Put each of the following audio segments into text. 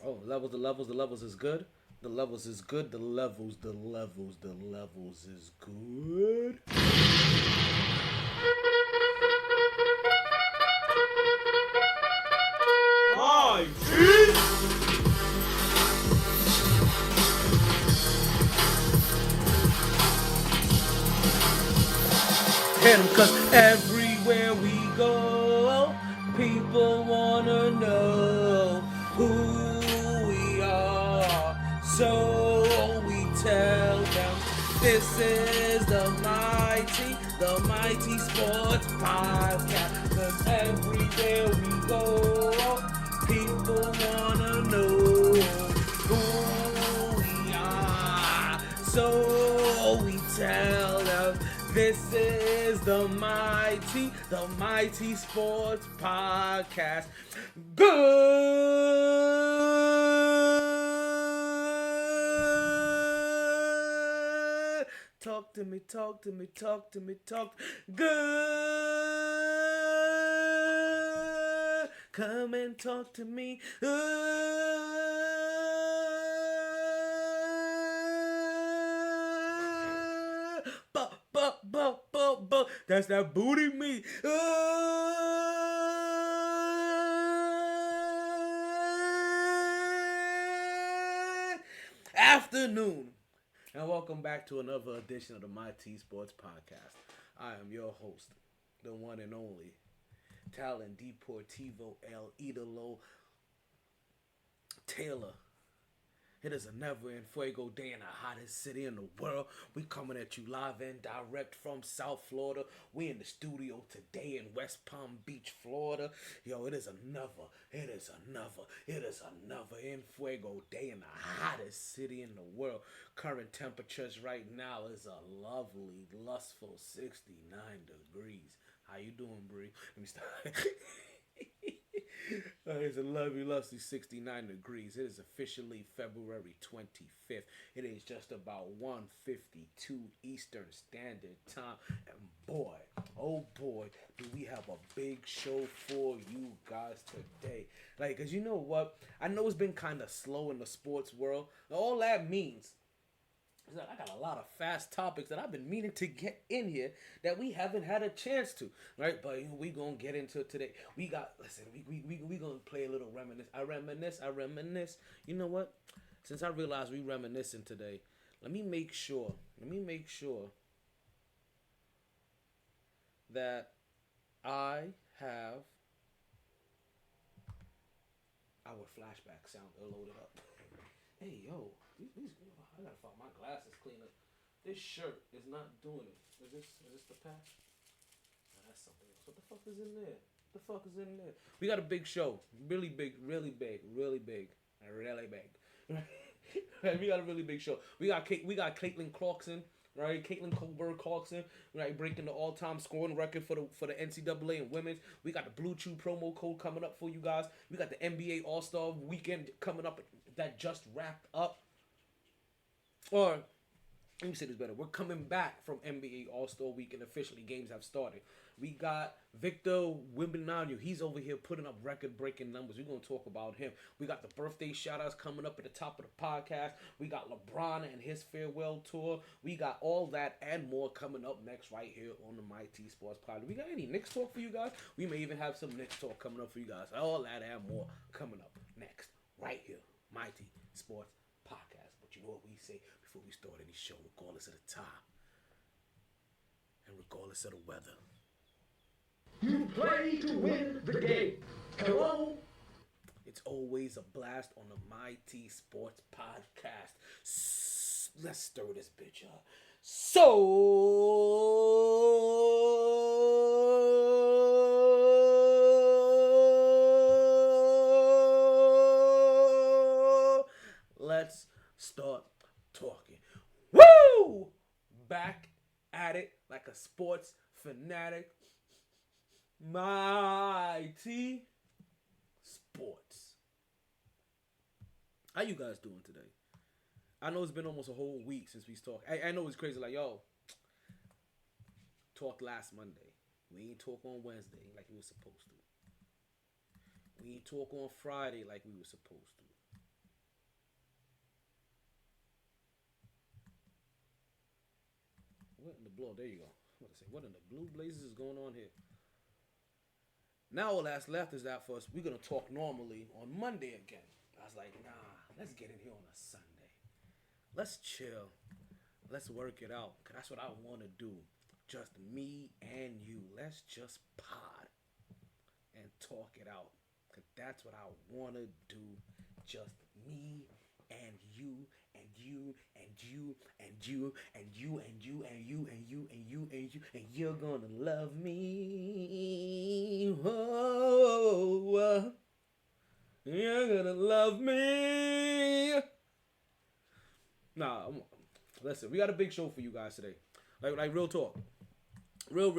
Oh, the levels is good. The levels is good. The levels is good. MyT. Hit 'em cause everywhere we go, people wanna know who we are. So we tell them this is the mighty sports podcast. Cause everywhere we go, people wanna know who we are. So we tell them this is the mighty sports podcast. Good. Talk to me, talk to me, talk to me, talk. Good. Come and talk to me. That's that booty meat. Afternoon. And welcome back to another edition of the MyT Sports Podcast. I am your host, the one and only Talon Deportivo El Idolo Taylor. It is a never in fuego day in the hottest city in the world. We coming at you live and direct from South Florida. We in the studio today in West Palm Beach, Florida. Yo, it is another in fuego day in the hottest city in the world. Current temperatures right now is a lovely, lustful 69 degrees. How you doing, Bree? Let me start. It's a lovely 69 degrees. It is officially February 25th. It is just about 1:52 Eastern Standard Time. And boy, oh boy, do we have a big show for you guys today. Like, cause you know what? I know it's been kind of slow in the sports world. All that means I got a lot of fast topics that I've been meaning to get in here that we haven't had a chance to, right? But we gonna get into it today. We got we gonna play a little reminisce. I reminisce. You know what? Since I realized we reminiscing today, let me make sure that I have our flashback sound loaded up. Hey yo, I gotta find my glasses cleaner. This shirt is not doing it. Is this the pack? No, that's something else. What the fuck is in there? The fuck is in there? We got a big show. Really big. Right, we got a really big show. We got Caitlin Clarkson, right? Caitlin Colbert Clarkson, right? Breaking the all-time scoring record for the NCAA and women's. We got the Blue Chew promo code coming up for you guys. We got the NBA All-Star Weekend coming up that just wrapped up. Or let me say this better. We're coming back from NBA All-Star Week and officially games have started. We got Victor Wembanyama. He's over here putting up record-breaking numbers. We're going to talk about him. We got the birthday shout-outs coming up at the top of the podcast. We got LeBron and his farewell tour. We got all that and more coming up next right here on the MyT Sports Podcast. We got any Knicks talk for you guys? We may even have some Knicks talk coming up for you guys. All that and more coming up next right here. MyT Sports Podcast. But you know what we say before we start any show, regardless of the time and regardless of the weather. You play to win the game. Come on. It's always a blast on the MyT Sports Podcast. Let's stir this bitch up. So let's start talking. Woo! Back at it like a sports fanatic. MyT Sports. How you guys doing today? I know it's been almost a whole week since we talked. I know it's crazy. Like, yo, talked last Monday. We ain't talk on Wednesday like we were supposed to. We ain't talk on Friday like we were supposed to. blow. There you go. What to say? What in the blue blazes is going on here? Now all that's left is that for us, we're gonna talk normally on Monday again. I was like, nah, let's get in here on a Sunday. Let's chill. Let's work it out. Cause that's what I wanna do. Just me and you. Let's just pod and talk it out. Cause that's what I wanna do. Just me and you and you and you and you and you and you and you and you and you and you and you're gonna love me. Oh, you're gonna love me. Nah, listen, we got a big show for you guys today. Like real talk, real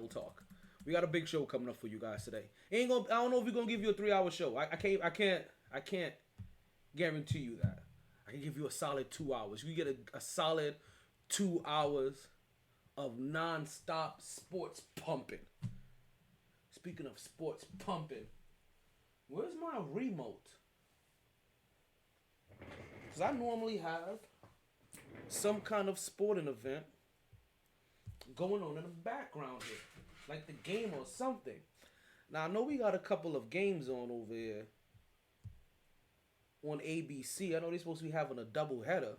talk. We got a big show coming up for you guys today. I don't know if we're gonna give you a 3-hour show. I can't guarantee you that. I can give you a solid 2 hours. You get a solid 2 hours of non-stop sports pumping. Speaking of sports pumping, where's my remote? Because I normally have some kind of sporting event going on in the background here. Like the game or something. Now, I know we got a couple of games on over here on ABC. I know they're supposed to be having a double header.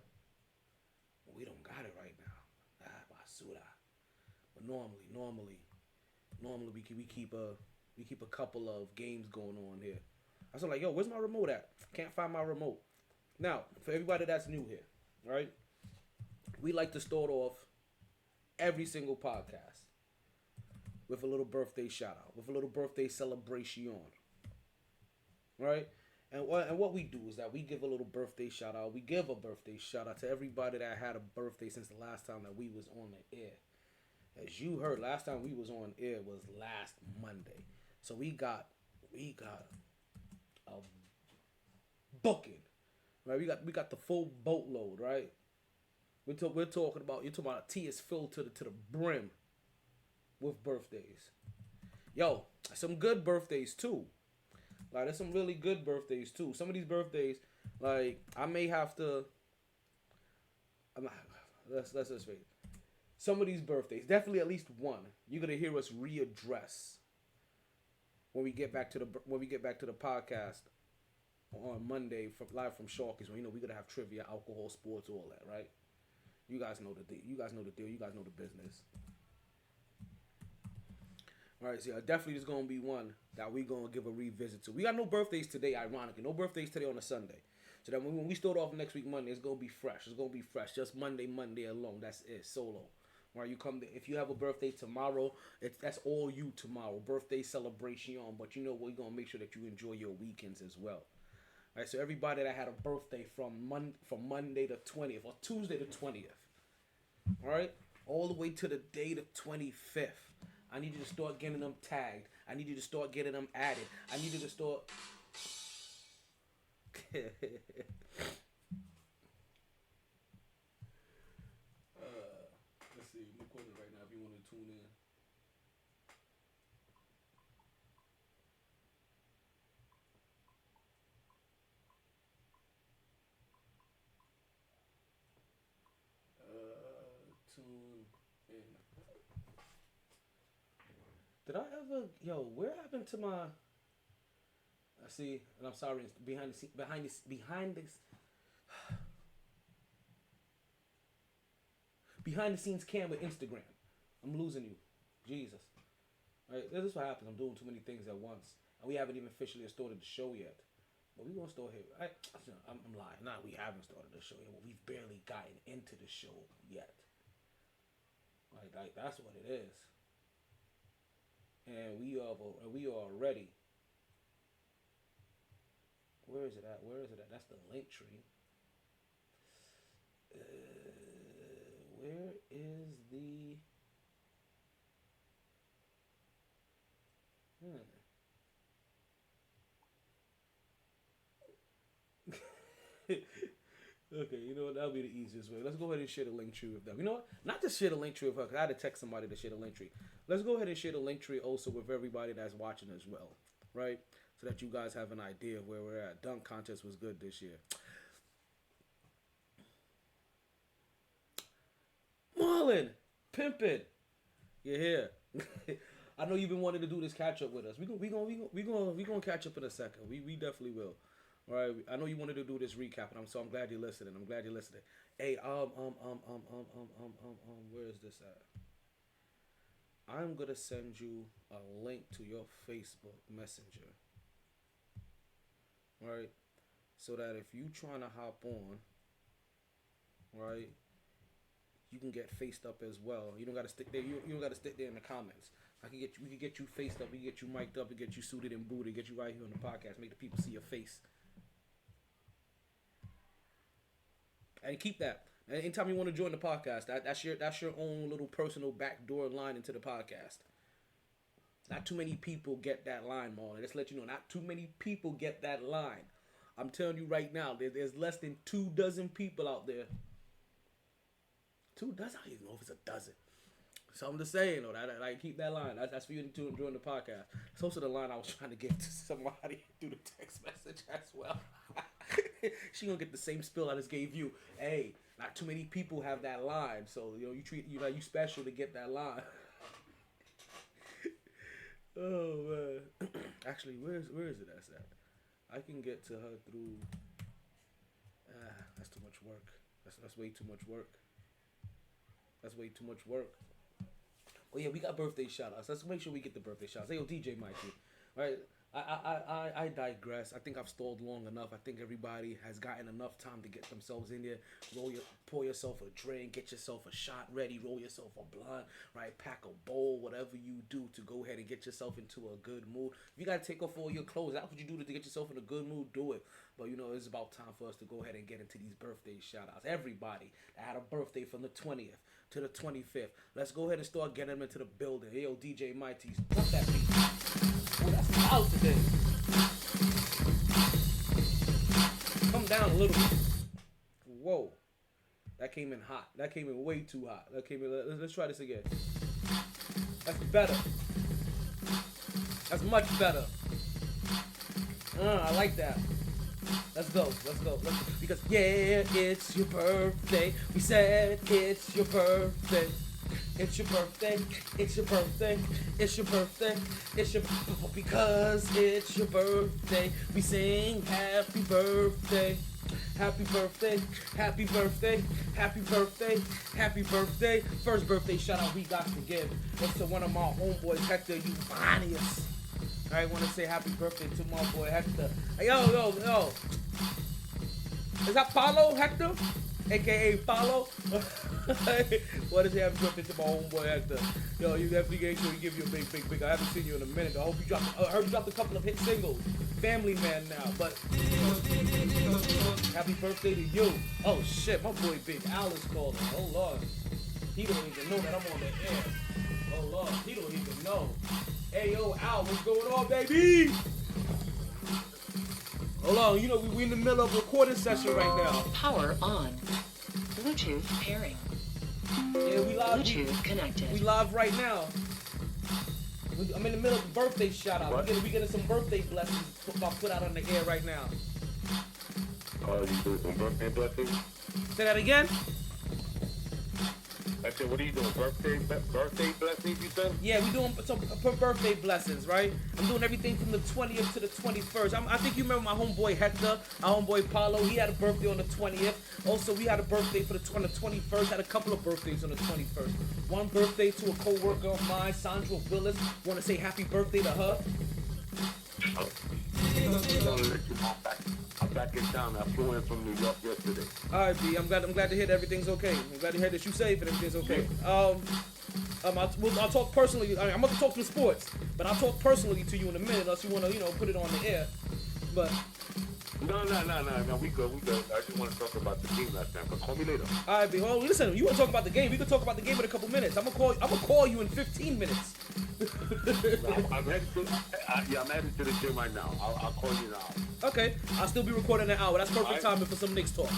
But we don't got it right now. Basura. But normally we keep a couple of games going on here. I was like, yo, where's my remote at? Can't find my remote. Now, for everybody that's new here, right? We like to start off every single podcast with a little birthday shout out, with a little birthday celebration, right? And what we do is that we give a little birthday shout out. We give a birthday shout out to everybody that had a birthday since the last time that we was on the air. As you heard, last time we was on air was last Monday. So we got a booking, right? We got the full boatload, right? You're talking about a tea is filled to the brim with birthdays. Yo, some good birthdays too. Like, there's some really good birthdays too. Some of these birthdays, like, I may have to. Let's just wait. Some of these birthdays, definitely at least one, you're gonna hear us readdress when we get back to the podcast on Monday live from Sharky's. When we're gonna have trivia, alcohol, sports, all that, right? You guys know the deal. You guys know the deal. You guys know the business. All right, so definitely there's going to be one that we're going to give a revisit to. We got no birthdays today, ironically. No birthdays today on a Sunday. So that when we start off next week Monday, it's going to be fresh. It's going to be fresh. Just Monday alone. That's it. Solo. All right, you come if you have a birthday tomorrow, that's all you tomorrow. Birthday celebration. But we're going to make sure that you enjoy your weekends as well. All right, so everybody that had a birthday from Monday the 20th or Tuesday the 20th. All right, all the way to the day the 25th. I need you to start getting them tagged. I need you to start getting them added. I need you to start. Let's see. I'm recording right now if you want to tune in. Tune in. Did I ever, where happened to my, I see, and I'm sorry, it's behind the scenes cam with Instagram. I'm losing you. Jesus. All right, this is what happens. I'm doing too many things at once. And we haven't even officially started the show yet. But we're going to start here. I'm lying. Nah, we haven't started the show yet. But we've barely gotten into the show yet. Like that's what it is. And we are ready. Where is it at? That's the link tree. Where is the? Okay, you know what? That'll be the easiest way. Let's go ahead and share the link tree with them. You know what? Not just share the link tree with her, because I had to text somebody to share the link tree. Let's go ahead and share the link tree also with everybody that's watching as well, right? So that you guys have an idea of where we're at. Dunk contest was good this year. Marlon, pimpin', you're here. I know you've been wanting to do this catch up with us. We gonna catch up in a second. We definitely will. All right. I know you wanted to do this recap, and I'm glad you're listening. Hey, where is this at? I'm gonna send you a link to your Facebook Messenger. Right, so that if you trying to hop on, right, you can get faced up as well. You don't gotta stick there. You don't gotta stick there in the comments. We can get you faced up. We can get you mic'd up and get you suited and booted. Get you right here on the podcast. Make the people see your face. And keep that. Anytime you want to join the podcast, that's your own little personal backdoor line into the podcast. Not too many people get that line, Marlon. Let's let you know. Not too many people get that line. I'm telling you right now, there's less than 24 people out there. 2 dozen? I don't even know if it's a dozen. So I'm just saying, though, that keep that line. That's for you to join the podcast. It's also the line I was trying to give to somebody through the text message as well. She gonna get the same spill I just gave you. Hey, not too many people have that line, so you treat you like you special to get that line. Oh man. Actually, where is it? That's at. I can get to her through. That's too much work. That's way too much work. That's way too much work. Oh yeah, we got birthday shout outs. Let's make sure we get the birthday shout outs. Hey yo, DJ MyT. Right? I digress. I think I've stalled long enough. I think everybody has gotten enough time to get themselves in there. Pour yourself a drink, get yourself a shot ready, roll yourself a blunt, right? Pack a bowl, whatever you do to go ahead and get yourself into a good mood. If you gotta take off all your clothes, that's what you do to get yourself in a good mood, do it. But it's about time for us to go ahead and get into these birthday shout outs. Everybody that had a birthday from the 20th to the 25th. Let's go ahead and start getting them into the building. Hey, yo, DJ MyT, pump that beat. Oh, that's loud today. Come down a little bit. Whoa. That came in hot. That came in way too hot. Let's try this again. That's better. That's much better. I like that. Let's go. Because, yeah, it's your birthday. We said it's your birthday. It's your birthday. It's your birthday. It's your birthday. Because it's your birthday. We sing happy birthday. Happy birthday. Happy birthday. Happy birthday. Happy birthday. First birthday shout out we got to give. It's to one of my homeboys, Hector Euphonius. I want to say happy birthday to my boy Hector. Hey, yo. Is that Paulo, Hector? AKA Paulo? What is happy birthday to my homeboy Hector? Yo, you definitely make sure we give you a big. I haven't seen you in a minute. I heard you dropped a couple of hit singles. Family man now, but happy birthday to you. Oh shit, my boy Big Al is calling. Oh Lord. He don't even know that I'm on the air. Oh Lord, he don't even know. Hey yo, Al, what's going on, baby? Hold on, we in the middle of a recording session right now. Power on. Bluetooth pairing. Yeah, we live. Bluetooth connected. We live right now. I'm in the middle of a birthday shout out. We getting some birthday blessings put out on the air right now. Oh, you doing some birthday blessings? Say that again? I said, what are you doing? Birthday blessings, you said? Yeah, we doing some birthday blessings, right? I'm doing everything from the 20th to the 21st. I think you remember my homeboy Hector, our homeboy Paulo. He had a birthday on the 20th. Also, we had a birthday on the 21st. Had a couple of birthdays on the 21st. One birthday to a co-worker of mine, Sandra Willis. Want to say happy birthday to her? I'm back in town. I flew in from New York yesterday. All right, B. I'm glad to hear that everything's okay. I'm glad to hear that you're safe and everything's okay. I'll talk personally. I'm about to talk some sports, but I'll talk personally to you in a minute, unless you want to, put it on the air. But No. We good. I just want to talk about the game last time. But call me later. All right, B. Hold on, listen. You want to talk about the game? We can talk about the game in a couple minutes. I'm gonna call you in 15 minutes. I'm headed to the gym right now. I'll call you now. Okay. I'll still be recording an hour. That's perfect timing for some Knicks talk.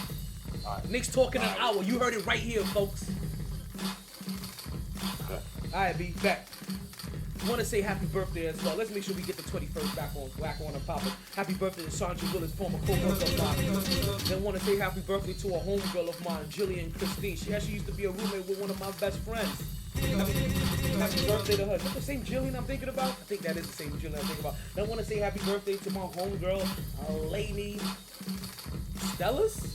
Knicks talk in an hour. You heard it right here, folks. All right, B. Back. Want to say happy birthday as well. Let's make sure we get the 21st back on and popping. Happy birthday to Sandra Willis, former co-worker of mine. Then want to say happy birthday to a homegirl of mine, Jillian Christine. She actually used to be a roommate with one of my best friends. Happy birthday to her. Is that the same Jillian I'm thinking about? I think that is the same Jillian I'm thinking about. Then want to say happy birthday to my homegirl, Lady Stellas.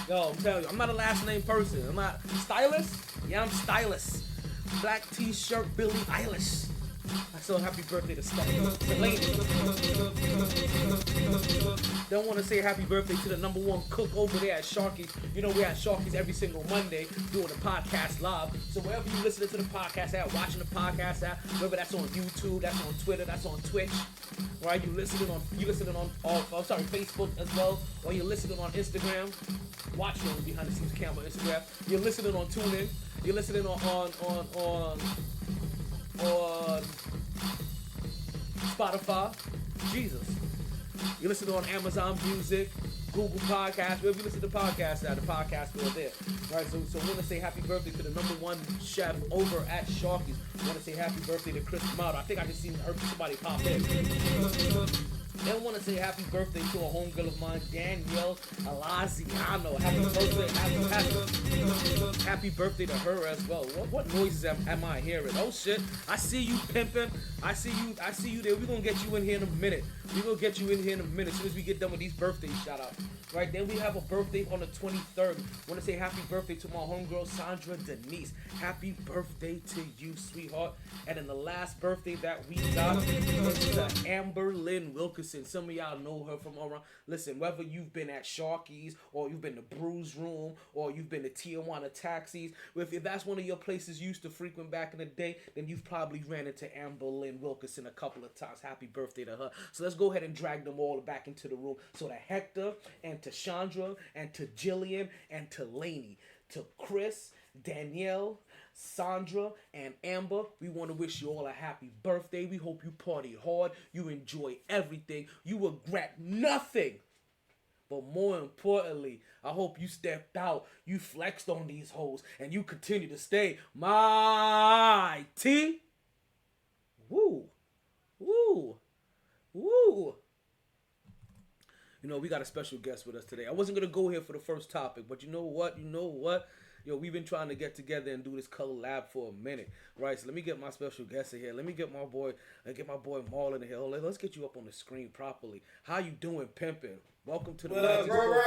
Yo, I'm telling you, I'm not a last name person. I'm not stylist. Yeah, I'm stylist. Black t-shirt, Billie Eilish. So happy birthday to Lady. Don't want to say happy birthday to the #1 cook over there at Sharky's. You know we're at Sharky's every single Monday doing the podcast live. So wherever you listen to the podcast at, watching the podcast at, whether that's on YouTube, that's on Twitter, that's on Twitch, right? You listening on Facebook as well, or you're listening on Instagram. Watching on behind the scenes camera Instagram. You're listening on TuneIn. You're listening on Spotify. Jesus. You listen on Amazon Music, Google Podcasts, wherever you listen to podcasts at, the podcast will there. Right, so I want to say happy birthday to the #1 chef over at Sharky's. I want to say happy birthday to Chris Mato. I think I just heard somebody pop in. Then want to say happy birthday to a homegirl of mine, Danielle Alaziano. Happy birthday to her as well. What noises am I hearing? Oh shit! I see you pimping. I see you there. We're gonna get you in here in a minute. As soon as we get done with these birthday shout outs. Right, then we have a birthday on the 23rd. Want to say happy birthday to my homegirl Sandra Denise. Happy birthday to you, sweetheart. And then the last birthday that we got is to Amber Lynn Wilkerson. Some of y'all know her from around. Listen, whether you've been at Sharky's or you've been to Brews Room or you've been to Tijuana Taxis, if that's one of your places you used to frequent back in the day, then you've probably ran into Amber Lynn Wilkerson a couple of times. Happy birthday to her. So let's go ahead and drag them all back into the room. So to Hector and to Chandra and to Jillian and to Lainey, to Chris, Danielle, Sandra, and Amber, we want to wish you all a happy birthday. We hope you party hard, you enjoy everything, you regret nothing. But more importantly, I hope you stepped out, you flexed on these hoes, and you continue to stay MyT. Woo. Woo. Woo. You know, we got a special guest with us today. I wasn't going to go here for the first topic, but you know what? Yo, we've been trying to get together and do this color lab for a minute, right? So let me get my special guest in here. Let me get my boy Marlon in here. Let's get you up on the screen properly. How you doing, pimpin'? Welcome to the What up, bro?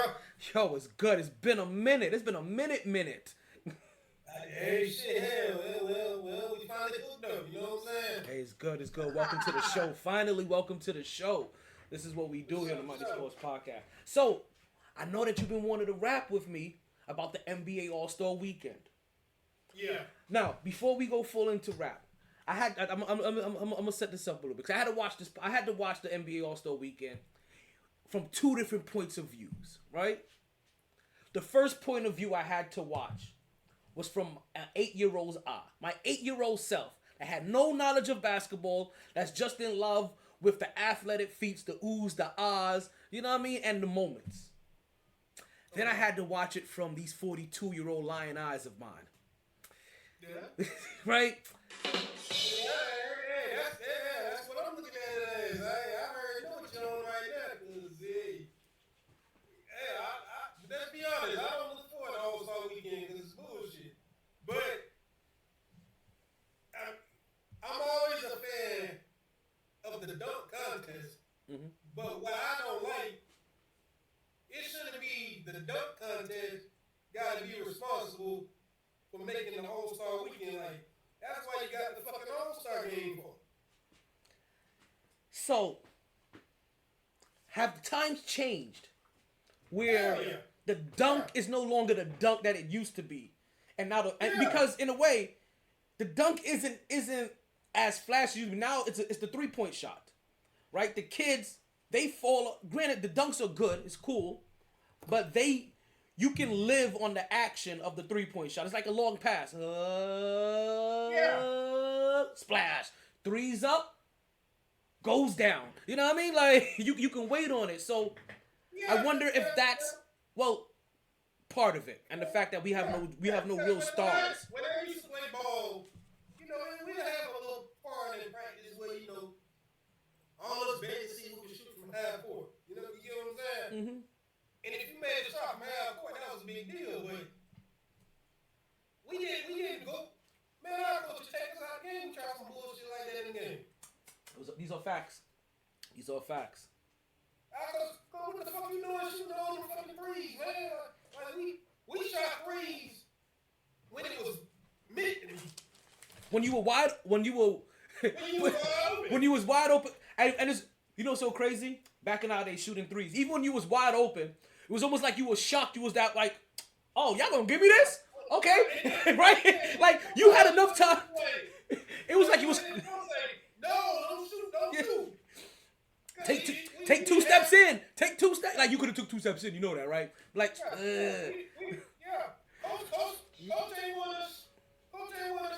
Yo, it's good. It's been a minute. It's been a minute. Hey, shit, hell, well, we finally hooked up, you know what I'm saying? Hey, it's good. Welcome to the show. Finally, welcome to the show. This is what we do here on the Mighty Sports Podcast. So, I know that you've been wanting to rap with me about the NBA All-Star Weekend. Yeah. Now, before we go full into rap, I'm gonna set this up a little bit because I had to watch this. I had to watch the NBA All-Star Weekend from two different points of views. Right. The first point of view I had to watch was from an 8-year-old's eye. My 8-year-old self that had no knowledge of basketball, that's just in love with the athletic feats, the oohs, the ahs, you know what I mean, and the moments. Then I had to watch it from these 42-year-old lion eyes of mine. Yeah. Right? That's what I'm looking at it as. I already know what you're on right now. Let's be honest, I don't look forward to All-Star Weekend because it's bullshit. But I'm always a fan of the dunk contest. Mm-hmm. But what I don't like, it shouldn't be the dunk contest got to be responsible for making the All-Star Weekend. Like, that's why you got the fucking All-Star game for. So, have the times changed where the dunk is no longer the dunk that it used to be? And now, because in a way, the dunk isn't as flashy. Now it's the 3-point shot, right? The kids, they fall. Granted, the dunks are good. It's cool. But you can live on the action of the 3-point shot. It's like a long pass. Splash. Threes up. Goes down. You know what I mean? Like, you can wait on it. So, I wonder if that's, part of it. And the fact that we have no real stars. When I used to play ball, you know, we have a little foreign And if you made a shot from half court, that was a big deal. But we didn't go. Man, our coach take us out of the game. We tried some bullshit like that in the game. These are facts. These are facts. What the fuck you doing shooting all them fucking threes, man? Like we shot threes when it was mid. When you was wide open, and it's, you know, so crazy. Back in our day, shooting threes. Even when you was wide open, it was almost like you was shocked. You was that like, oh, y'all gonna give me this? Okay, right? Like you had enough time. It was like you was. No, don't shoot. Take two steps in. Take 2 steps. Like you could have took 2 steps in. You know that, right? Like. Coach ain't want us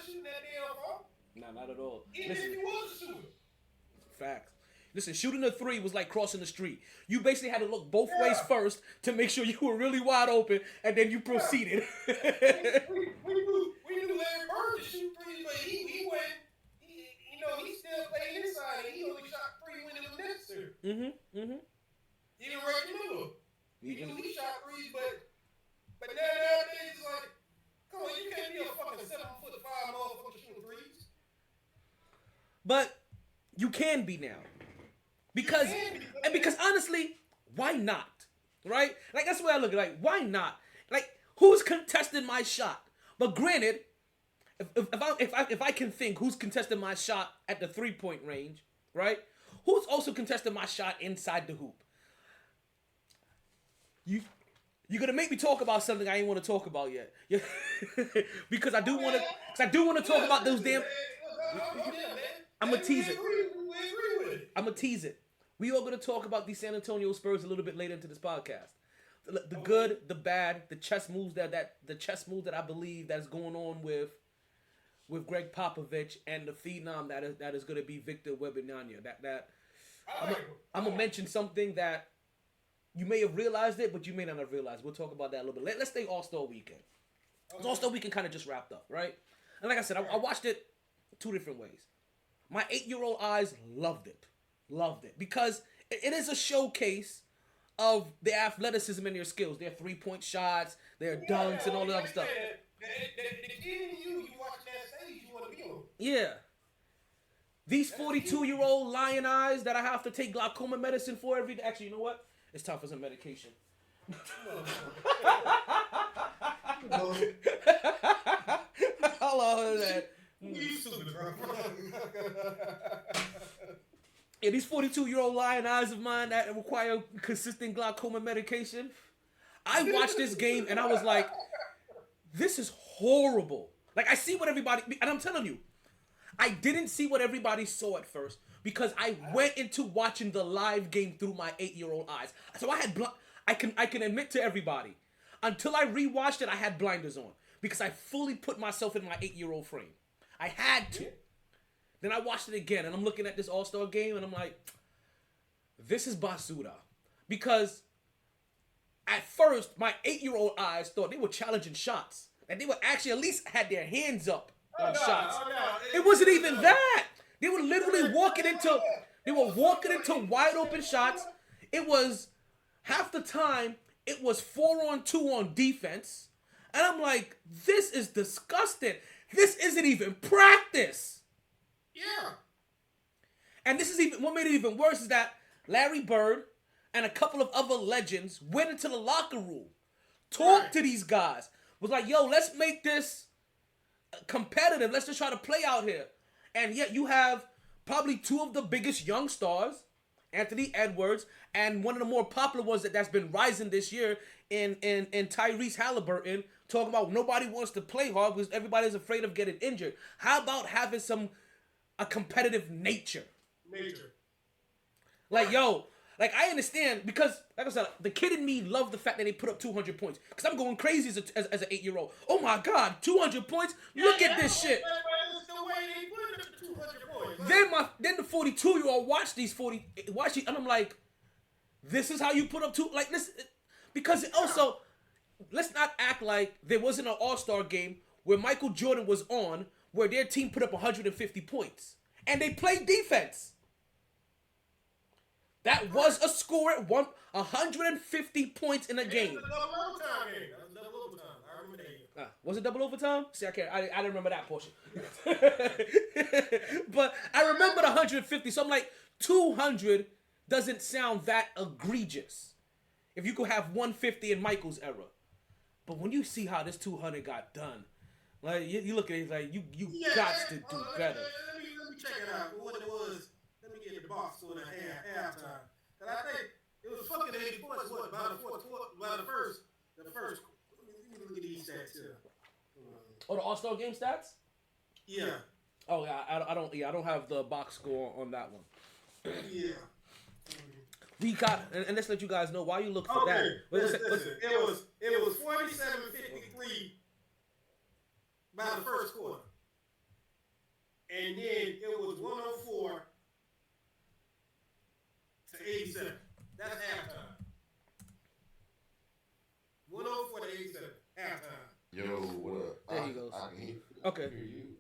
shooting that damn ball. Nah, not at all. Even if you was a shooter. Facts. Listen, shooting a three was like crossing the street. You basically had to look both ways first to make sure you were really wide open, and then you proceeded. we knew Larry Bird to shoot threes, but he went. He still played inside, and he only shot 3 when it was necessary. He didn't remember. He shot threes, but nowadays it's like, come on, you can't be a fucking 7'5" motherfucker shooting threes. But you can be now. Because honestly, why not? Right? Like that's the way I look at it. Like, why not? Like, who's contested my shot? But granted, if I can think who's contested my shot at the 3-point range, right? Who's also contested my shot inside the hoop? You're gonna make me talk about something I ain't want to talk about yet. Because I do want to talk about those damn. I'm gonna tease it. We are gonna talk about the San Antonio Spurs a little bit later into this podcast. The good, the bad, the chess moves that I believe that's going on with Greg Popovich and the phenom that is gonna be Victor Wembanyama. I'm gonna mention something that you may have realized it, but you may not have realized. We'll talk about that a little bit. Let's stay All-Star Weekend. All-Star Weekend kind of just wrapped up, right? And like I said, I watched it 2 different ways. My 8-year-old eyes loved it. Because it is a showcase of their athleticism and their skills. Their 3-point shots, their dunks, and all that other stuff. The kid in you watch that stage, you want to be on. Yeah. These 42-year-old lion eyes that I have to take glaucoma medicine for every day. Actually, you know what? It's time for some medication. Hello, that. Yeah, these 42-year-old lion eyes of mine that require consistent glaucoma medication. I watched this game and I was like, this is horrible. Like, I see what everybody, and I'm telling you, I didn't see what everybody saw at first because I went into watching the live game through my 8-year-old eyes. So I can admit to everybody, until I rewatched it, I had blinders on because I fully put myself in my 8-year-old frame. I had to. Then I watched it again, and I'm looking at this All-Star game, and I'm like, this is basura. Because at first, my 8-year-old eyes thought they were challenging shots. And they were actually at least had their hands up on shots. It wasn't even that. They were literally walking into wide open shots. It was half the time, it was 4-on-2 on defense. And I'm like, this is disgusting. This isn't even practice. Yeah. And this is even, what made it even worse is that Larry Bird and a couple of other legends went into the locker room, talked to these guys, was like, yo, let's make this competitive. Let's just try to play out here. And yet you have probably 2 of the biggest young stars, Anthony Edwards, and one of the more popular ones that's been rising this year in Tyrese Halliburton, talking about nobody wants to play hard because everybody's afraid of getting injured. How about having a competitive nature? Like, yo, like, I understand because, like I said, the kid in me loved the fact that they put up 200 points. Because I'm going crazy as an 8-year-old. Oh, my God, 200 points? Look at this shit. Then the 42-year-old watched these, and I'm like, this is how you put up like, this, because also, let's not act like there wasn't an All-Star game where Michael Jordan was on, where their team put up 150 points. And they played defense. That was a score at 150 points in a It game. was a double overtime game. That was double overtime. I remember that game. Was it double overtime? See, I didn't remember that portion. But I remember the 150, so I'm like, 200 doesn't sound that egregious. If you could have 150 in Michael's era. But when you see how this 200 got done, like you look at it like you got to do better. Let me check it out. What it was. Let me get the box score at halftime. Cause I think it was fucking 80 points. What by the first? Let me look at these stats here. Oh, the All-Star game stats? Yeah. Oh yeah, I don't have the box score on that one. Yeah. We got and let's let you guys know why you look for Okay. that. Listen. It was 47-53 by the first quarter, and then it was 104 to 87. That's halftime. 104 to 87 halftime. Yo, what up? There he goes. I can hear, Okay. hear you.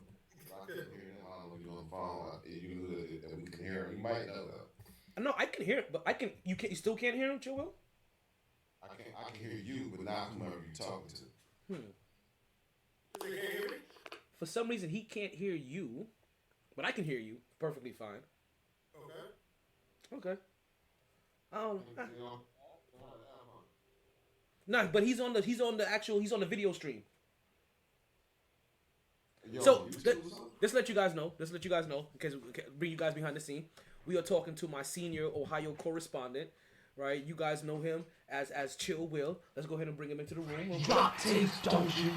I can hear him. I don't know if you're on the phone. You knew that we can hear him. You might know that. No, I can hear it, but you still can't hear him, Chill Will? I can hear you, but not whomever you're talking to. You can't hear me? For some reason he can't hear you, but I can hear you perfectly fine. Okay. Okay. You know? No, but he's on the video stream. Yo, So you still something? let's let you guys know. Because bring you guys behind the scene. We are talking to my senior Ohio correspondent, right? You guys know him as Chill Will. Let's go ahead and bring him into the room. Drop tapes, don't you?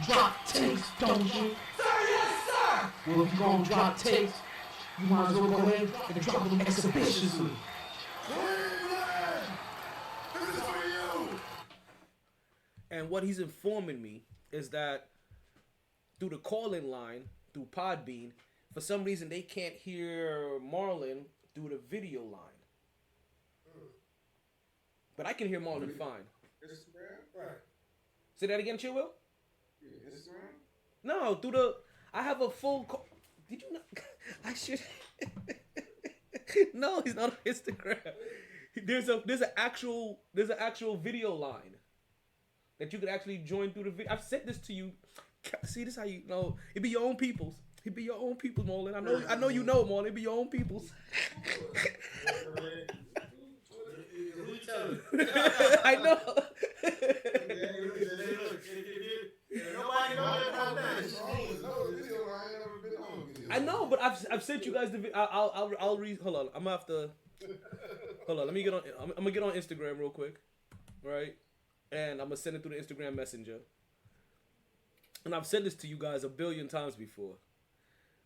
Drop tapes, don't you? Sir, yes, sir! Well, if you gonna drop tapes, you might as well go ahead and drop them expeditiously. This is for you. And what he's informing me is that through the call-in line, through Podbean, for some reason they can't hear Marlon through the video line. But I can hear Marlon fine. Instagram? Right. Say that again, Chill Will? Yeah, Instagram? No, through the... I have a full... Did you not... I should... No, he's not on Instagram. There's an actual video line that you could actually join through the video. I've sent this to you. See, this is how you know. It be your own peoples. It be your own peoples, Marlon. I know you know, Marlon. It be your own peoples. Who you telling? I know. Nobody knows about that. I know, but I've sent you guys the video. I'll read. Hold on, I'm gonna have to. Hold on, let me get on. I'm gonna get on Instagram real quick, right? And I'm gonna send it through the Instagram Messenger. And I've said this to you guys a billion times before,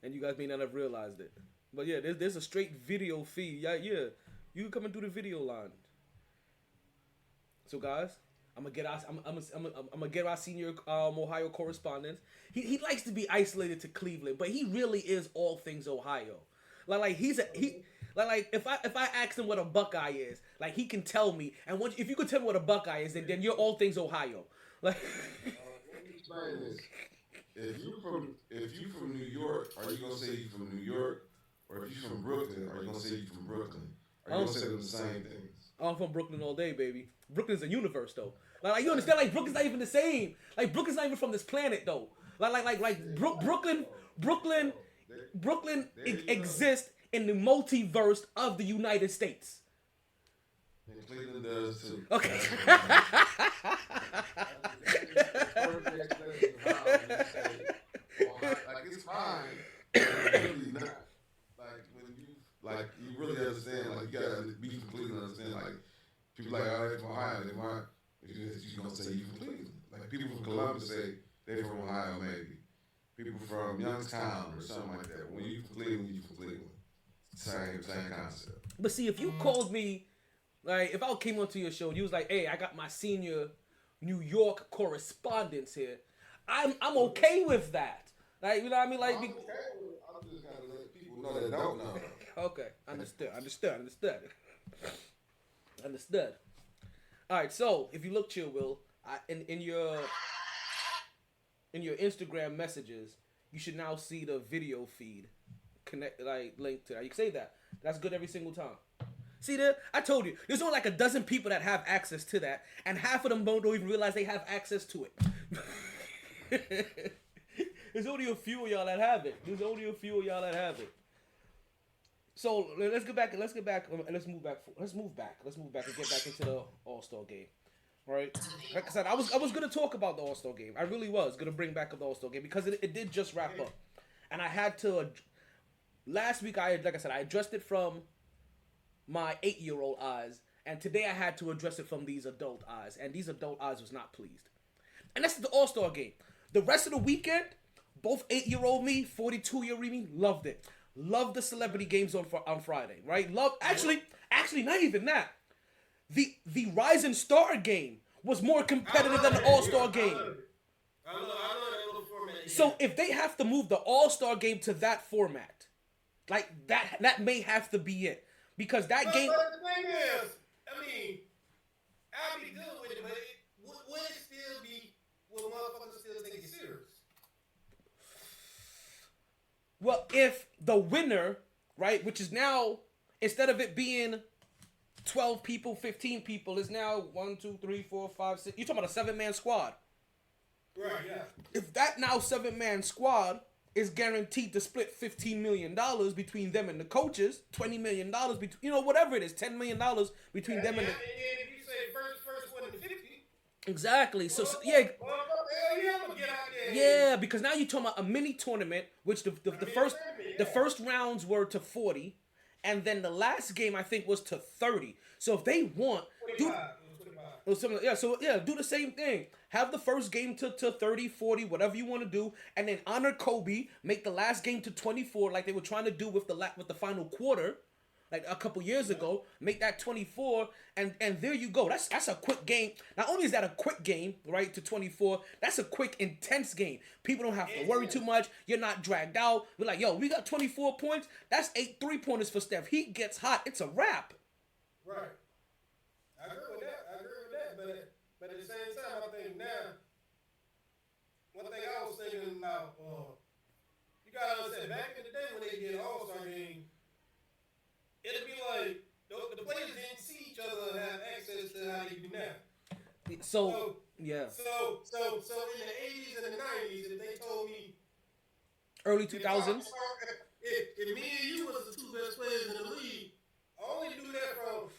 and you guys may not have realized it. But yeah, there's a straight video feed. Yeah, you coming through the video line. So guys, I'm gonna get our senior Ohio correspondent. He likes to be isolated to Cleveland, but he really is all things Ohio. Like if I ask him what a Buckeye is, like he can tell me. And if you could tell me what a Buckeye is, then you're all things Ohio. Like. Explain this. If you from New York, are you gonna say you from New York? Or if you from Brooklyn, are you gonna say you from Brooklyn? Are you gonna say them the same things? I'm from Brooklyn all day, baby. Brooklyn's a universe, though. Like you understand? Like Brooklyn's not even the same. Like Brooklyn's not even from this planet, though. Brooklyn exists in the multiverse of the United States. And Cleveland does too. Okay. Like it's fine. Really not. Like when you really understand. Like you gotta be from Cleveland. Understand. Like people like oh, they from Ohio. They want you gonna say you from Cleveland. Like people from Columbus say they from Ohio maybe. People from Youngstown or something like that. When you from Cleveland, you from Cleveland. Same concept. But see, if you called me, like if I came onto your show and you was like, "Hey, I got my senior New York correspondence here," I'm okay with that. Like you know what I mean? Like. I'm just gotta let people know that don't know. Okay, understood. All right, so if you look, Chill Will, in your messages, you should now see the video feed linked to that. You can say that. That's good every single time. See there? I told you. There's only like a dozen people that have access to that, and half of them don't even realize they have access to it. There's only a few of y'all that have it. So let's get back. Let's move back. Let's move back and get back into the All-Star game. Right? Like I said, I was gonna talk about the All-Star game. I really was gonna bring back up the All-Star game because it did just wrap up, and I had to. Last week, I addressed it from my 8-year-old eyes, and today I had to address it from these adult eyes, and these adult eyes was not pleased. And that's the All-Star game. The rest of the weekend, both 8-year-old me, 42-year-old me, loved it. Loved the celebrity games on Friday, right? Actually, not even that. The Rising Star game was more competitive than the All-Star game. I love that little format. So if they have to move the All-Star game to that format, like that may have to be it. Because that game... But the thing is, I mean, I'll be good with it, but would it still be... Will motherfuckers still take it serious? Well, if the winner, right, which is now, instead of it being 12 people, 15 people, is now 1, 2, 3, 4, 5, 6... You're talking about a 7-man squad. Right, yeah. If that now 7-man squad is guaranteed to split $15 million between them and the coaches, $20 million between, whatever it is, $10 million between them and the... And if you say first one to 50... Exactly. So yeah. I'm gonna get out there. Yeah, because now you're talking about a mini tournament, which the first rounds were to 40, and then the last game I think was to 30. So if they want... 25. Do the same thing. Have the first game to 30, 40, whatever you want to do, and then honor Kobe. Make the last game to 24, like they were trying to do with the final quarter, like a couple years ago. Make that 24, and there you go. That's a quick game. Not only is that a quick game, right, to 24, that's a quick, intense game. People don't have to worry too much. You're not dragged out. We're like, yo, we got 24 points. That's 8 3-pointers for Steph. He gets hot. It's a wrap. Right. I agree with that. But at the same time, I think now, one thing I was thinking about, you gotta understand, back in the day when they did an All-Star game, it'd be like, the players didn't see each other and have access to how they do now. Yeah. So in the 80s and the 90s, if they told me... Early 2000s? If me and you was the two best players in the league, I only do that from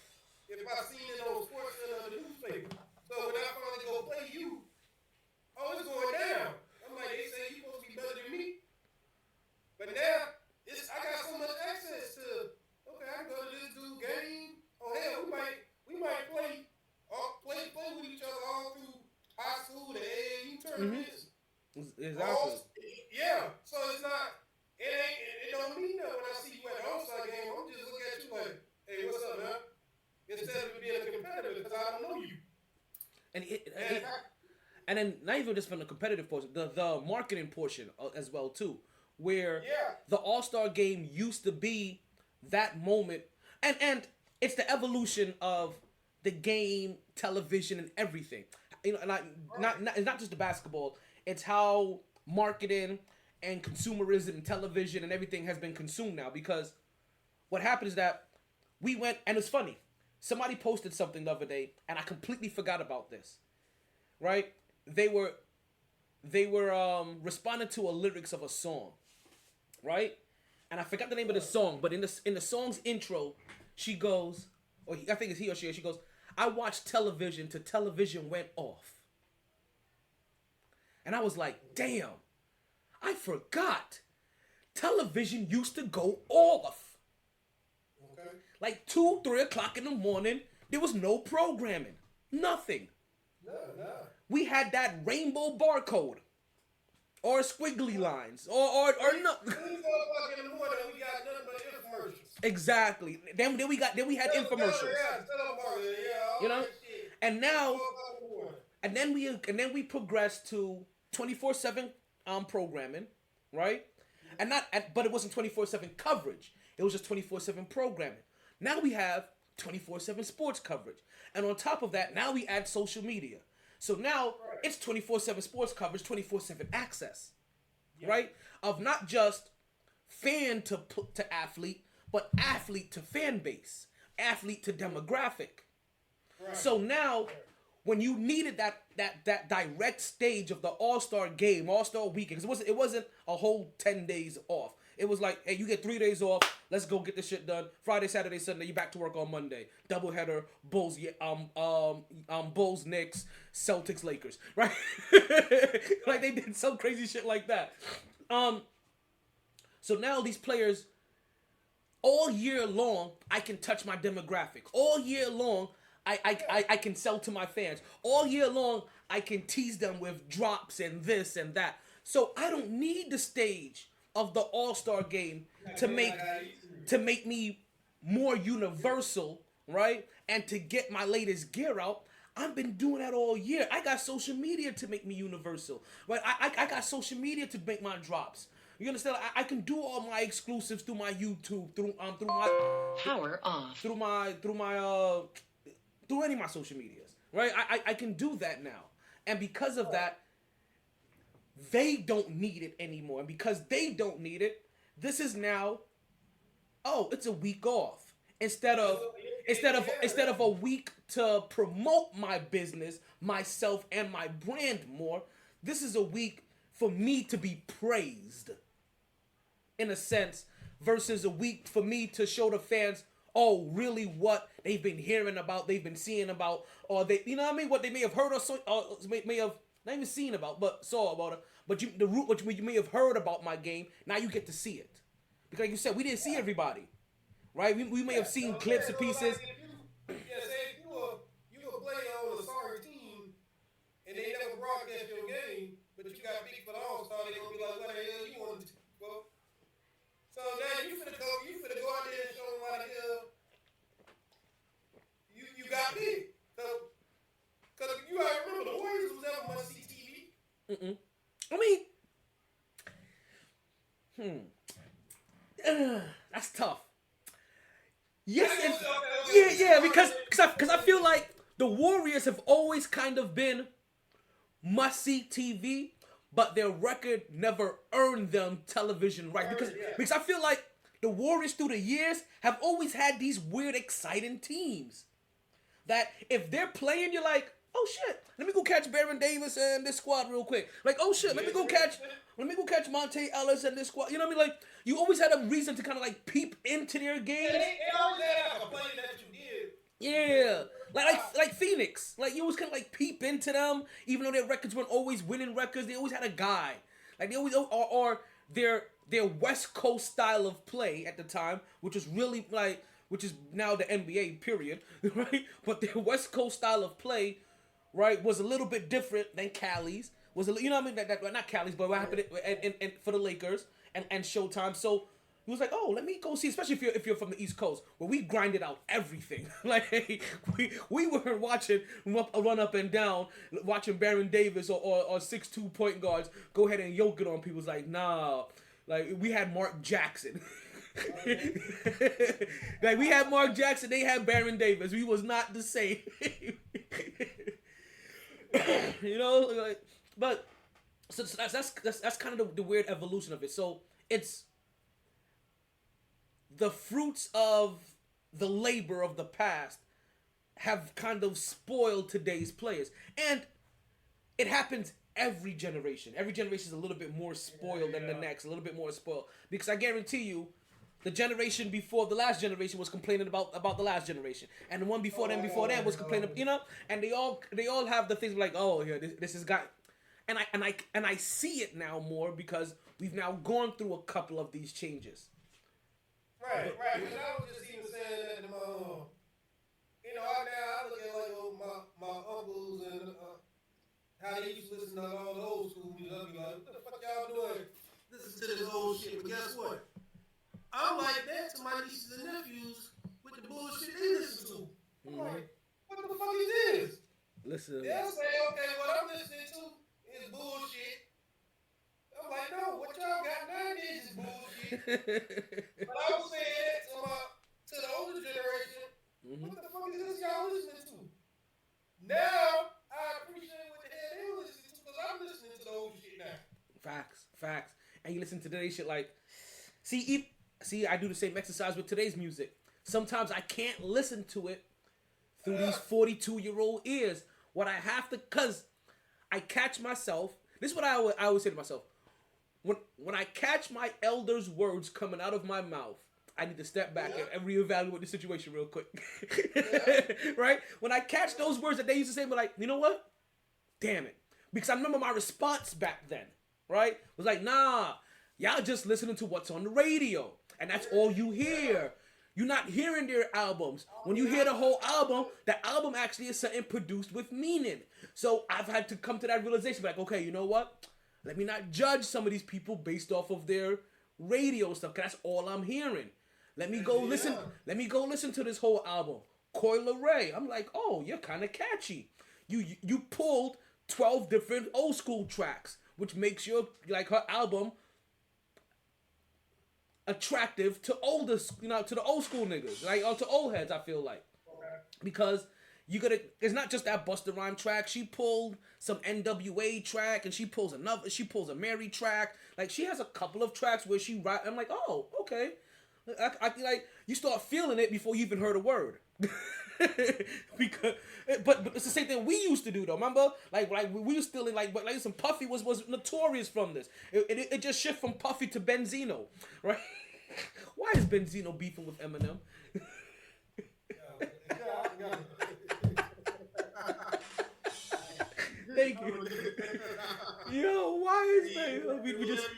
if I seen it on sports or the newspaper. So when I finally go play you, it's going down. I'm like, they say you supposed to be better than me. But now, I got so much access to, okay, I can go to this dude game. Oh hell, we might play with each other all through high school, the AAU tournaments. Exactly. Yeah. So it's not, it don't mean that when I see you at the All-Star game, I'm just looking at you like, hey, what's up, man? Instead of being a competitor, because I don't know you. And then not even just from the competitive portion, the marketing portion as well too, where the All-Star game used to be that moment, and it's the evolution of the game, television, and everything. Not just the basketball. It's how marketing and consumerism and television and everything has been consumed now. Because what happened is that we went, and it's funny. Somebody posted something the other day, and I completely forgot about this. Right? They were responding to a lyrics of a song, right? And I forgot the name of the song, but in the song's intro, she goes, I think it's he or she goes, I watched television till television went off. And I was like, damn, I forgot. Television used to go off. Okay. Like 2, 3 o'clock in the morning, there was no programming. Nothing. No. We had that rainbow barcode. Or squiggly lines. Or no. 3 o'clock in the morning, we got nothing but infomercials. Exactly. Then we had infomercials. You know? And now and then we progressed to 24/7 programming, right? But it wasn't 24/7 coverage. It was just 24/7 programming. Now we have 24/7 sports coverage. And on top of that, now we add social media. So now it's 24/7 sports coverage, 24/7 access, right? Of not just fan to athlete, but athlete to fan base, athlete to demographic. Right. So now, when you needed that direct stage of the All-Star game, All-Star weekend, because it wasn't a whole 10 days off. It was like, hey, you get 3 days off. Let's go get this shit done. Friday, Saturday, Sunday, you back to work on Monday. Doubleheader, Bulls, Bulls, Knicks, Celtics, Lakers, right? Like they did some crazy shit like that. So now these players, all year long, I can touch my demographic. All year long, I can sell to my fans. All year long, I can tease them with drops and this and that. So I don't need the stage of the All-Star game to make me more universal, right? And to get my latest gear out. I've been doing that all year. I got social media to make me universal, right? I got social media to make my drops. You understand? I can do all my exclusives through my YouTube, through my Power off. through any of my social medias, right? I can do that now, and because of that, they don't need it anymore. And because they don't need it, this is now, it's a week off instead of a week to promote my business, myself, and my brand more. This is a week for me to be praised, in a sense, versus a week for me to show the fans, really what they've been hearing about, they've been seeing about, or they, you know what I mean, what they may have heard or may have not even seen about, but saw about it. But the root which you may have heard about my game, now you get to see it, because like you said, we didn't see everybody, right? We may have seen clips and pieces. Say if you a player on a sorry team and they never broadcast your game, but you got picked for the All-Star, they gonna be like, what the hell you wanted to go? So now you finna go out there and show them why the hell you got picked. So, cause you gotta remember the Warriors was never much CTV. I mean, that's tough. Yes, yeah, because I feel like the Warriors have always kind of been must-see TV, but their record never earned them television right. Because I feel like the Warriors through the years have always had these weird, exciting teams that if they're playing, you're like, oh shit, let me go catch Baron Davis and this squad real quick. Like, oh shit, let me go catch Monte Ellis and this squad. You know what I mean? Like, you always had a reason to kind of like peep into their games. They always had a play that you did. Yeah, like Phoenix. Like, you always kind of like peep into them, even though their records weren't always winning records. They always had a guy. Like, they always, or their West Coast style of play at the time, which was really like, which is now the NBA period, right? But their West Coast style of play, right, was a little bit different than Cali's. Was a, you know what I mean? That not Cali's, but what happened and for the Lakers and Showtime. So he was like, oh, let me go see, especially if you're from the East Coast, where we grinded out everything. Like, we weren't watching run up and down, watching Baron Davis or 6'2" point guards go ahead and yoke it on people. It's like, nah. Like, we had Mark Jackson. Like, we had Mark Jackson, they had Baron Davis. We was not the same. You know, like, but so that's kind of the weird evolution of it. So it's the fruits of the labor of the past have kind of spoiled today's players, and it happens every generation. Every generation is a little bit more spoiled than the next, a little bit more spoiled, because I guarantee you, the generation before the last generation was complaining about the last generation, and the one before them was complaining, you know, and they all have the things like, oh yeah, this has got, and I see it now more because we've now gone through a couple of these changes. Right. Because I was just even saying that to my, you know, I look at like my uncles and how they used to listen to all the old school music. I'll be like, what the fuck y'all doing? Listen to this old shit. But guess what? I'm like that to my nieces and nephews with the bullshit they listen to. I'm like, what the fuck is this? Listen. They'll say, okay, what I'm listening to is bullshit. I'm like, no, what y'all got nowadays is bullshit. But I was saying that to the older generation. What the fuck is this y'all listening to? Now I appreciate what the hell they were listening to, because I'm listening to the old shit now. Facts. And you listen to today's shit like, see, See, I do the same exercise with today's music. Sometimes I can't listen to it through these 42-year-old ears. What I have to, cause I catch myself. This is what I always say to myself. When I catch my elders' words coming out of my mouth, I need to step back and reevaluate the situation real quick. Right? When I catch those words that they used to say, I'm like, you know what? Damn it. Because I remember my response back then, right? It was like, nah, y'all just listening to what's on the radio. And that's all you hear. You're not hearing their albums. When you hear the whole album, the album actually is something produced with meaning. So I've had to come to that realization, like, okay, you know what? Let me not judge some of these people based off of their radio stuff, because that's all I'm hearing. Let me go listen. Let me go listen to this whole album. Coil Ray. I'm like, oh, you're kind of catchy. You pulled 12 different old school tracks, which makes your her album attractive to older, to the old school niggas, or to old heads. I feel like because it's not just that Busta Rhyme track. She pulled some NWA track, and she pulls a Mary track. Like, she has a couple of tracks where she write. I'm like, oh, okay. I like, you start feeling it before you even heard a word. but it's the same thing we used to do though. Remember, like we were still in like some Puffy was notorious from this. It just shift from Puffy to Benzino, right? Why is Benzino beefing with Eminem? Thank you. Yo, why is that? We just.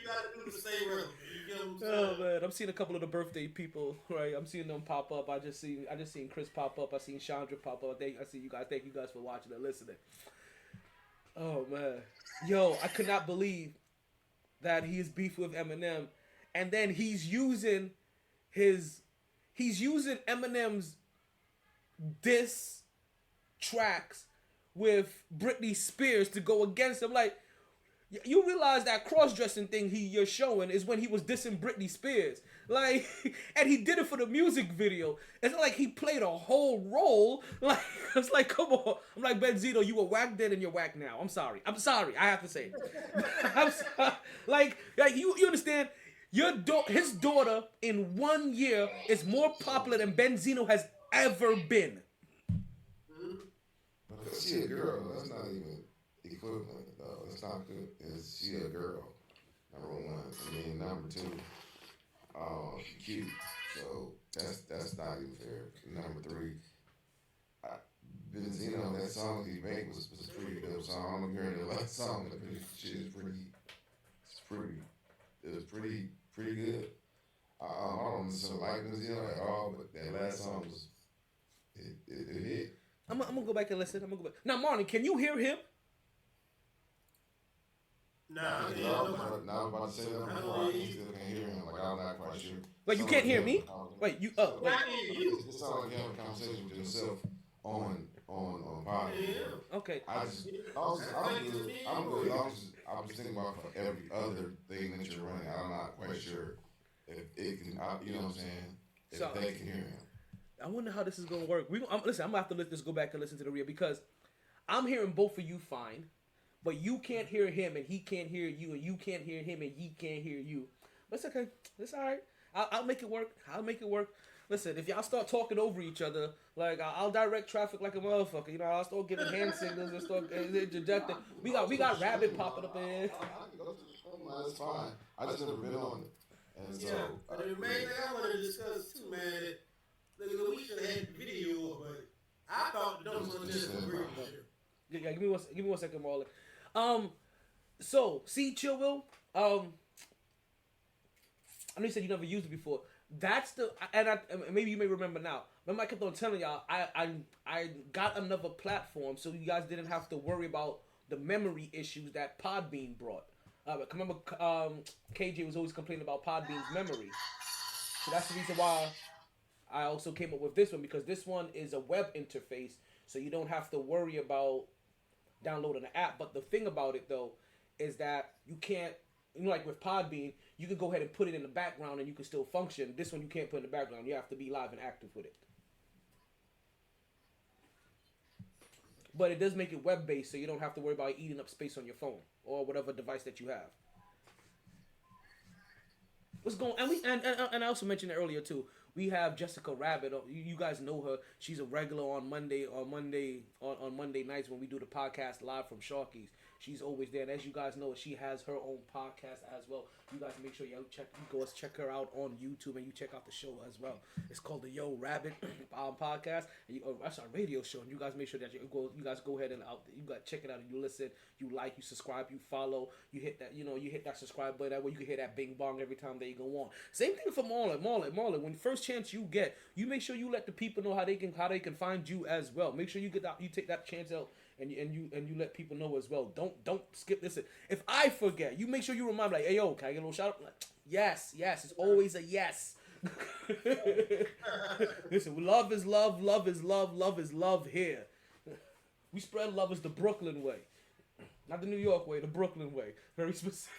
Oh man, I'm seeing a couple of the birthday people, right? I'm seeing them pop up. I just seen Chris pop up. I seen Chandra pop up. I see you guys. Thank you guys for watching and listening. Oh man, yo, I could not believe that he is beef with Eminem, and then he's using Eminem's diss tracks with Britney Spears to go against him. Like, you realize that cross-dressing thing you're showing is when he was dissing Britney Spears. Like, and he did it for the music video. It's not like he played a whole role. Like, it's like, come on. I'm like, Benzino, you were whack then and you're whack now. I'm sorry. I have to say it. I'm sorry. Like you understand? His daughter in 1 year is more popular than Benzino has ever been. But if she a girl, that's not even equivalent. It's not good. Is she a girl? Number one. I mean, number two, she cute. So that's not even fair. Number three, Benzino, that song he made was a pretty good song. I'm hearing the last song, but shit is pretty good. I don't necessarily like Benzino at all, but that last song was it hit. I'm gonna go back and listen. Now, Marlon, can you hear him? Nah, I'm about to say that before. I still can't hear him. Like, I'm not quite sure. Wait, you can't hear me? Wait, you? Oh, wait. It sounds like you have a conversation with yourself on podcast. Okay. I'm good. As long as I was thinking about for every other thing that you're running. I'm not quite sure if it can. You know what I'm saying? If they can hear him. I wonder how this is gonna work. Listen, I'm gonna have to let this go back and listen to the real, because I'm hearing both of you fine, but you can't hear him and he can't hear you, and you can't hear him and he can't hear you. But it's okay. It's all right. I'll make it work. Listen, if y'all start talking over each other, like, I'll direct traffic like a motherfucker. You know, I'll start giving hand signals and start interjecting. We got Rabbit popping up in here. That's fine. I just never been on it. And so, but the main thing I want to discuss too, man. We should have had the video, but I thought the numbers was just a great shit. Yeah, give me one second, Marlon. So, see, Chill Will, I know you said you never used it before. That's maybe you may remember now. Remember, I kept on telling y'all, I got another platform, so you guys didn't have to worry about the memory issues that Podbean brought. Remember, KJ was always complaining about Podbean's memory. So that's the reason why I also came up with this one, because this one is a web interface, so you don't have to worry about downloading the app. But the thing about it, though, is that you can't, like with Podbean, you can go ahead and put it in the background and you can still function. This one you can't put in the background. You have to be live and active with it. But it does make it web-based, so you don't have to worry about eating up space on your phone or whatever device that you have. What's going? And I also mentioned it earlier too. We have Jessica Rabbit. You guys know her. She's a regular on Monday nights when we do the podcast live from Sharky's. She's always there. And as you guys know, she has her own podcast as well. You guys make sure you go check her out on YouTube and you check out the show as well. It's called the Yo Rabbit podcast. And that's our radio show. And you guys make sure that you guys go ahead and check it out and you listen, you like, you subscribe, you follow, you hit that subscribe button. That way you can hear that bing bong every time they go on. Same thing for Marlon. When first chance you get, you make sure you let the people know how they can find you as well. Make sure you take that chance out. And you let people know as well. Don't skip this. If I forget, you make sure you remind me, like, hey yo, can I get a little shout out? Like, yes, it's always a yes. Listen, love is love, love is love, love is love here. We spread love as the Brooklyn way. Not the New York way, the Brooklyn way. Very specific.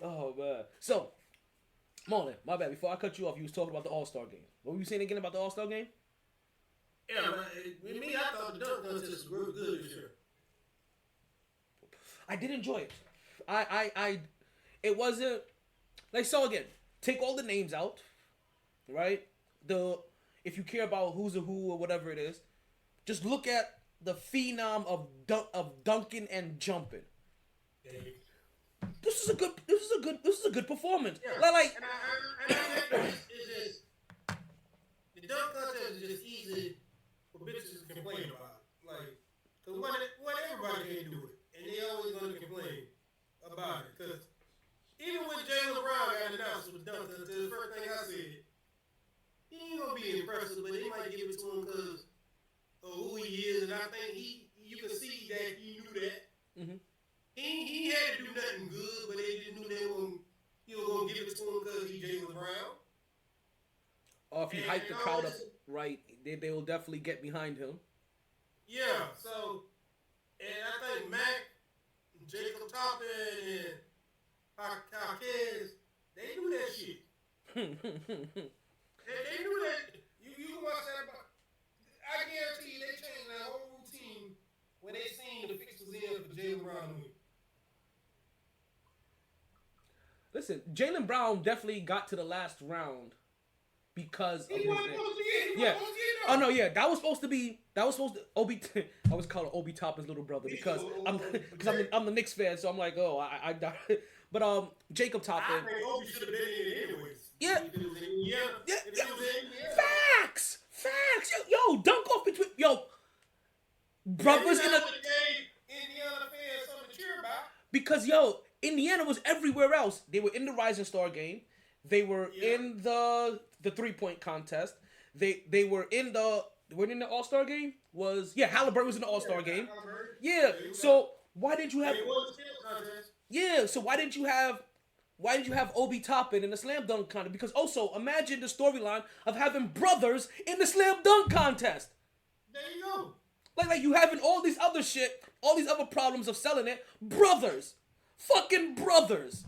Oh man. So, Marlon, my bad. Before I cut you off, you was talking about the All-Star game. What were you saying again about the All-Star game? Yeah, with me, I thought the dunk contest was real good this year. I did enjoy it. It wasn't like, so again, take all the names out, right? If you care about who's a who or whatever it is, just look at the phenom of dunking and jumping. Yeah. This is a good performance. Yeah. Like and I think it's just the dunk contest is just easy for bitches to complain about. Like, cause when everybody can't do it, and they always gonna complain about it. Cause even when Jalen Brown got announced with dunk contest, the first thing I said, he ain't gonna be impressive, but they might give it to him because of who he is, and I think you can see that he knew that. mm-hmm. He had to do nothing good, but they just knew he was gonna give it to him because he Jalen Brown. Or if he hyped the crowd up right, they will definitely get behind him. Yeah, so, and I think Mac, Jacob Toppin, and Hawkins, they knew that shit. they knew that. You can watch that. I guarantee you they changed that whole routine when they seen the fixtures in for Jalen Brown. Listen, Jalen Brown definitely got to the last round because of his name. Yeah. Oh no, yeah. That was supposed to Obi. I was calling Obi Toppin's little brother because I'm the Knicks fan, so I'm like, oh, I but Jacob Toppin. I think Obi should have been in anyways. Yeah. Yeah. Facts. Yo, dunk off between brothers in a. Indiana fans something to cheer about. Because Indiana was everywhere else. They were in the Rising Star game. They were in the 3-point contest. They were in the All-Star game. Halliburton was in the All-Star game. Yeah. So why didn't you have? Yeah. So why didn't you have Obi Toppin in the slam dunk contest? Because also imagine the storyline of having brothers in the slam dunk contest. There you go. Like you having all these other shit, all these other problems of selling it. Brothers. Fucking brothers.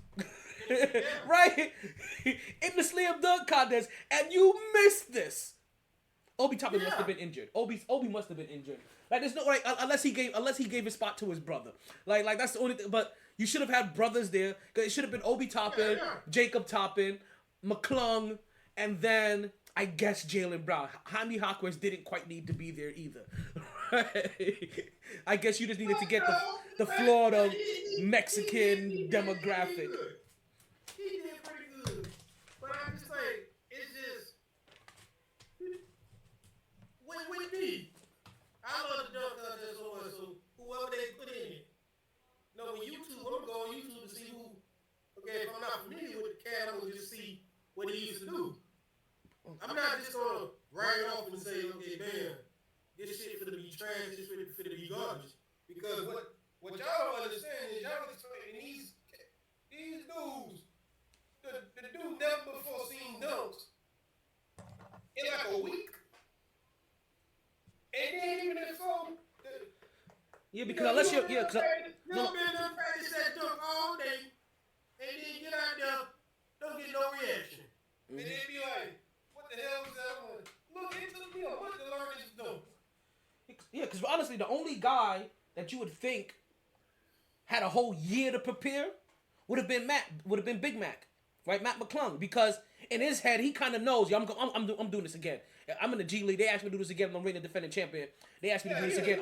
Right? In the slam dunk contest. And you missed this. Obi Toppin must have been injured. Obi must have been injured. Like there's no unless he gave his spot to his brother. Like that's the only thing. But you should have had brothers there. Cause it should have been Obi Toppin, Jacob Toppin, McClung, and then I guess Jalen Brown. Jaime Hawkins didn't quite need to be there either. I guess you just needed to get the Florida Mexican demographic. He did pretty good. But I'm just like, it's just with me. I love the dunk contest so much, so whoever they put in it. No, when YouTube, I'm gonna go on YouTube to see who. Okay, if I'm not familiar with the cat, I'm gonna just see what he used to do. I'm not just gonna write it off and say, okay, man, this shit finna be trash, this shit finna be garbage. Because what y'all don't understand is y'all explaining these dudes, the dude never before seen dunks in like a week. And then even if so, because unless you're you've been to practice that dunk all day, and then get out there, don't get no reaction. And then be like, what the hell is that one? Look, it took me a month to learn this dunk. Yeah, because honestly, the only guy that you would think had a whole year to prepare would have been Big Mac, right? Matt McClung, because in his head he kind of knows, yo, I'm doing this again. I'm in the G League. They asked me to do this again. I'm reigning defending champion. They asked me to do this again.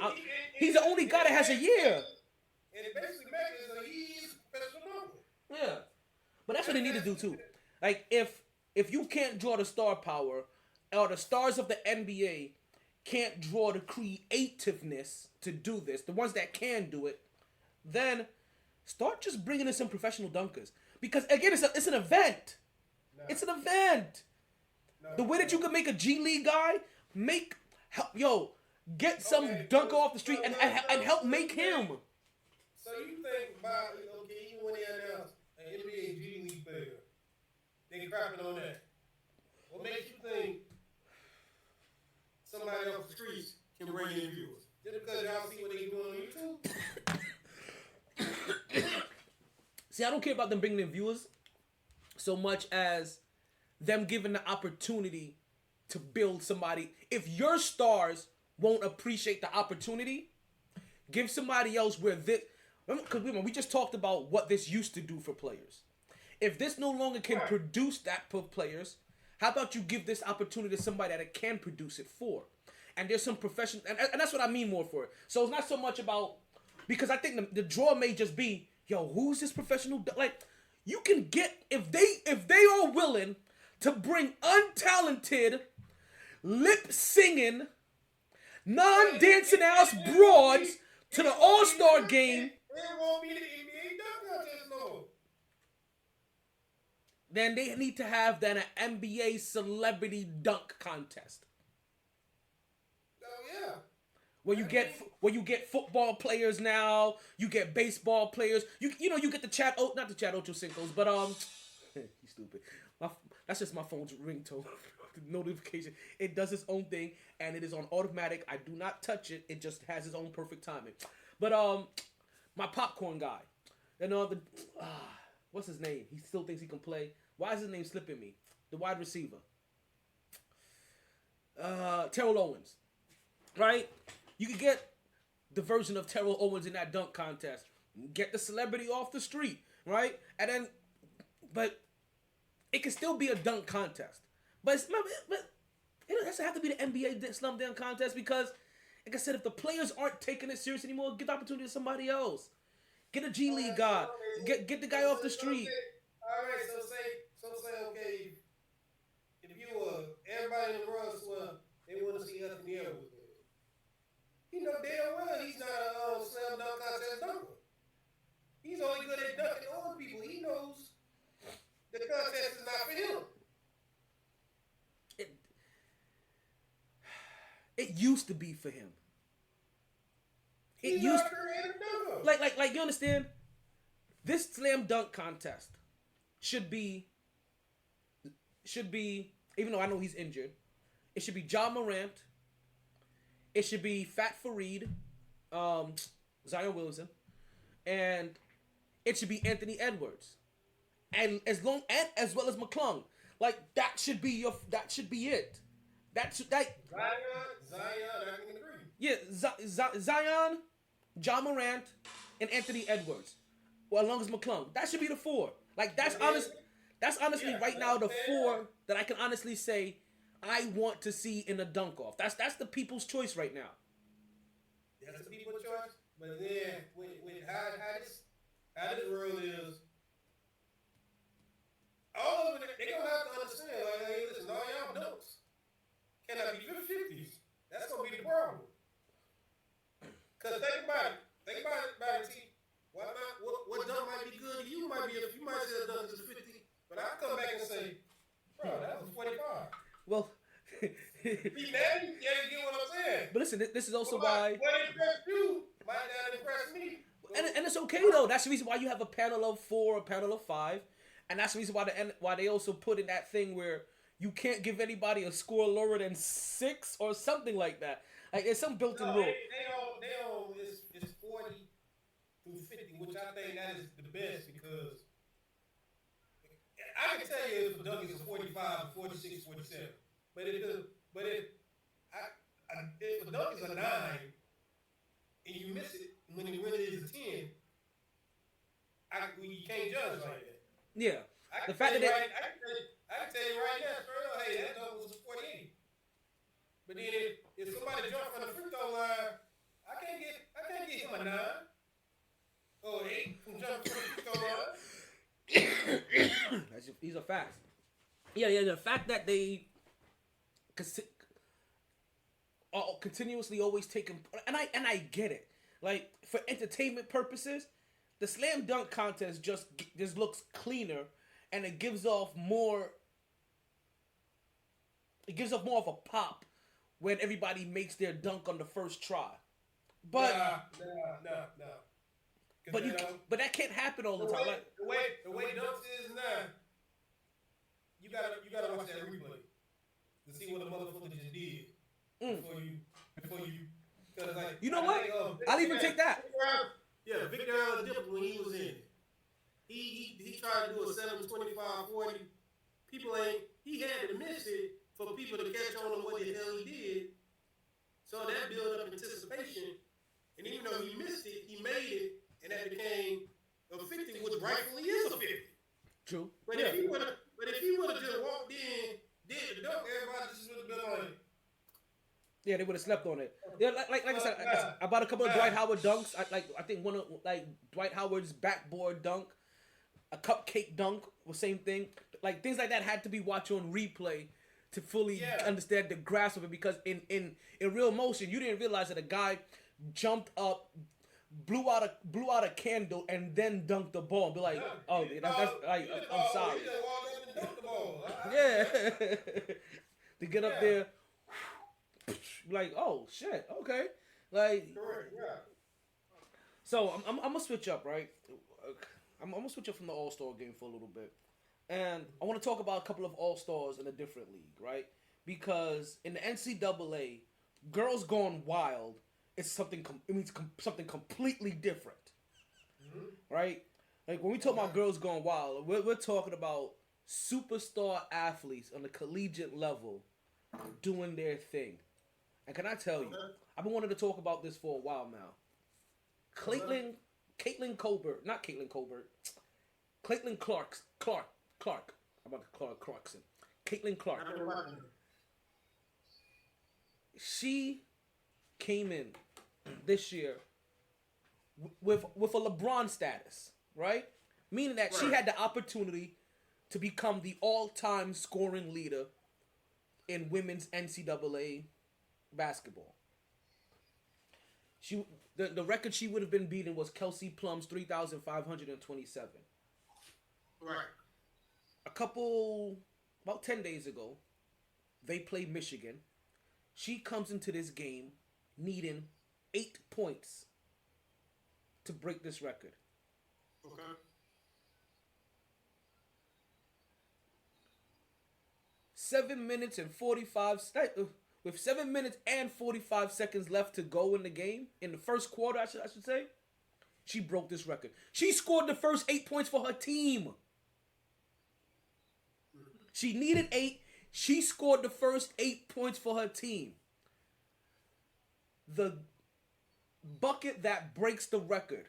He's the only guy that has a year. And it basically matters that he's professional number. Yeah, but that's what they need to do too. Like if you can't draw the star power, or the stars of the NBA can't draw the creativeness to do this, the ones that can do it, then start just bringing in some professional dunkers. Because again, it's an event. No. It's an event. No, the way that you can make a G League guy get some dunker off the street and help make him. So you think about even when they announced an NBA G League player, they crapping on that. What makes you think somebody off the streets can bring in viewers? Just because y'all see what they doing on YouTube? See, I don't care about them bringing in viewers so much as them giving the opportunity to build somebody. If your stars won't appreciate the opportunity, give somebody else where this... Because we just talked about what this used to do for players. If this no longer can produce that for players, how about you give this opportunity to somebody that it can produce it for? And there's some professional... And that's what I mean more for it. So it's not so much about... Because I think the draw may just be, yo, who's this professional... Like, you can get... If they are willing to bring untalented, lip-singing, non-dancing ass broads to the All-Star game... It won't be the NBA dunk contest no more. Then they need to have an NBA celebrity dunk contest. Oh yeah. Where you get football players now, you get baseball players. You get the not the Chad Ochocinco's, but he's stupid. That's just my phone's ringtone. Notification. It does its own thing and it is on automatic. I do not touch it. It just has its own perfect timing. But my popcorn guy, what's his name? He still thinks he can play. Why is his name slipping me? The wide receiver. Terrell Owens. Right? You could get the version of Terrell Owens in that dunk contest. Get the celebrity off the street. Right? But it can still be a dunk contest. But it doesn't have to be the NBA Slam Dunk contest because, like I said, if the players aren't taking it serious anymore, give the opportunity to somebody else. Get a G League guy. Get the guy off the street. All right, so say okay, if you everybody in the world swear they want to see Anthony Edwards. You know damn well he's not a slam dunk contest dunker. He's only good at dunking on people. He knows the contest is not for him. It used to be for him. He's not a creative dunker. Like you understand? This slam dunk contest should be, even though I know he's injured, it should be Ja Morant. It should be Fat Fareed, Zion Williamson, and it should be Anthony Edwards, and as well as McClung. Like that should be it. Zion, I can agree. Yeah, Zion, Ja Morant, and Anthony Edwards. Well, along as McClung. That should be the four. Like that's honestly right now the four that I can honestly say I want to see in a dunk off. That's the people's choice right now. That's the people's choice. But then with how this world is, all of it, they gonna have to understand. Like, hey, listen, all y'all dunks cannot be 50s. That's gonna be the problem. Cause think about it, T. Why not? What dunk might be good to you might be you might say a dunk is 50, but I come back and say, bro, that was 45. Well, you get what I'm saying? But listen, this is also why. What impressed you might not impress me. And it's okay though. That's the reason why you have a panel of 4, a panel of 5, and that's the reason why they also put in that thing where you can't give anybody a score lower than 6 or something like that. Like it's some built-in rule. They all it's 40 through 50, which I think that is the best because I can tell you if a dunk is a 45, 46, 47. But if a dunk is a 9 and you miss it when it really is a 10, you can't judge like that. Yeah. I The can fact tell that you they, right, I can tell you right now, straight up, hey, that dunk was a 48. But then if somebody jump from the free throw line, I can't get him a 9 or 8 from jumping from the free throw line. these are facts. Yeah. The fact that they are continuously always taking, and I get it. Like for entertainment purposes, the slam dunk contest just looks cleaner, and it gives off more. It gives off more of a pop when everybody makes their dunk on the first try. But No. but but that can't happen all the time. Like, the way dunks is now, you gotta watch that replay to see what the motherfucker just did before you. Cause like, you know what? I'll even take that. Victor Allen Dipple when he was in it, he tried to do a 7-25-40. People he had to miss it for people to catch on to what the hell he did. So that built up anticipation, and even though he missed it, he made it, and that became a 50, which rightfully is a 50. True. But if he would have just walked in, did the dunk, everybody just would have been like. Yeah, they would have slept on it. Yeah, like I said, I bought a couple of Dwight Howard dunks. I think one of Dwight Howard's backboard dunk, a cupcake dunk, the same thing. Like things like that had to be watched on replay to fully understand the grasp of it, because in real motion you didn't realize that a guy jumped up, blew out a candle, and then dunked the ball. Be like, oh, that's like, I'm sorry. Yeah, to get up there. Like, oh shit, okay, like, Correct, yeah. So I'm gonna switch up, right? I'm gonna switch up from the All-Star game for a little bit, and I want to talk about a couple of All-Stars in a different league, right? Because in the NCAA, Girls Gone Wild is something something completely different, right? Like when we talk about Girls Gone Wild, we're talking about superstar athletes on the collegiate level doing their thing. And can I tell you, I've been wanting to talk about this for a while now. Caitlin Colbert. I'm about to call her Clarkson. Caitlin Clark. She came in this year with a LeBron status, right? Meaning that she had the opportunity to become the all-time scoring leader in women's NCAA basketball. The record she would have been beating was Kelsey Plum's 3,527. Right. About 10 days ago, they played Michigan. She comes into this game needing 8 points to break this record. Okay. With 7 minutes and 45 seconds left to go in the game, in the first quarter, I should say, she broke this record. She scored the first 8 points for her team. She needed 8. She scored the first 8 points for her team. The bucket that breaks the record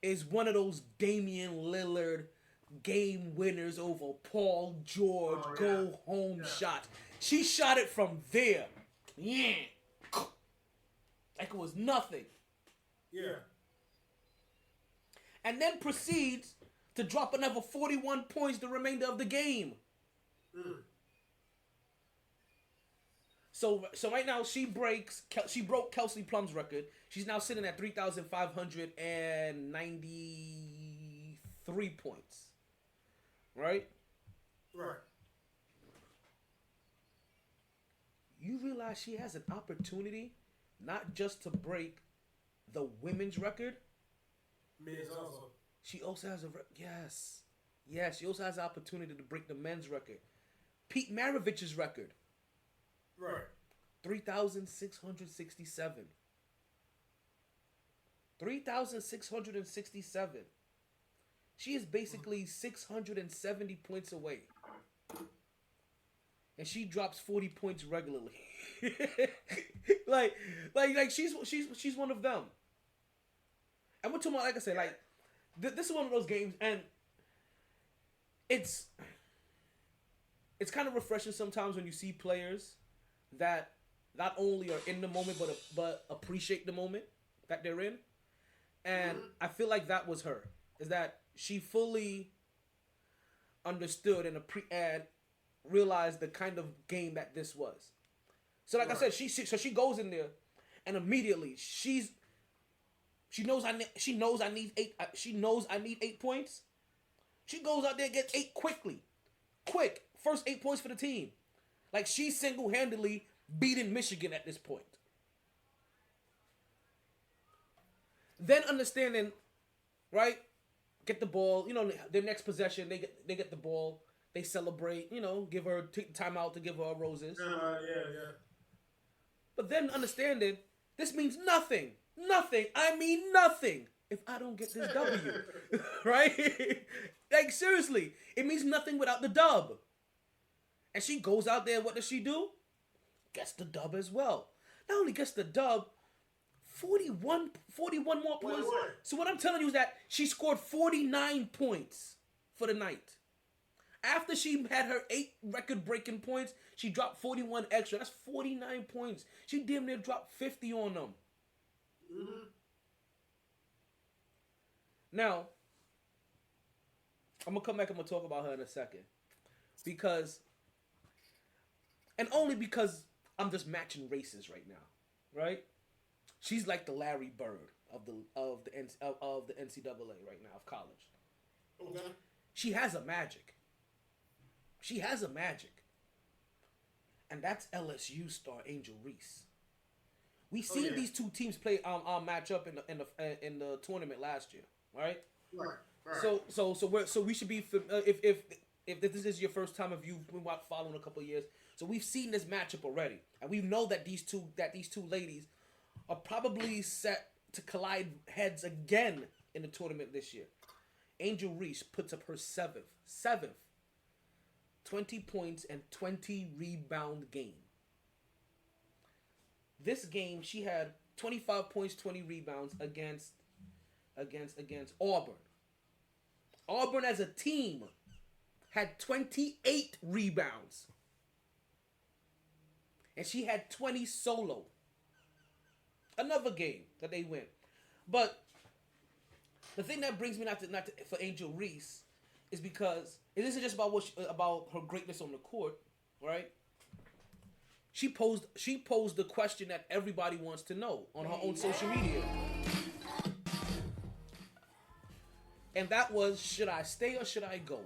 is one of those Damian Lillard game winners over Paul George go home shots. She shot it from there. Yeah. Like it was nothing. Yeah. And then proceeds to drop another 41 points the remainder of the game. So right now she broke Kelsey Plum's record. She's now sitting at 3,593 points. Right? Right. You realize she has an opportunity not just to break the women's record. Men's also. She also has yes. She also has an opportunity to break the men's record. Pete Maravich's record. Right. 3,667. 3,667. She is basically 670 points away. And she drops 40 points regularly. like she's one of them. And we're talking about, like I said, like this is one of those games, and it's kind of refreshing sometimes when you see players that not only are in the moment but appreciate the moment that they're in. And I feel like that was her. Is that she fully understood and realized the kind of game that this was. So like I said, she goes in there, and immediately she knows I need 8 points. She goes out there and gets 8 quick. First 8 points for the team. Like, she's single-handedly beating Michigan at this point. Then understanding, right? Get the ball. You know, their next possession, they get the ball. They celebrate. You know, take the time out to give her roses. Yeah. But then understanding, this means nothing. Nothing. I mean nothing if I don't get this W. Right? Like, seriously. It means nothing without the dub. And she goes out there, what does she do? Gets the dub as well. Not only gets the dub, 41 more points. So what I'm telling you is that she scored 49 points for the night. After she had her 8 record-breaking points, she dropped 41 extra. That's 49 points. She damn near dropped 50 on them. Mm-hmm. Now, I'm going to come back and I'm going to talk about her in a second. Only because I'm just matching races right now, right? She's like the Larry Bird of the NCAA right now, of college. Okay. She has a magic. And that's LSU star Angel Reese. We seen these two teams play match up in the tournament last year, right? Right. So we should be if this is your first time, if you've been following a couple of years, so we've seen this matchup already, and we know that these two ladies are probably set to collide heads again in the tournament this year. Angel Reese puts up her seventh 20 points and 20 rebound game. This game, she had 25 points, 20 rebounds against Auburn. Auburn as a team had 28 rebounds. And she had 20 solo. Another game that they win. But the thing that brings me not to for Angel Reese is because it isn't just about her greatness on the court, right? She posed the question that everybody wants to know on her own social media. And that was, should I stay or should I go?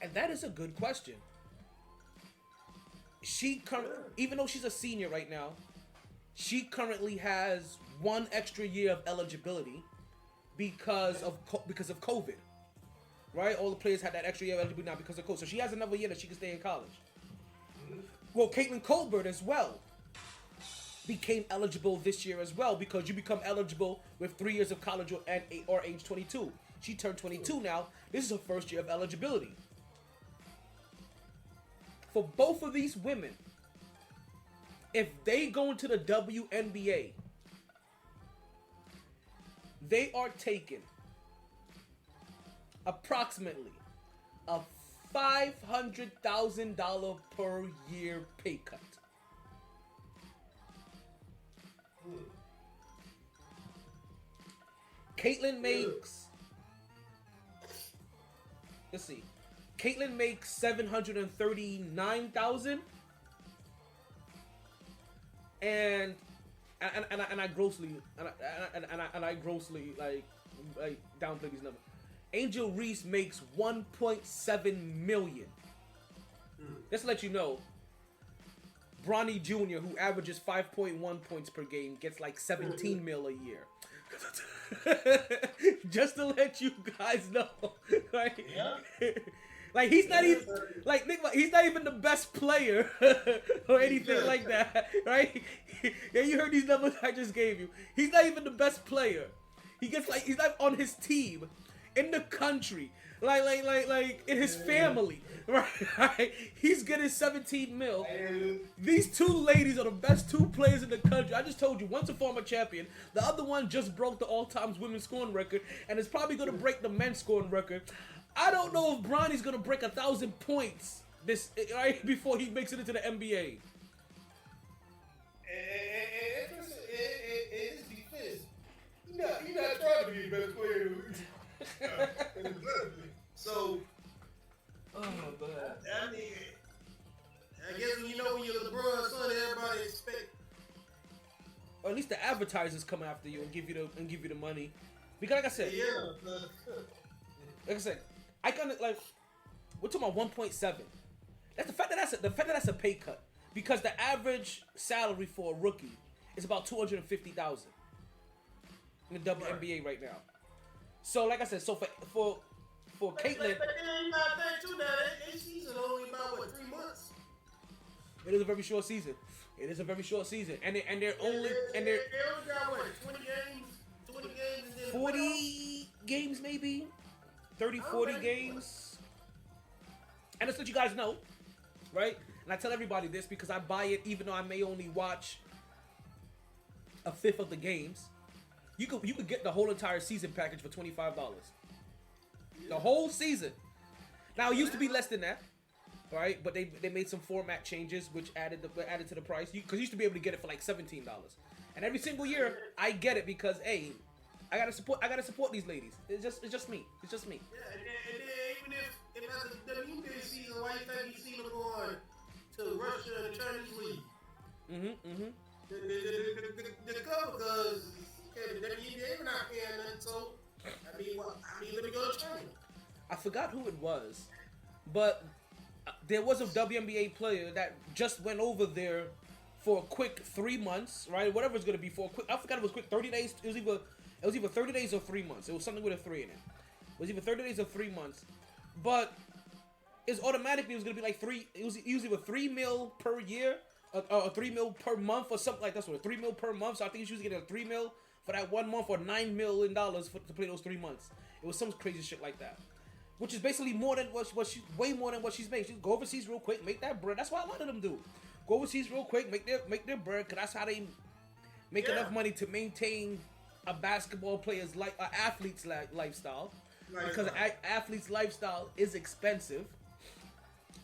And that is a good question. Even though she's a senior right now, she currently has 1 extra year of eligibility because of COVID. Right? All the players had that extra year of eligibility now because of COVID. So she has another year that she can stay in college. Well, Caitlin Colbert as well became eligible this year as well, because you become eligible with 3 years of college or age 22. She turned 22 now. This is her first year of eligibility. For both of these women, if they go into the WNBA, they are taking approximately a $500,000 per year pay cut. Caitlin makes, let's see, Caitlin makes $739,000, and I grossly like downplay these numbers. Angel Reese makes $1.7 million. Just to let you know, Bronny Jr., who averages 5.1 points per game, gets like $17 million a year. Just to let you guys know, right? Yeah. Like, he's not even he's not even the best player or anything like that, right? Yeah, you heard these numbers I just gave you. He's not even the best player. He's not on his team in the country. like in his family, right? He's getting 17 mil. These two ladies are the best two players in the country. I just told you, one's a former champion, the other one just broke the all-time women's scoring record, and is probably gonna break the men's scoring record. I don't know if Bronny's gonna break 1,000 points this right before he makes it into the NBA. And in his defense, he's not trying to be the best player in the country. So, Oh man. I mean, I guess when you're LeBron's son, everybody expect. Or at least the advertisers come after you and give you the money, because like I said, I kind of like we're talking about 1.7. That's the fact that that's a pay cut, because the average salary for a rookie is about $250,000 in the WNBA right now. So like I said, so for Caitlyn, But then you gotta think too that their season only about 3 months. it is a very short season. It is a very short season, and they're They only got what, 20 games, and then 40 games maybe, 30, 40 games. And just let you guys know, right? And I tell everybody this because I buy it even though I may only watch a fifth of the games. You could get the whole entire season package for $25. The whole season. Now it used to be less than that, right? But they made some format changes which added to the price. Because you used to be able to get it for like $17. And every single year I get it because hey, I gotta support these ladies. It's just me. It's just me. Yeah, and then even if that's the WNBA season, why you think you see them going to Russia and the Chinese league? The cover, because the WNBA not paying nothing, so I mean, let me go to China. I forgot who it was, but there was a WNBA player that just went over there for a quick 3 months, right? Whatever it's gonna be for a quick. I forgot it was quick 30 days. It was either 30 days or 3 months. It was something with a 3 in it. It was either 30 days or 3 months, but it's automatically it was gonna be like three. It was usually with $3 million per year, or $3 million per month, or something like that. So $3 million per month. So I think she was getting $3 million for that 1 month, or $9 million to play those 3 months. It was some crazy shit like that, which is basically more than way more than what she's made. She go overseas real quick, make that bread. That's what a lot of them do. Go overseas real quick, make their bread, cause that's how they make enough money to maintain a basketball player's athlete's lifestyle. Because an athlete's lifestyle is expensive,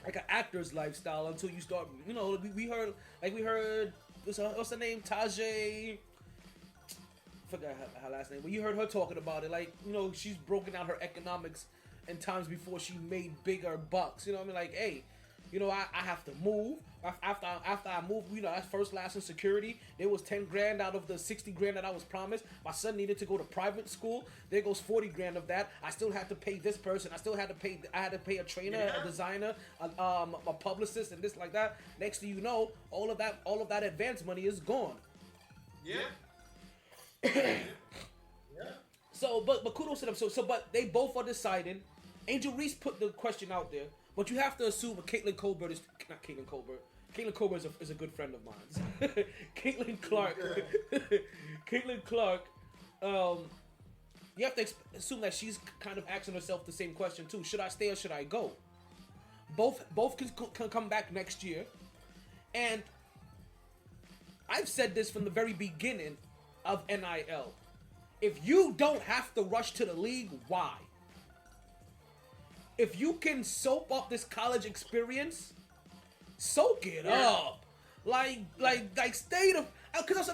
like an actor's lifestyle, until you start. We heard what's her name, Tajay. Forgot her last name, but you heard her talking about it. Like, she's broken out her economics in times before she made bigger bucks. You know what I mean? Like, hey, I have to move. After I moved, that's first, last, and security. There was 10 grand out of the 60 grand that I was promised. My son needed to go to private school. There goes 40 grand of that. I still had to pay this person. I had to pay a trainer, a designer, a publicist, and this like that. Next thing you know, all of that advance money is gone. Yeah. So, but kudos to them. So, but they both are deciding. Angel Reese put the question out there, but you have to assume Caitlin Colbert is not Caitlin Colbert. Caitlin Colbert is a good friend of mine. Caitlin Clark. Caitlin Clark. You have to assume that she's kind of asking herself the same question too. Should I stay or should I go? Both can come back next year, and I've said this from the very beginning of NIL. If you don't have to rush to the league, why? If you can soap up this college experience, soak it up. Like stay the. Because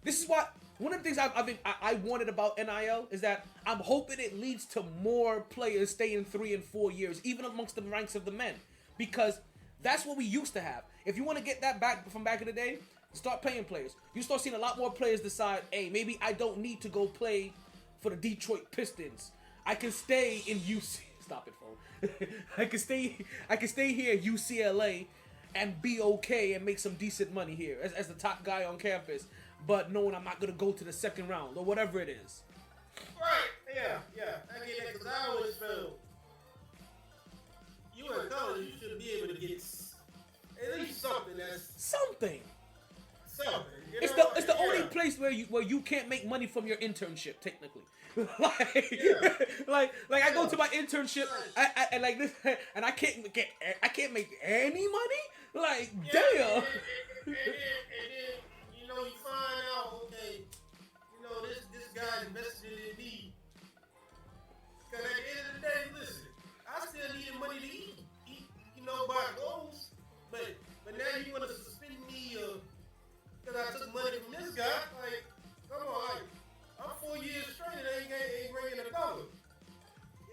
this is what one of the things I wanted about NIL is that I'm hoping it leads to more players staying 3 and 4 years, even amongst the ranks of the men, because that's what we used to have. If you want to get that back from back in the day, start paying players. You start seeing a lot more players decide, hey, maybe I don't need to go play for the Detroit Pistons. I can stay in UC. Stop it, phone. I can stay here at UCLA and be okay and make some decent money here as the top guy on campus, but knowing I'm not gonna go to the second round or whatever it is. Right. Yeah. I get that, because I always felt you in college, you should be able to get at least something that's something. something. It's the only place where you can't make money from your internship technically. like I go to my internship and like this and I can't make any money. Like damn. And then you find out, okay, this guy invested in me. Because at the end of the day, listen, I still needed money to eat, buy clothes. But now you want to suspend me because I took money from this guy? Like, come on, like, I'm 4 years straight and ain't bringing $1.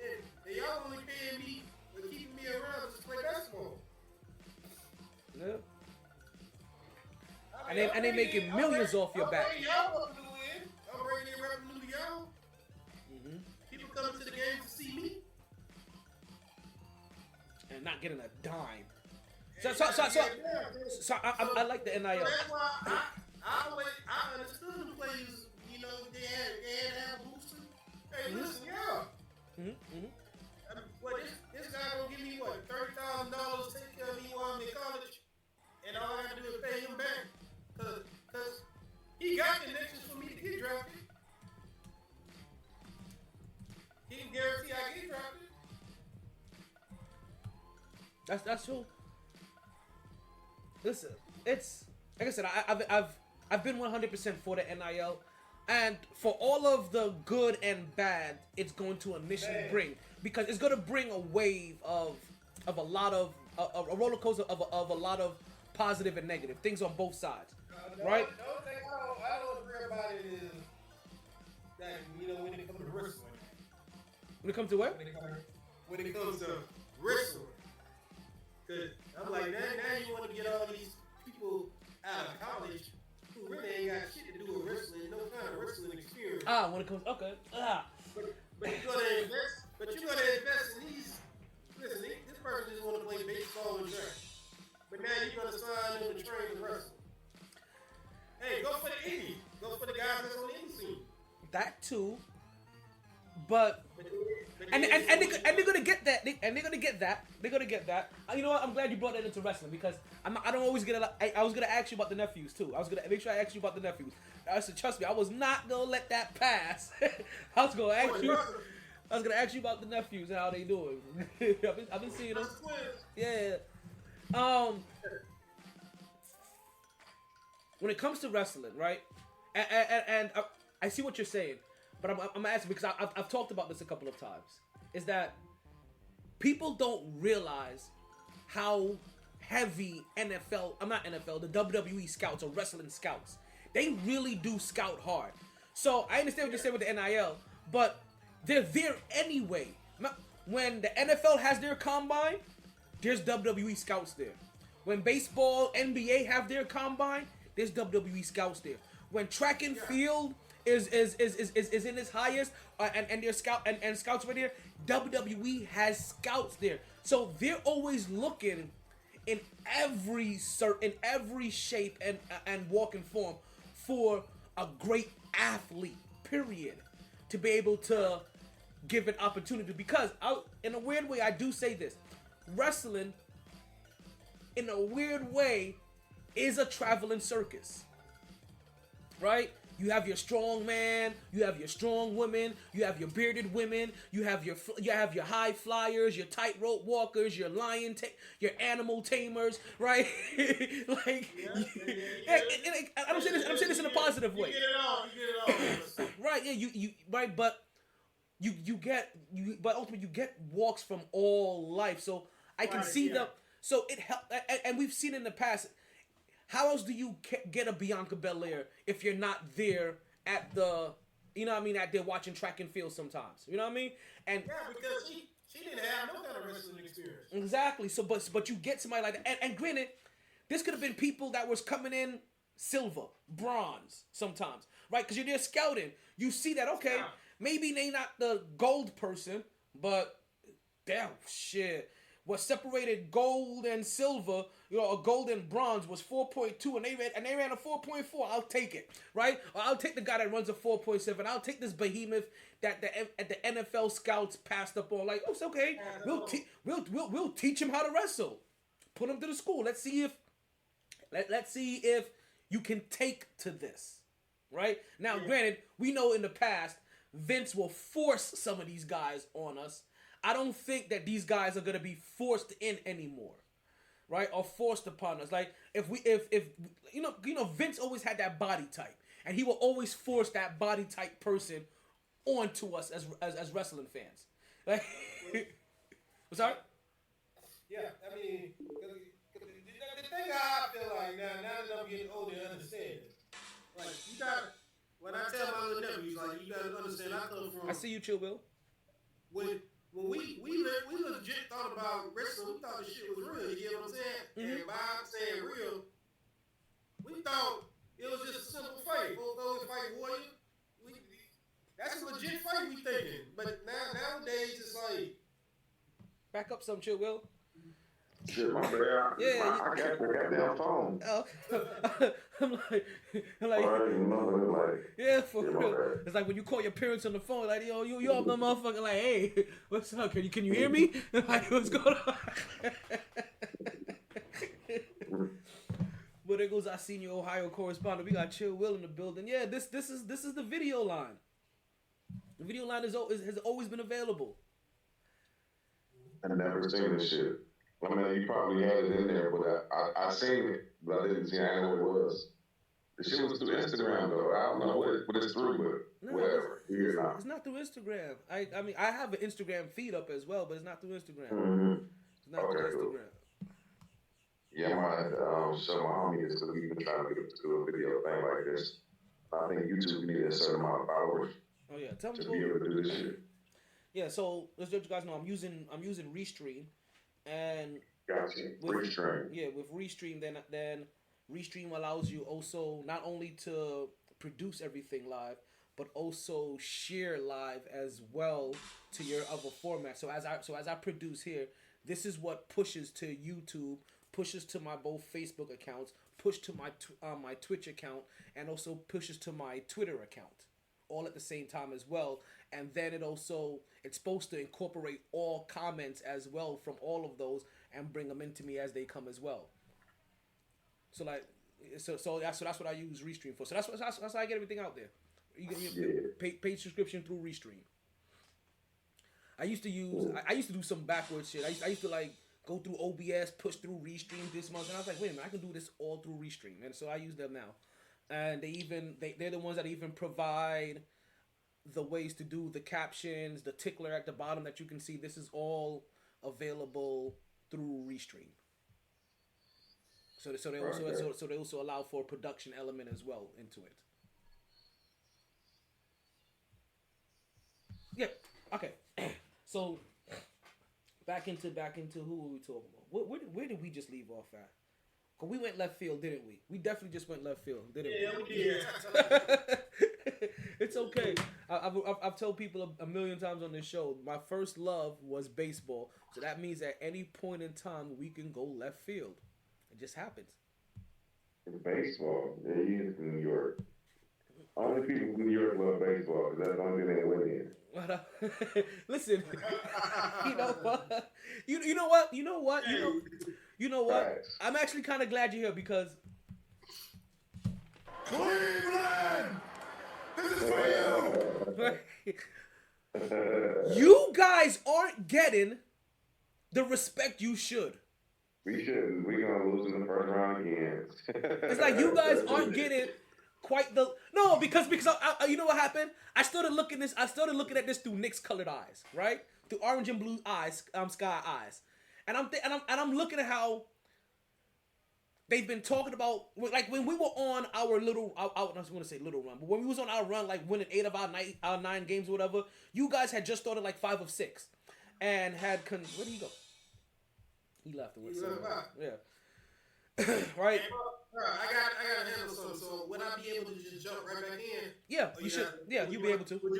And y'all only paying me for keeping me around to play basketball. Yeah. And they making millions off your back. Y'all I'm bringing in revenue to y'all. Mm-hmm. People come to the game to see me. And not getting a dime. So I like the NIL. That's why I understood the players, they had to have boosters. Hey, listen, this guy gonna give me what, $30,000 to take care of me while I'm in college, and all I have to do is pay him back, cause he got connections for me to get drafted. He can guarantee I get drafted. That's true. Listen, it's like I said, I've been 100% for the NIL, and for all of the good and bad it's going to initially bring, because it's going to bring a wave of a lot of a roller coaster of a lot of positive and negative things on both sides, right? The only thing I don't agree about it is that when it comes to wrestling. When it comes to what? When it comes to wrestling. Cause I'm like, now you want to get all these people out of college who really ain't got shit to do with wrestling, no kind of wrestling experience. When it comes, okay. But you're gonna invest in these. Listen, this person just want to play baseball and track. But now you're gonna sign them to train to wrestle. Hey, go for the indie. Go for the guys that's on the indie scene. That too. But and they're gonna get that. They're gonna get that. You know what? I'm glad you brought that into wrestling, because I don't always get I was gonna ask you about the nephews too. I was gonna make sure I asked you about the nephews. I said, trust me, I was not gonna let that pass. I was gonna ask you about the nephews and how they doing. I've been seeing them. Yeah. When it comes to wrestling, right? And I see what you're saying. But I'm asking because I've talked about this a couple of times. Is that people don't realize how heavy the WWE scouts or wrestling scouts. They really do scout hard. So I understand what you're saying with the NIL, but they're there anyway. When the NFL has their combine, there's WWE scouts there. When baseball, NBA have their combine, there's WWE scouts there. When track and field is in its highest, and their scouts right there, WWE has scouts there. So they're always looking in every shape and walk and form for a great athlete, period, to be able to give an opportunity. Because in a weird way, I do say this: wrestling, in a weird way, is a traveling circus, right? You have your strong man, you have your strong women, you have your bearded women, you have your high flyers, your tightrope walkers, your your animal tamers, right? I'm saying this in a positive way. You get it all. Right? Yeah, you right, but but ultimately you get walks from all life. So I can see them. So it helps, and we've seen in the past. How else do you get a Bianca Belair if you're not there at the, at there watching track and field sometimes? You know what I mean? And yeah, because she didn't have no kind of wrestling experience. Exactly. So, but you get somebody like that. And granted, this could have been people that was coming in silver, bronze sometimes, right? Because you're there scouting. You see that, okay, maybe they not the gold person, but damn, shit. What separated gold and silver, or gold and bronze, was 4.2, and they ran a 4.4. I'll take it, right? Or I'll take the guy that runs a 4.7. I'll take this behemoth that the NFL scouts passed up on. Like, oh, it's okay. We'll teach him how to wrestle. Put him to the school. Let's see if you can take to this. right? Now, granted, we know in the past Vince will force some of these guys on us. I don't think that these guys are gonna be forced in anymore, right? Or forced upon us. Like if you know, Vince always had that body type, and he will always force that body type person onto us as wrestling fans. Like, what's that? Yeah, I mean, the thing I feel like now that I'm getting older and understand it, like you got. When I tell my little nephews, like you gotta understand, I come from. I see you, Chill Bill. When we legit thought about wrestling, we thought the shit was real. You get what I'm saying? Mm-hmm. And by saying real, we thought it was just a simple fight. We'll go and fight Warrior. That's a legit fight we thinking. But nowadays it's like. Back up some, Chill Bill. Shit, my bad. Yeah, I got the goddamn phone. Oh, I'm like, Like, yeah, for yeah, my real. bad. It's like when you call your parents on the phone, like, yo, you up the motherfucker, like, hey, what's up? Can you hear me? Like, what's going on? But there goes our senior Ohio correspondent. We got Chill Will in the building. Yeah, this is the video line. The video line has always been available. I never seen this shit. I mean, you probably had it in there, but I seen it, but I didn't see. I know what it was. The shit was through Instagram, though. I don't know what it's through, but No, whatever. it's not through Instagram. I mean, I have an Instagram feed up as well, but it's not through Instagram. Mm-hmm. It's not through Cool. Instagram. Yeah, I might have to show my homie this because we've been trying to do a video thing like this. I think YouTube needs a certain amount of followers Oh yeah, tell me. to be able to do this shit. Yeah, so let's let you guys know I'm using Restream, and Gotcha. Restream. Yeah, with Restream, then Restream allows you also not only to produce everything live, but also share live as well to your other formats. So as I produce here, this is what pushes to YouTube, pushes to my both Facebook accounts, push to my Twitch account, and also pushes to my Twitter account, all at the same time as well. And then it's supposed to incorporate all comments as well from all of those and bring them into me as they come as well. So that's what I use Restream for. So that's how I get everything out there. You get paid subscription through Restream. I used to do some backwards shit. I used to like go through OBS, push through Restream this month, and I was like, wait a minute, I can do this all through Restream, and so I use them now. And they're the ones that even provide the ways to do the captions, the tickler at the bottom that you can see. This is all available through Restream. So they also allow for a production element as well into it. Yeah. Okay. So back into who were we talking about? Where did we just leave off at? Cause we went left field, didn't we? We definitely just went left field, didn't we? Yeah, we did. It's okay. I've told people a million times on this show, my first love was baseball. So that means at any point in time, we can go left field. It just happens. Baseball. Yeah, you in New York. Only people from New York love baseball because that's the only thing they win in. Listen, you know what? You know what? Facts. I'm actually kind of glad you're here because Cleveland! This is for you! you guys aren't getting the respect you should. We shouldn't. We're going to lose in the first round again. It's like you guys aren't getting quite the because I you know what happened? I started looking at this through Nick's colored eyes, right? Through orange and blue eyes, sky eyes, and I'm looking at how they've been talking about, like when we were on our little, I was going to say little run, but when we was on our run, like winning 8 of our 9 games or whatever, you guys had just started like 5 of 6, and had where did he go? He left. Yeah. Right. I got to handle something. So would I be able to just jump right back in? Yeah, you should. Yeah, you'll be able to. Would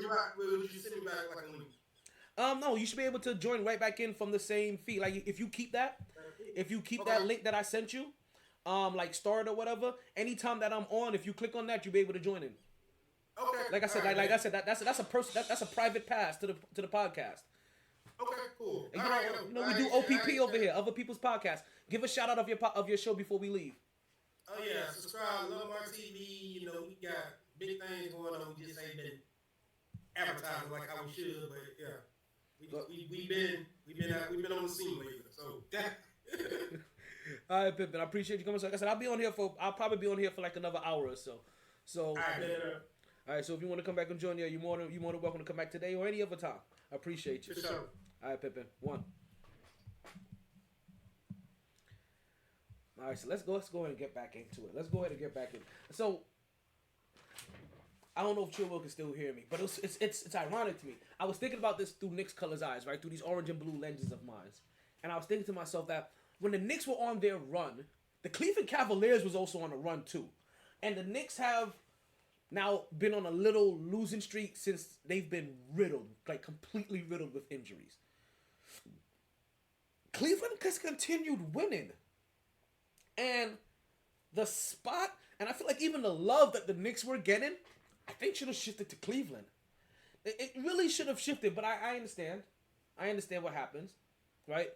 you send me back like a link? No, you should be able to join right back in from the same feed. Like if you keep that link that I sent you, like start or whatever, anytime that I'm on, if you click on that, you'll be able to join in. Okay. Like I said, like I said, that's a private pass to the podcast. Okay, cool. And we do OPP over here, other people's podcasts. Give a shout out of your show before we leave. Oh yeah, subscribe, love MyT. We got big things going on. We just ain't been advertising like how we should. But yeah, we've been on the scene lately. So All right, Pippin. I appreciate you coming. So like I said, I'll probably be on here for like another hour or so. So. all right, All right, so if you want to come back and join, you're more than welcome to come back today or any other time. I appreciate you. for sure. All right, Pippin. One. All right, so let's go ahead and get back into it. So I don't know if Chill Will can still hear me, but it's ironic to me. I was thinking about this through Knicks colors eyes, right? Through these orange and blue lenses of mine. And I was thinking to myself that when the Knicks were on their run, the Cleveland Cavaliers was also on a run too. And the Knicks have now been on a little losing streak since they've been riddled, like completely riddled with injuries. Cleveland has continued winning. And the spot, and I feel like even the love that the Knicks were getting, I think should have shifted to Cleveland. It really should have shifted, but I understand. I understand what happens, right?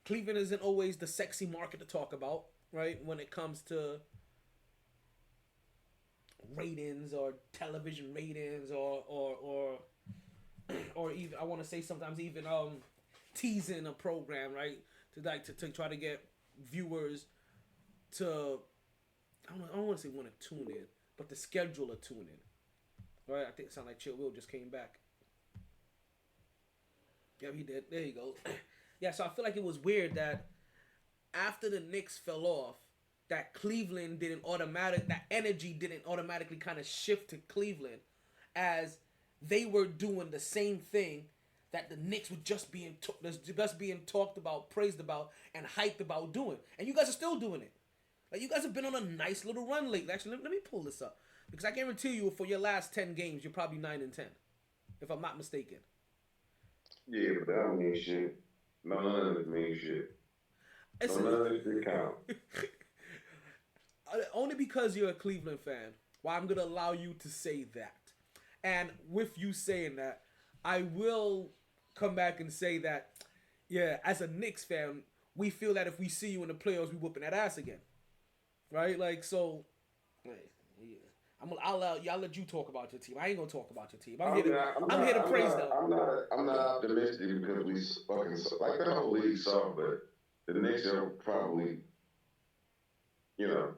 Cleveland isn't always the sexy market to talk about, right? When it comes to ratings or television ratings or even, I want to say sometimes even teasing a program, right? To try to get viewers to, I don't want to say want to tune in, but to schedule a tune in. Right? I think it sounded like Chill Will just came back. Yeah, he did. There you go. Yeah, so I feel like it was weird that after the Knicks fell off, that that energy didn't automatically kind of shift to Cleveland, as they were doing the same thing that the Knicks were just being talked about, praised about, and hyped about doing. And you guys are still doing it. Like, you guys have been on a nice little run lately. Actually, let me pull this up. Because I guarantee you, for your last 10 games, you're probably 9-10. If I'm not mistaken. Yeah, but that don't mean shit. None of it means shit. None of it shit count. Only because you're a Cleveland fan, well, I'm going to allow you to say that. And with you saying that, I will come back and say that, yeah, as a Knicks fan, we feel that if we see you in the playoffs, we whooping that ass again. Right? Like, so, yeah. I'll let you talk about your team. I ain't gonna talk about your team. I'm here to praise them. I'm not optimistic because we fucking like the whole league soft, but the Knicks are probably, one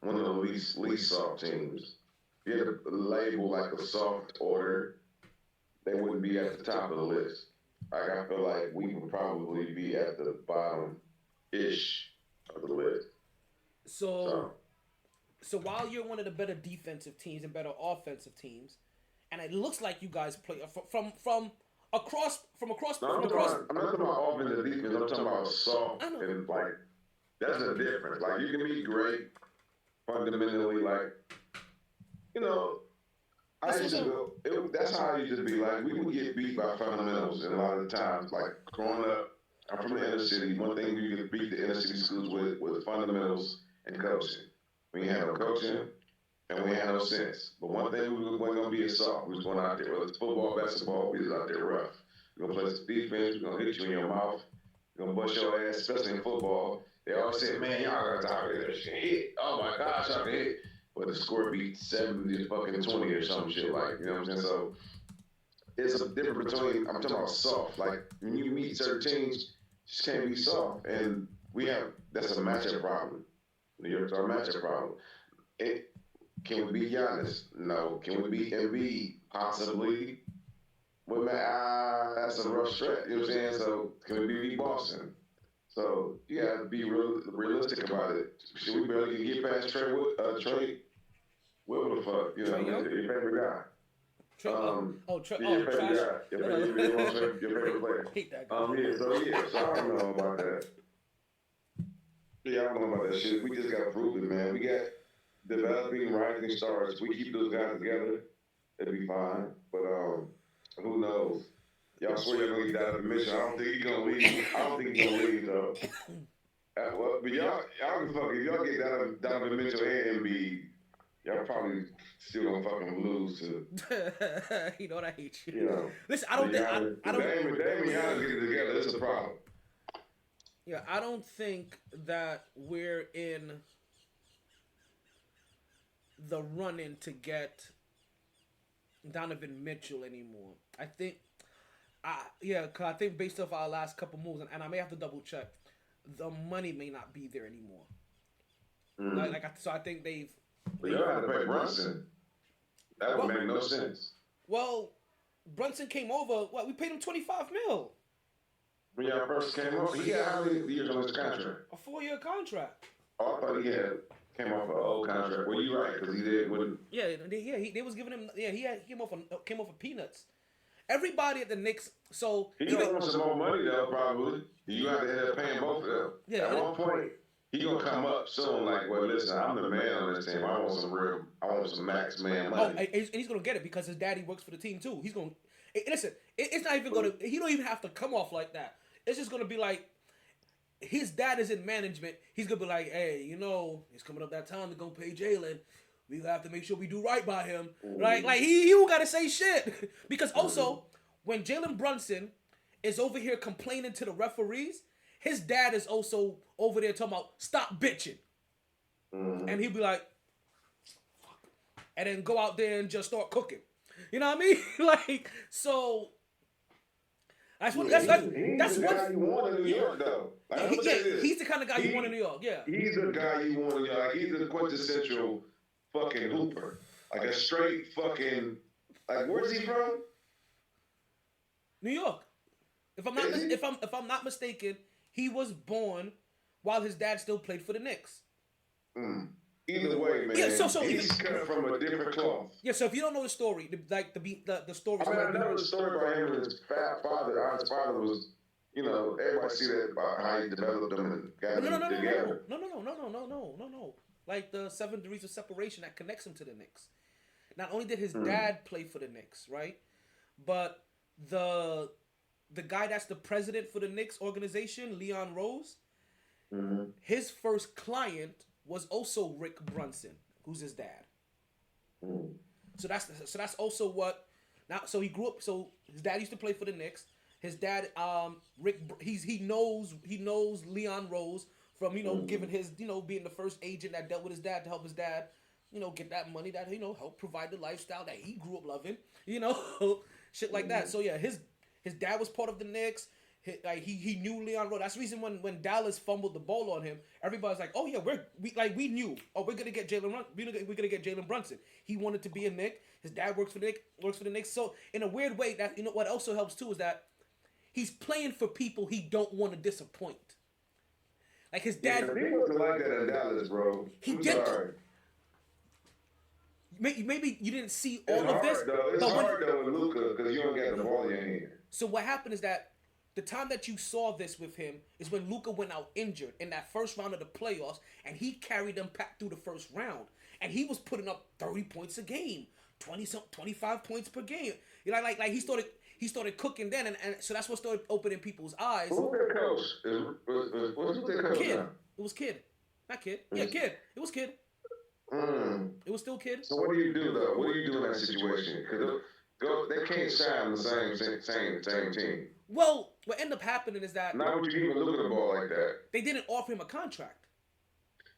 of the least soft teams. If you had to label like a soft order, they wouldn't be at the top of the list. Like, I feel like we would probably be at the bottom-ish of the list. So while you're one of the better defensive teams and better offensive teams, and it looks like you guys play from across. I'm not talking about offense and defense. I'm talking about soft and like that's a difference. Like, you can be great fundamentally, like, that's how I used to be. Like, we would get beat by fundamentals, and a lot of the times, like, growing up, I'm from the inner city. One thing you could beat the inner city schools with was fundamentals and coaching. We ain't had no coaching, and we had no sense. But one thing we weren't going to be is soft. We was going out there, whether it's football, basketball, we was out there rough. We're going to play some defense. We're going to hit you in your mouth. We're going to bust your ass, especially in football. They always say, man, y'all got to hit. Oh, my gosh, y'all can hit. But the score beat 70 to fucking 20 or some shit, like, you know what I'm saying? So it's a difference between, I'm talking about soft. Like, when you meet certain teams, just can't be soft. And that's a matchup problem. New York's our matchup problem. Can we beat Giannis? No. Can we beat Embiid? Possibly. But man, that's a rough stretch. You know what I'm saying? So can we beat Boston? So you gotta be realistic about it. Should we barely get past Trey? What the fuck? You know, your favorite guy. Trey. Your favorite guy. Your favorite player. Hate that guy. So I don't know about that. Yeah, I don't know about that shit. We just got proven, man. We got developing rising stars. If we keep those guys together, it'll be fine. But who knows? Y'all swear y'all gonna get out of the mission. I don't think he's gonna leave. Though. But y'all can fuck. If y'all get Donovan Mitchell and Embiid, y'all probably still gonna fucking lose to. You know what, I hate you. You know. Listen, I don't think. I don't. Damn, Giannis get it together. That's a problem. Yeah, I don't think that we're in the run-in to get Donovan Mitchell anymore. I think, cause I think based off our last couple moves, and I may have to double check, the money may not be there anymore. So I think they've. But y'all had to pay Brunson. That would make no sense. Well, Brunson came over. What, we paid him $25 million. When y'all first came over, he had how many years on his contract? A 4-year contract. Oh, I thought he came off an old contract. Well, you right, because he did wouldn't. Yeah, they was giving him. Yeah, he came off of peanuts. Everybody at the Knicks. So he gonna want some more money though, probably. You got to end up paying both of them. Yeah, at one point, he gonna come up soon. Like, well, listen, I'm the man on this team. I want some max man money. Oh, and he's gonna get it because his daddy works for the team too. He's gonna listen. It's not even gonna. He don't even have to come off like that. It's just gonna be like his dad is in management. He's gonna be like, hey, it's coming up that time to go pay Jalen. We gotta have to make sure we do right by him, right? Like he don't gotta say shit because also when Jalen Brunson is over here complaining to the referees, his dad is also over there talking about stop bitching, and he'll be like, fuck, and then go out there and just start cooking. You know what I mean? Like so. That's what. That's the guy you want in New York, though. Like, he's the kind of guy you want in New York. Yeah, he's the guy you want in New York. Like, he's the quintessential fucking hooper, like a straight fucking. Like, where's he from? New York. If I'm not mistaken, he was born while his dad still played for the Knicks. Either way, man. Yeah, so he's cut from a different cloth. Yeah, so if you don't know the story, the story. I know the story about him and his father. His father was, everybody see that about how he developed them and got them together. No. Like the 7 degrees of separation that connects him to the Knicks. Not only did his dad play for the Knicks, right? But the guy that's the president for the Knicks organization, Leon Rose, his first client was also Rick Brunson, who's his dad. So that's also what. Now, so he grew up. So his dad used to play for the Knicks. His dad, Rick, he knows Leon Rose from giving his being the first agent that dealt with his dad to help his dad get that money that help provide the lifestyle that he grew up loving, shit like that. So yeah, his dad was part of the Knicks. He knew Leon Rose. That's the reason when Dallas fumbled the ball on him, everybody's like, oh yeah, we knew. Oh, we're gonna get Jalen Brunson. He wanted to be a Knick. His dad works for the Knicks. So in a weird way, that what also helps too is that he's playing for people he don't want to disappoint. Like his dad. Yeah, he wasn't like that in Dallas, bro. He did. Maybe you didn't see all of this. It's hard though with Luka because you don't get the ball in your hand. So what happened is that the time that you saw this with him is when Luka went out injured in that first round of the playoffs, and he carried them back through the first round, and he was putting up 30 points a game, 25 points per game. Like he started cooking then, and so that's what started opening people's eyes. Who was their coach? Who's their coach? Kid. It was Kid. Not Kid. Yeah, Kid. It was Kid. It was still Kid. So what do you do though? What do you do in that situation? Because they can't shine on the same team. Well, what ended up happening is that not would you even look at the ball like that. They didn't offer him a contract.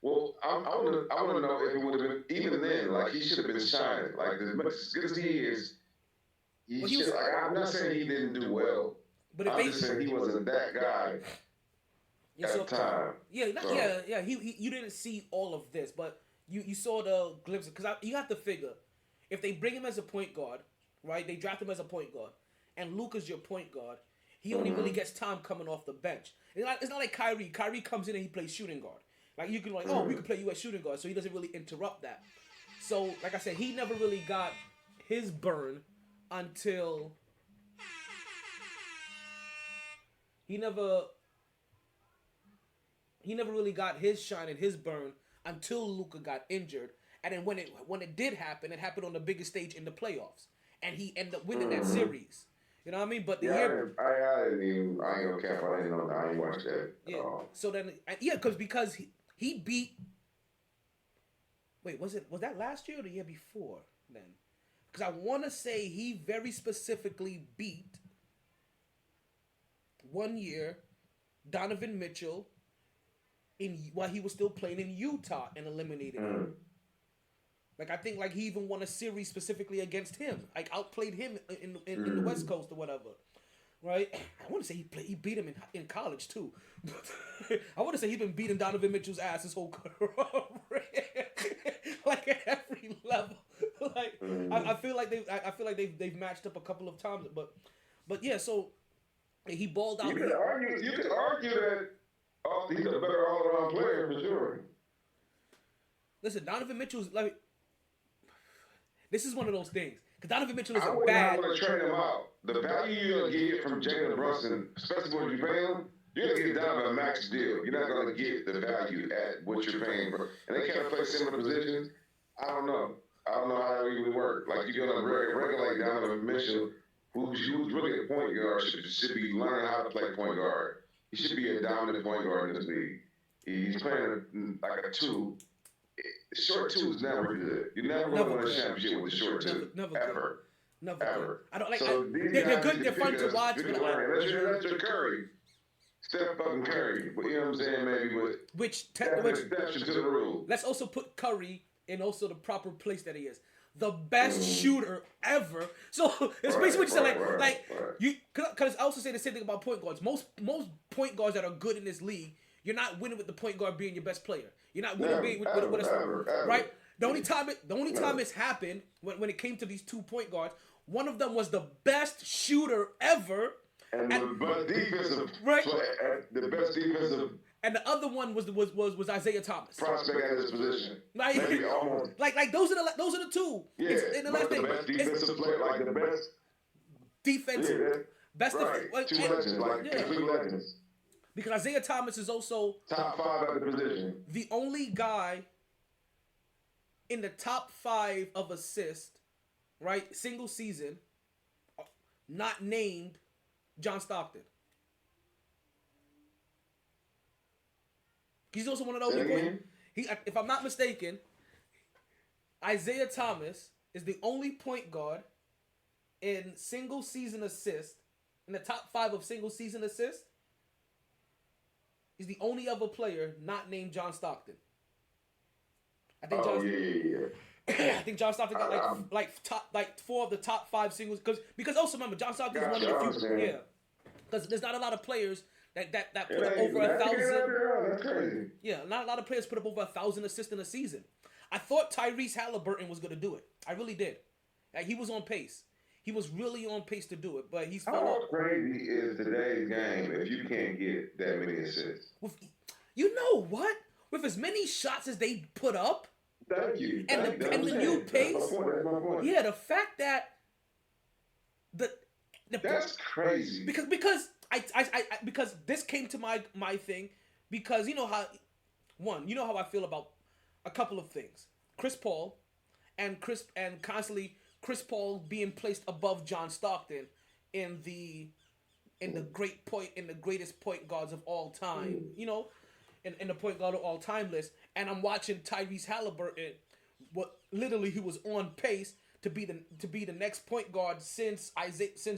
Well, I want to know if it would have been even then. Like he should have been shining. Like as good as he is, I'm not saying he didn't do well. But I'm just saying he wasn't that guy at the time. Yeah. You didn't see all of this, but you saw the glimpse. Because you have to figure, if they bring him as a point guard, right? They draft him as a point guard, and Luka's your point guard. He only really gets time coming off the bench. It's not like Kyrie. Kyrie comes in and he plays shooting guard. Like you can we can play you as shooting guard, so he doesn't really interrupt that. So like I said, he never really got his burn until he never really got his shine and his burn until Luka got injured. And then when it did happen, it happened on the biggest stage in the playoffs, and he ended up winning that series. You know what I mean? But the year I ain't gonna cap. I ain't watched that. Yeah. So then, because he beat. Wait, was that last year or the year before then? Because I want to say he very specifically beat 1 year Donovan Mitchell while he was still playing in Utah and eliminated him. Like I think like he even won a series specifically against him. Like outplayed him in the West Coast or whatever. Right? I want to say he beat him in college too. I want to say he's been beating Donovan Mitchell's ass his whole career, like at every level. Like I feel like they've matched up a couple of times, but yeah. So he balled out. You could argue that he's a better all-around player for sure. Listen, Donovan Mitchell's like. This is one of those things. Because Donovan Mitchell is I a wouldn't bad. want to trade him out. The value you're going to get from Jalen Brunson, especially when you pay him, you're going to get down to a max deal. You're not going to get the value at what you're paying. And they can't play similar positions. I don't know how that even work. Like, you're going to regulate Donovan Mitchell, who's really a point guard, should be learning how to play point guard. He should be a dominant point guard in this league. He's playing like a two. Short two is never good. You never win a championship with a short two. Never ever. Never. I don't like. So They're good. They're fun to watch. Unless you're Curry, Steph fucking Curry. But you know what I'm saying? Maybe with which exception to the rule. Let's also put Curry in also the proper place that he is. The best shooter ever. So it's basically what you said. Like you, because I also say the same thing about point guards. Most point guards that are good in this league, you're not winning with the point guard being your best player. You're not winning with a right. The only time it's happened when it came to these 2 point guards, one of them was the best shooter ever, and the best defensive, right? The best defensive, and the other one was Isaiah Thomas. Prospect at his position, like those are the two. Yeah, in the last the best defensive player, like the best defensive, best right. Two legends, complete legends. Because Isaiah Thomas is also top 5 at the position. The only guy in the top 5 of assists, right? Single season, not named John Stockton. He's also one of the only point. If I'm not mistaken, Isaiah Thomas is the only point guard in single season assists, in the top 5 of single season assists. He's the only other player not named John Stockton. I think I think John Stockton got like 4 of the top 5 singles because also remember John Stockton is one of the few because there's not a lot of players that put up over 1,000. That's crazy. Yeah, not a lot of players put up over 1,000 assists in a season. I thought Tyrese Halliburton was gonna do it. I really did. Like, he was on pace. He was really on pace to do it, but he's how crazy is today's game if you can't get that many assists? You know what? With as many shots as they put up, thank you, and the new pace, that's my point. Yeah, the fact that that's crazy because because this came to my thing because you know how I feel about a couple of things. Chris Paul and constantly Chris Paul being placed above John Stockton in the greatest point guards of all time, you know, in the point guard of all time list. And I'm watching Tyrese Halliburton, literally he was on pace to be the next point guard since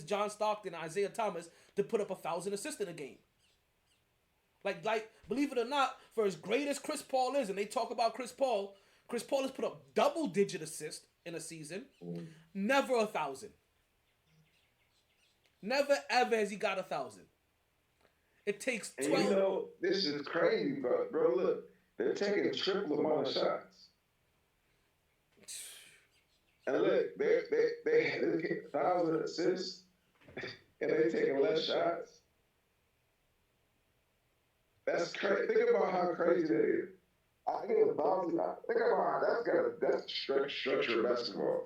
John Stockton and Isaiah Thomas to put up 1,000 assists in a game. Like believe it or not, for as great as Chris Paul is, and they talk about Chris Paul has put up double-digit assists in a season. Never 1,000. Never ever has he got 1,000. It takes 12. And you know, this is crazy, bro. Look, they're taking triple amount of shots. And look, they get 1,000 assists, and they're taking less shots. That's crazy. Think about how crazy that is. I get 1,000. Think about how that's structure of basketball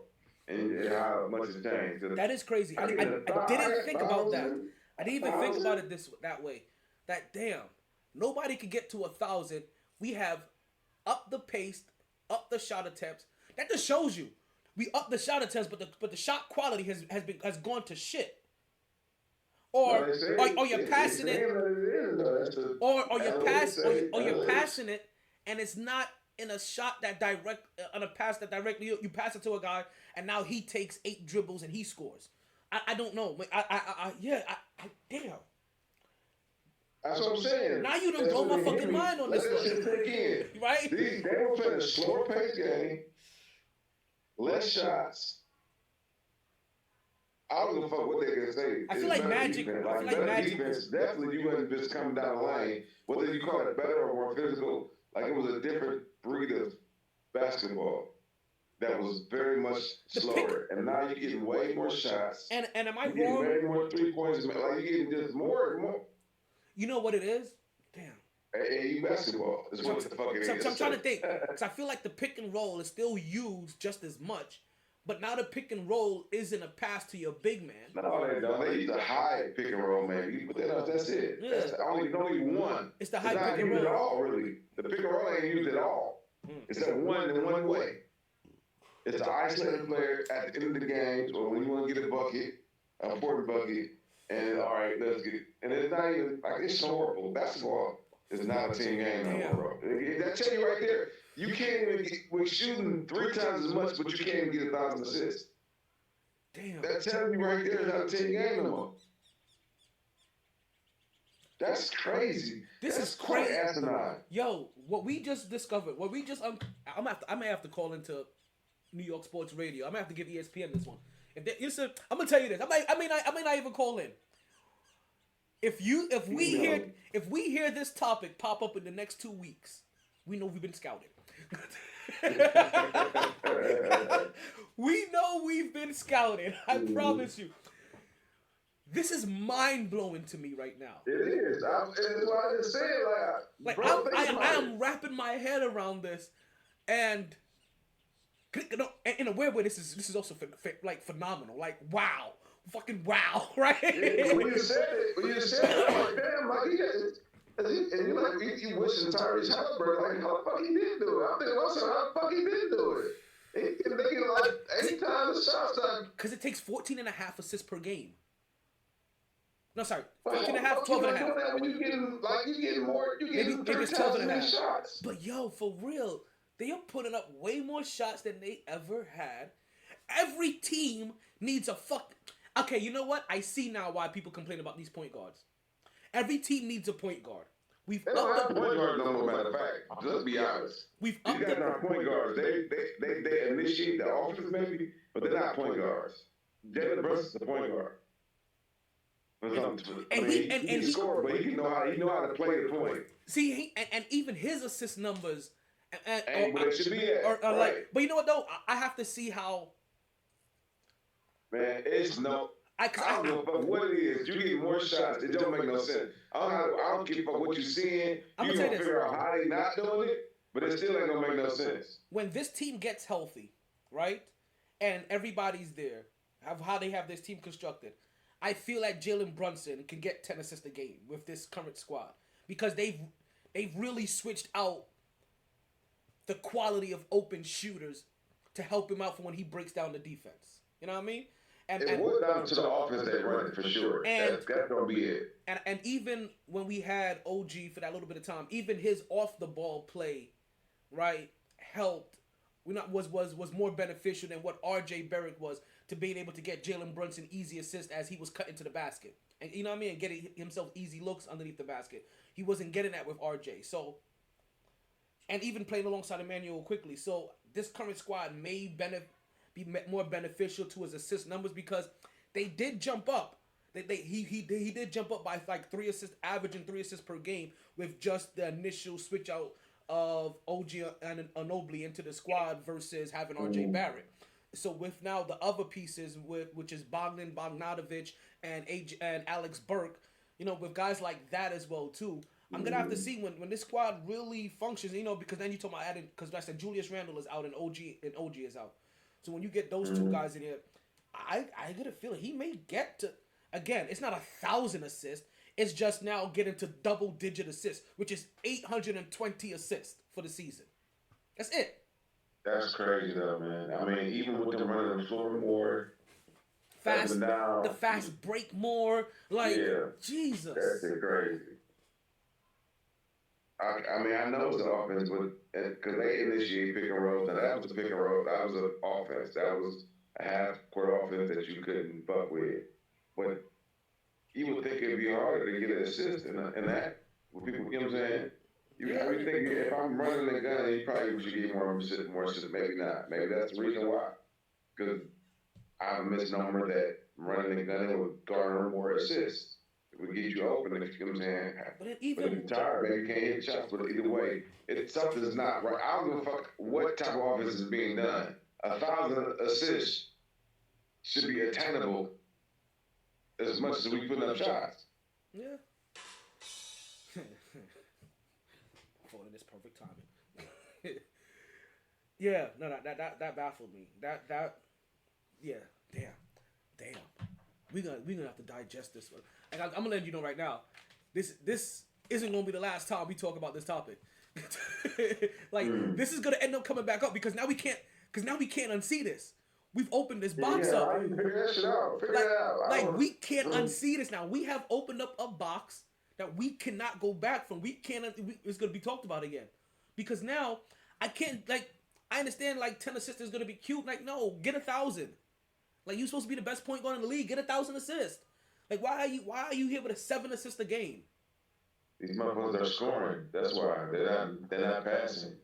and how much it's changed. That is crazy. I didn't think about that. I didn't even think about it that way. That damn, nobody could get to 1,000. We have up the pace, up the shot attempts. That just shows you we up the shot attempts, but the shot quality has gone to shit. Or you're passing it, or you're passing it, and it's not in a shot that on a pass that directly you pass it to a guy, and now he takes 8 dribbles and he scores. I don't know. Damn. That's what I'm saying. Now you done blow my fucking mind on this one. Let's take in. Right? They were playing a slower pace game. less shots. I don't give a fuck what they can say. I feel It's like better Magic. defense. I feel like better Magic. defense. Definitely, you wouldn't just coming down the lane. Whether you call it better or more physical, like it was a different breed of basketball that was very much slower. And now you're getting way more shots. And am I You're getting wrong? way more 3 points. Like you're getting just more and more. You know what it is? Damn. AAU basketball is what the fuck it is. So I'm trying to think. Because I feel like the pick and roll is still used just as much. But now the pick and roll isn't a pass to your big man. No, they don't. They use a high pick and roll, maybe. But that's it. Yeah. That's only one. It's the high not pick and used roll. at all, really. The pick and roll ain't used at all. It's that one in one way. It's the isolated player at the end of the games or when you want to get a bucket, an important bucket, and all right, let's get it. And it's not even, like, it's horrible. Basketball is not a team game no more, bro. That tell you right there, you can't even get, we're shooting 3 times as much, but you can't even get 1,000 assists. Damn. That tells you right there, it's not a team game no more. That's crazy. This That's is crazy. Asinine. Yo, what we just discovered, what we just I may have to call into New York Sports Radio. I might have to give ESPN this one. If they, I'm gonna tell you this. I may not even call in. If we hear this topic pop up in the next 2 weeks, we know we've been scouted. We know we've been scouted. I promise you. This is mind blowing to me right now. It is. It's what I just said. I am wrapping my head around this, and in a weird way, this is also like phenomenal. Like wow, fucking wow, right? Yeah, when you said it, I'm like, damn, like and you're like, you wishing Tyrese Halliburton, like, how the fuck he didn't do it? I'm thinking, also, how the fuck he didn't do it? He can make it like 8 times the shots time. Because it takes 14 and a half assists per game. No, sorry, 14 and a half, 12 and a half. When you're getting more, you're getting maybe it's 12 and a half shots. But yo, for real, they are putting up way more shots than they ever had. Every team needs a Okay, you know what? I see now why people complain about these point guards. Every team needs a point guard. They don't have point guards no more, matter of fact. Let's be honest. These guys are not point guards. They initiate the offense maybe, but they're not point guards. Jalen Brunson's the point guard. He can score, but he know how to play the point. See, and even his assist numbers Ain't where it should be at. Right. Right. But you know what though? I have to see how. Man, it's no. I don't give a fuck what it is. You get more shots. It don't make no sense. I don't give a fuck what you're seeing. You gonna figure out how they not doing it, but it still ain't gonna make no sense. When this team gets healthy, right, and everybody's there, how they have this team constructed, I feel like Jalen Brunson can get 10 assists a game with this current squad because they've really switched out the quality of open shooters to help him out for when he breaks down the defense. You know what I mean? And it would down to the offense they run for sure. That's gonna be it. And even when we had OG for that little bit of time, even his off the ball play, right, helped. Was more beneficial than what RJ Barrett was to being able to get Jalen Brunson easy assists as he was cutting to the basket. And you know what I mean? And getting himself easy looks underneath the basket. He wasn't getting that with RJ. So, and even playing alongside Emmanuel quickly. So this current squad may be more beneficial to his assist numbers because they did jump up. He did jump up by like 3 assists, averaging 3 assists per game with just the initial switch out of OG and Anunoby into the squad versus having RJ Barrett. So with now the other pieces, which is Bogdanovic and Alex Burke, you know, with guys like that as well too. I'm gonna have to see when this squad really functions, you know, because then you talk about adding, because I said Julius Randle is out and OG is out. So when you get those two guys in here, I get a feeling he may get to, again, it's not 1,000 assists. It's just now getting to double-digit assists, which is 820 assists for the season. That's it. That's crazy, though, man. I mean, even with them running the floor more, the fast break more, like, Jesus. That's crazy. I mean, I know it's an offense, because they initiate pick and rolls. Now, that was a pick and roll. That was an offense. That was a half-court offense that you couldn't fuck with. But you would think it'd be harder to get an assist in that. With people, you know what I'm saying? I would think if I'm running the gun, you probably should get more assists. Maybe not. Maybe that's the reason why. because I have a misnomer that running and gunning would garner more assists. It would get you open if you know what I'm saying. But then But if even you're tired, man, you can't hit shots. But either way, something's not right. I don't give a fuck what type of offense is being done. 1,000 assists should be attainable as much as we put up shots. yeah. Phone this perfect timing. Yeah, no, that baffled me. That yeah, damn. We gonna have to digest this one. Like, I'm gonna let you know right now. This isn't gonna be the last time we talk about this topic. This is gonna end up coming back up because now we can't unsee this. We've opened this box up. I figure that shit out. Figure it out. We can't unsee this now. We have opened up a box that we cannot go back from. It's gonna be talked about again because now I can't I understand 10 assists is gonna be cute. No, get 1,000. You're supposed to be the best point guard in the league. Get 1,000 assists. Why are you here with a 7 assist a game? These motherfuckers are scoring. That's why they're not passing.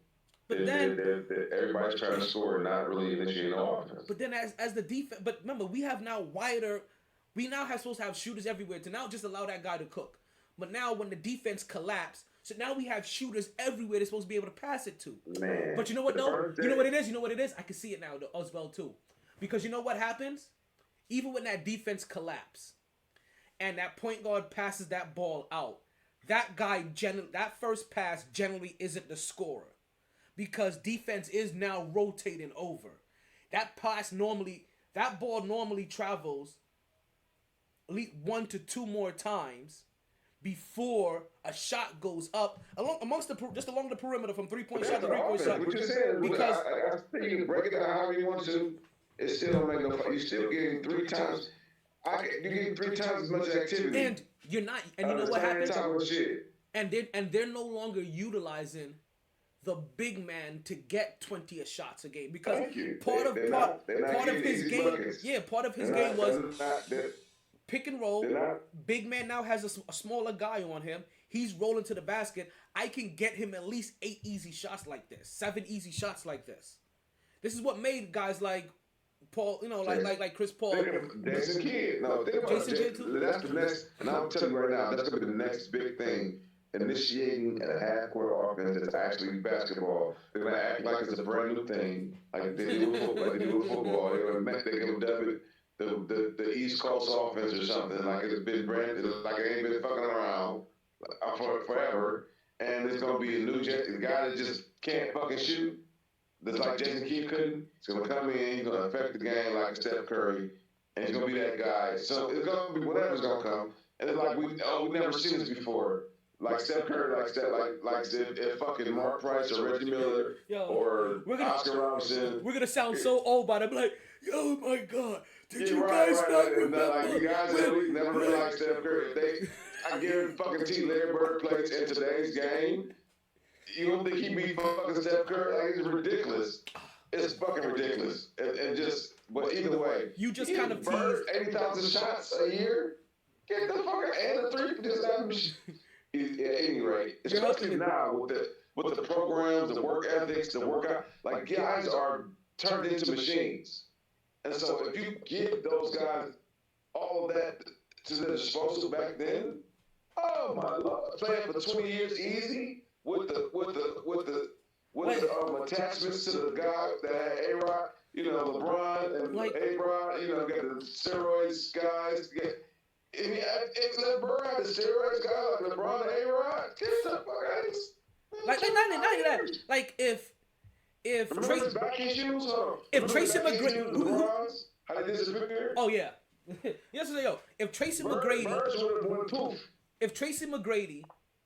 But then everybody's trying to score, not really initiating offense. But then as the defense, but remember we have now wider. We now have supposed to have shooters everywhere to now just allow that guy to cook. But now when the defense collapsed, so now we have shooters everywhere they're supposed to be able to pass it to. Man. But you know what though? You know what it is? I can see it now as well too. Because you know what happens? Even when that defense collapse and that point guard passes that ball out, that guy that first pass generally isn't the scorer. Because defense is now rotating over. That ball normally travels at least 1 to 2 more times before a shot goes up along the perimeter from 3-point shot to 3-point shot. What you said, because I think you can break it down however you want to. It still don't make no. You're still getting 3 times. You're getting 3 times as much activity. And you're not. And you know what happens? Shit. And they're no longer utilizing the big man to get 20 shots a game because part of his game was pick and roll. Big man now has a smaller guy on him. He's rolling to the basket. I can get him at least 8 easy shots like this, 7 easy shots like this. This is what made guys like Paul, like Chris Paul. Jason Kidd. No, think about Jason Kidd too. That's the next, and I'm telling you right now, that's going to be the next big thing. Initiating a half-court offense that's actually basketball. They're going to act like it's a brand new thing, like they do with football. They're going to dub it the East Coast offense or something, like it's been branded, like it ain't been fucking around forever. And it's going to be a guy that just can't fucking shoot. That's like Jason Kidd couldn't. He's going to come in, he's going to affect the game like Steph Curry, and he's going to be that guy. So it's going to be whatever's going to come. And it's like, we've never seen this before. Like Steph Curry, like if fucking Mark Price or Reggie Miller or Oscar Robertson. We're gonna sound so old by them, like, oh my God, did you guys not remember? Like, you guys that we never really liked Steph Curry. I guarantee Larry Bird plays in today's game. You don't think he beat fucking Steph Curry? Like, it's ridiculous. It's fucking ridiculous. But either way, you just kind of Bird 80,000 shots a year. Get the fuck and the 3 just at any rate, especially now with the programs, the work ethics, the workout, like guys are turned into machines. And so if you give those guys all of that to their disposal back then, oh my Lord, playing for 20 years easy with the attachments to the guy that had A-Rod, LeBron and A-Rod, got the steroids guys. If LeBron had the steroids guy like LeBron and A-Rod, get the fuck out of this. Not that. Like if Tracy McGrady, how they disappear? Oh yeah, yes, if Tracy McGrady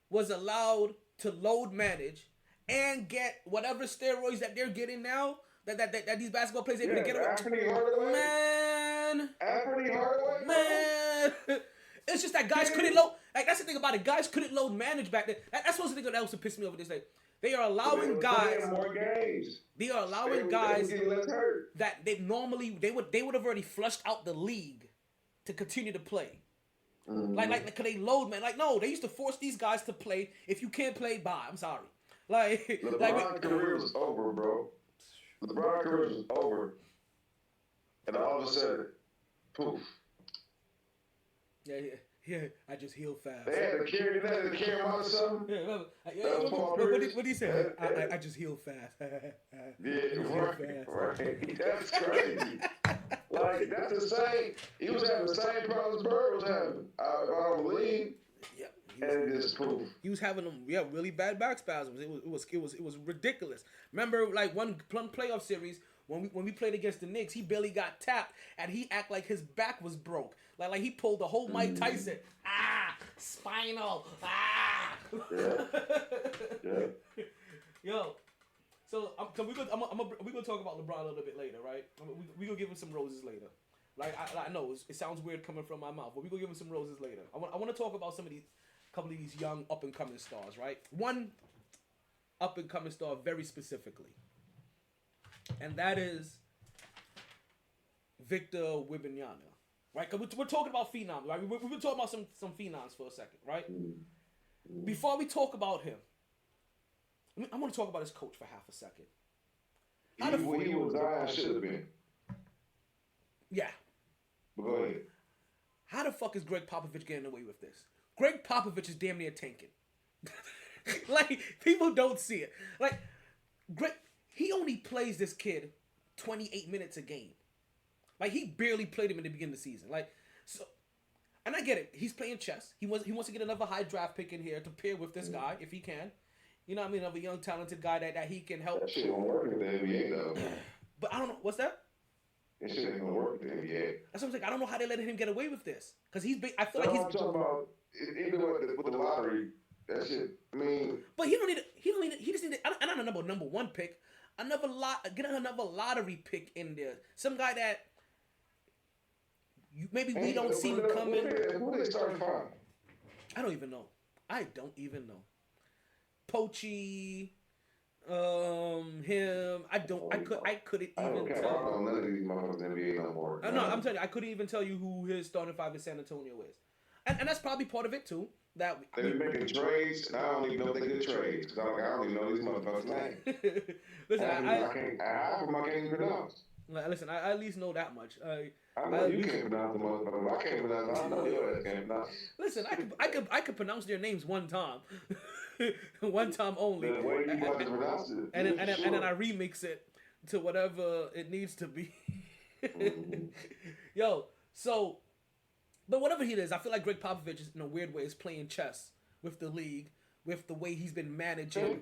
was allowed to load manage and get whatever steroids that they're getting now, that these basketball players able to get man. It's just that guys couldn't load. Like that's the thing about it. Guys couldn't load manage back then. That's what's the thing that also pissed me off with this thing. They are allowing guys. More games. They are allowing guys that they would have already flushed out the league to continue to play. Mm-hmm. Like could they load man? Like no, they used to force these guys to play. If you can't play, bye. I'm sorry. LeBron's career was over, bro. LeBron's career was over. and all of a sudden, poof. Yeah. I just heal fast. They had to carry him out or something. What do you say? I just heal fast. Right. That's crazy. Like, that's the same. He was having the same problems Bird was having. I don't believe. Yep. And it just poof. He was having them, really bad back spasms. It was ridiculous. Remember, like one playoff series when we played against the Knicks, he barely got tapped, and he act like his back was broke. Like he pulled the whole Mike Tyson. Spinal. Yeah. Yo. So we're gonna talk about LeBron a little bit later, right? We gonna give him some roses later. Like I know it sounds weird coming from my mouth, but we gonna give him some roses later. I want to talk about couple of these young up and coming stars, right? One up and coming star very specifically, and that is Victor Wembanyama, right? Cause we're talking about phenoms, right? We've been talking about some phenoms for a second, right? Before we talk about him, I want to talk about his coach for half a second. He was dying, should have been. Yeah. But go ahead. How the fuck is Greg Popovich getting away with this? Greg Popovich is damn near tanking. Like, people don't see it. Like, Greg, he only plays this kid 28 minutes a game. Like, he barely played him in the beginning of the season. Like, so, and I get it. He's playing chess. He wants to get another high draft pick in here to pair with this guy, if he can. You know what I mean? Another young, talented guy that he can help. That shit don't work in the NBA, though. But I don't know. What's that? That shit ain't gonna work in the NBA. That's what I'm saying. I don't know how they let him get away with this. Because I feel like he's... I'm talking about, even with the lottery, that shit, I mean... But he just need another number one pick. Get another lottery pick in there. Some guy that maybe we don't see him coming. Who they starting from? I don't even know. Pochi, him. I couldn't even tell. I don't know none of these motherfuckers in the NBA no more. No, I'm telling you, I couldn't even tell you who his starting five in San Antonio is, and that's probably part of it too. That they be making trades, and I don't even know if they good trades because I don't even know these motherfuckers' names. Listen, I can't even pronounce. Listen, I at least know that much. I know you can't pronounce the motherfucker. I can't pronounce. I know your ass can't pronounce. Listen, I could pronounce their names one time, one time only. The way you about to pronounce it, and then I remix it to whatever it needs to be. Yo, so, but whatever he is, I feel like Greg Popovich is in a weird way is playing chess with the league, with the way he's been managing.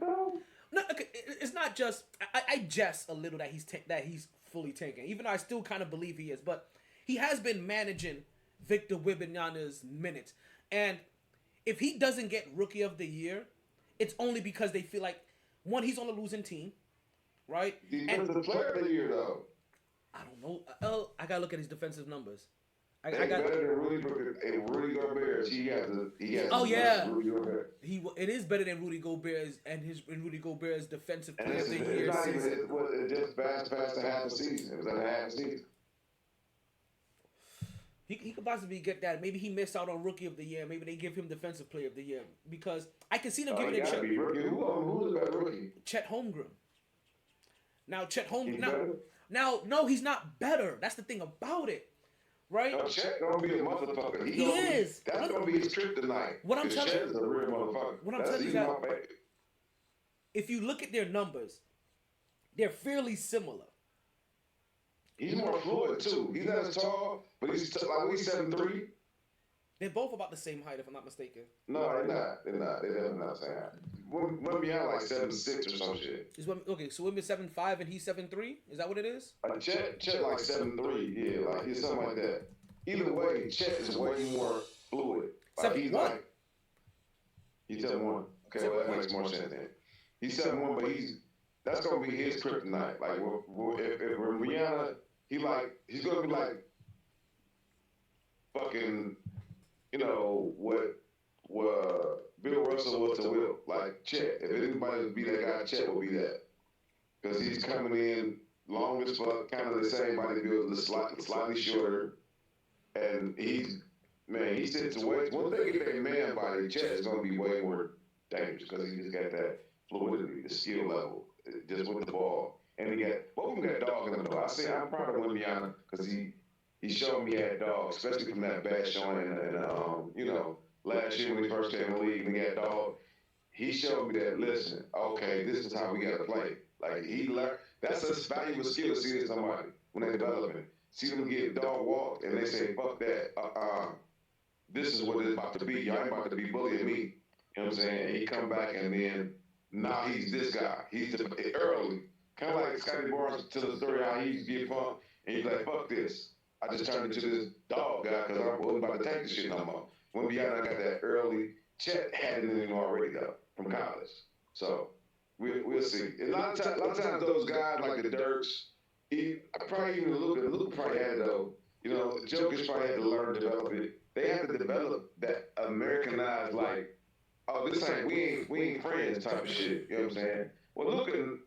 No, okay, it's not just I jest a little that he's fully tanking, even though I still kind of believe he is, but he has been managing Victor Wembanyama's minutes, and if he doesn't get Rookie of the Year, it's only because they feel like, one, he's on a losing team, right? Defensive Player of the Year, though. I don't know. I gotta look at his defensive numbers. I got better than Rudy Gobert. He has. Oh yeah. Rudy Gobert. It is better than Rudy Gobert's and Rudy Gobert's defensive player of the It's year not season. It just passed a half a season. It was at a half a season. He could possibly get that. Maybe he missed out on Rookie of the Year. Maybe they give him Defensive Player of the Year because I can see them giving it to Chet. Who's the better rookie? Chet Holmgren. Now Chet Holmgren. Now, no, he's not better. That's the thing about it, right? No, Chet gonna be a motherfucker. He is. That's gonna be his trip tonight. What I'm telling you, Chet is a real motherfucker. What I'm telling you, that if you look at their numbers, they're fairly similar. He's more fluid too. He's not as tall, but he's 7'3". They're both about the same height, if I'm not mistaken. No, they're not. They're definitely not the same height. Wembanyama like 7'6" or some shit. Okay, so Wemby's 7'5" and he's 7'3". Is that what it is? Chet like 7'3". Yeah, like he's something like that. Either way, Chet is way more fluid. Like he's 7'1". He's 7'1". Okay, well that makes more sense then. He's 7'1", but that's gonna be his kryptonite. Like if Rihanna, he's gonna be like fucking, you know what Bill Russell was to Will. Like Chet. If anybody would be that guy, Chet will be that. Because he's coming in long as fuck, kind of the same body build, slightly shorter, and he's sits away. One thing if a man body, Chet is gonna be way more dangerous because he just got that fluidity, the skill level, just with the ball. and he got both of them got dog in them though. I'm proud of Wembanyama because he showed me he had dog, especially from that bad showing last year when he first came in the league and he had dog. He showed me that. Listen, okay, this is how we got to play. Like he learned. That's a valuable skill to see in somebody when they developing. See them get dog walked and they say, "Fuck that." This is what it's about to be. Y'all ain't about to be bullying me. You know what I'm saying? And he come back and then now he's this guy. He's early. Kind of like Scotty Barnes to the story how he used to get punked and he's like, fuck this. I just turned into this dog guy because I wasn't about to take this shit no more. When Beyond got that early, Chet had it in him already though from college. So we'll see. A lot of times those guys like the Dirks, probably even Luke probably had though. You know, Jokic probably had to learn to develop it. They have to develop that Americanized like, oh, this ain't we ain't friends type of shit. You know what I'm saying? Well, Luka and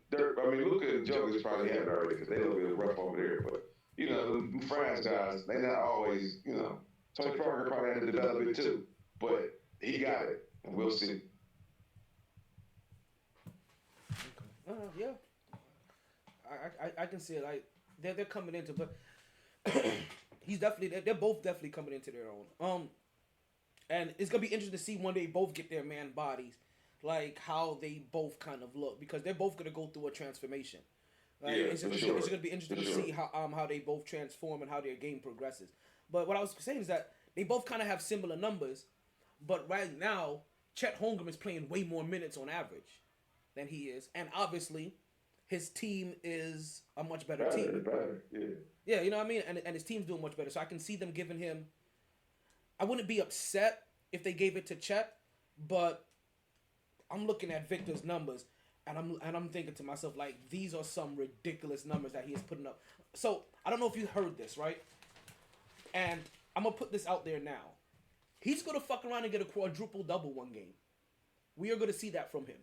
Jokic probably have it already because they a little bit rough over there. But you know, the France guys, they not always. You know, Tony Parker probably had to develop it too, but he got it, and we'll see. Yeah, I can see it. Like they're coming into, but they're both definitely coming into their own. And it's gonna be interesting to see when they both get their man bodies, like how they both kind of look, because they're both gonna go through a transformation. Like, it's gonna be interesting to see how they both transform and how their game progresses. But what I was saying is that they both kind of have similar numbers, but right now Chet Holmgren is playing way more minutes on average than he is, and obviously his team is a much better team. Yeah, you know what I mean? And his team's doing much better. So I can see them giving him. I wouldn't be upset if they gave it to Chet, but I'm looking at Victor's numbers and I'm thinking to myself, like, these are some ridiculous numbers that he is putting up. So I don't know if you heard this, right? And I'm gonna put this out there now. He's gonna fuck around and get a quadruple double one game. We are gonna see that from him.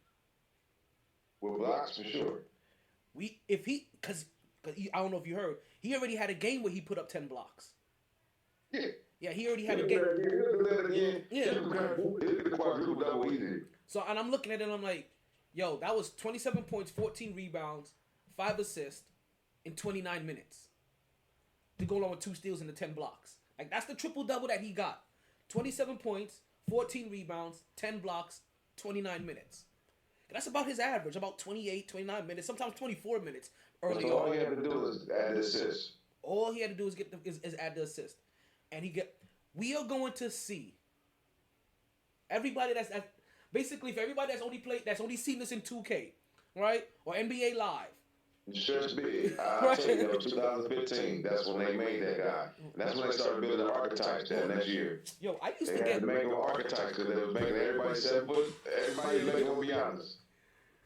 With blocks for sure. Because I don't know if you heard, he already had a game where he put up 10 blocks. Yeah, he already had a game. Yeah. So, and I'm looking at it and I'm like, yo, that was 27 points, 14 rebounds, 5 assists in 29 minutes. To go along with 2 steals and the 10 blocks. Like, that's the triple-double that he got. 27 points, 14 rebounds, 10 blocks, 29 minutes. That's about his average, about 28, 29 minutes, sometimes 24 minutes early on. All he had to do is add the assist. All he had to do is add the assist. And we are going to see everybody that's basically for everybody that's only seen this in 2K, right? Or NBA Live. Just be. I'll tell you, 2015, that's when they made that guy. And that's when they started building the archetypes that next year. Yo, I used they to had get to make them archetypes because they was making everybody 7 foot. Everybody making them be honest.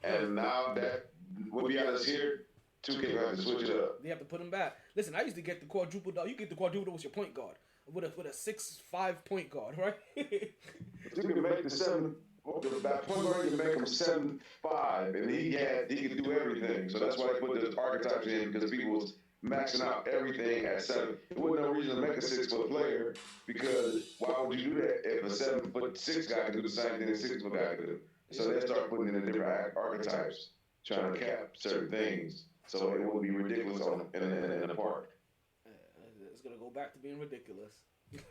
And now that Wembanyama's here, 2K have to switch it up. They have to put him back. Listen, I used to get the quadruple double. You get the quadruple with your point guard. With a 6'5" point guard, right? You can make the 7. That point guard, you can make him 7'5", and he could do everything. So that's why they put the archetypes in, because people was maxing out everything at 7. There wasn't no reason to make a 6-foot player, because why would you do that if a 7'6" guy could do the same thing a 6-foot guy could do? So they start putting in the different archetypes, trying to cap certain things, so it would be ridiculous in the park. It's gonna go back to being ridiculous.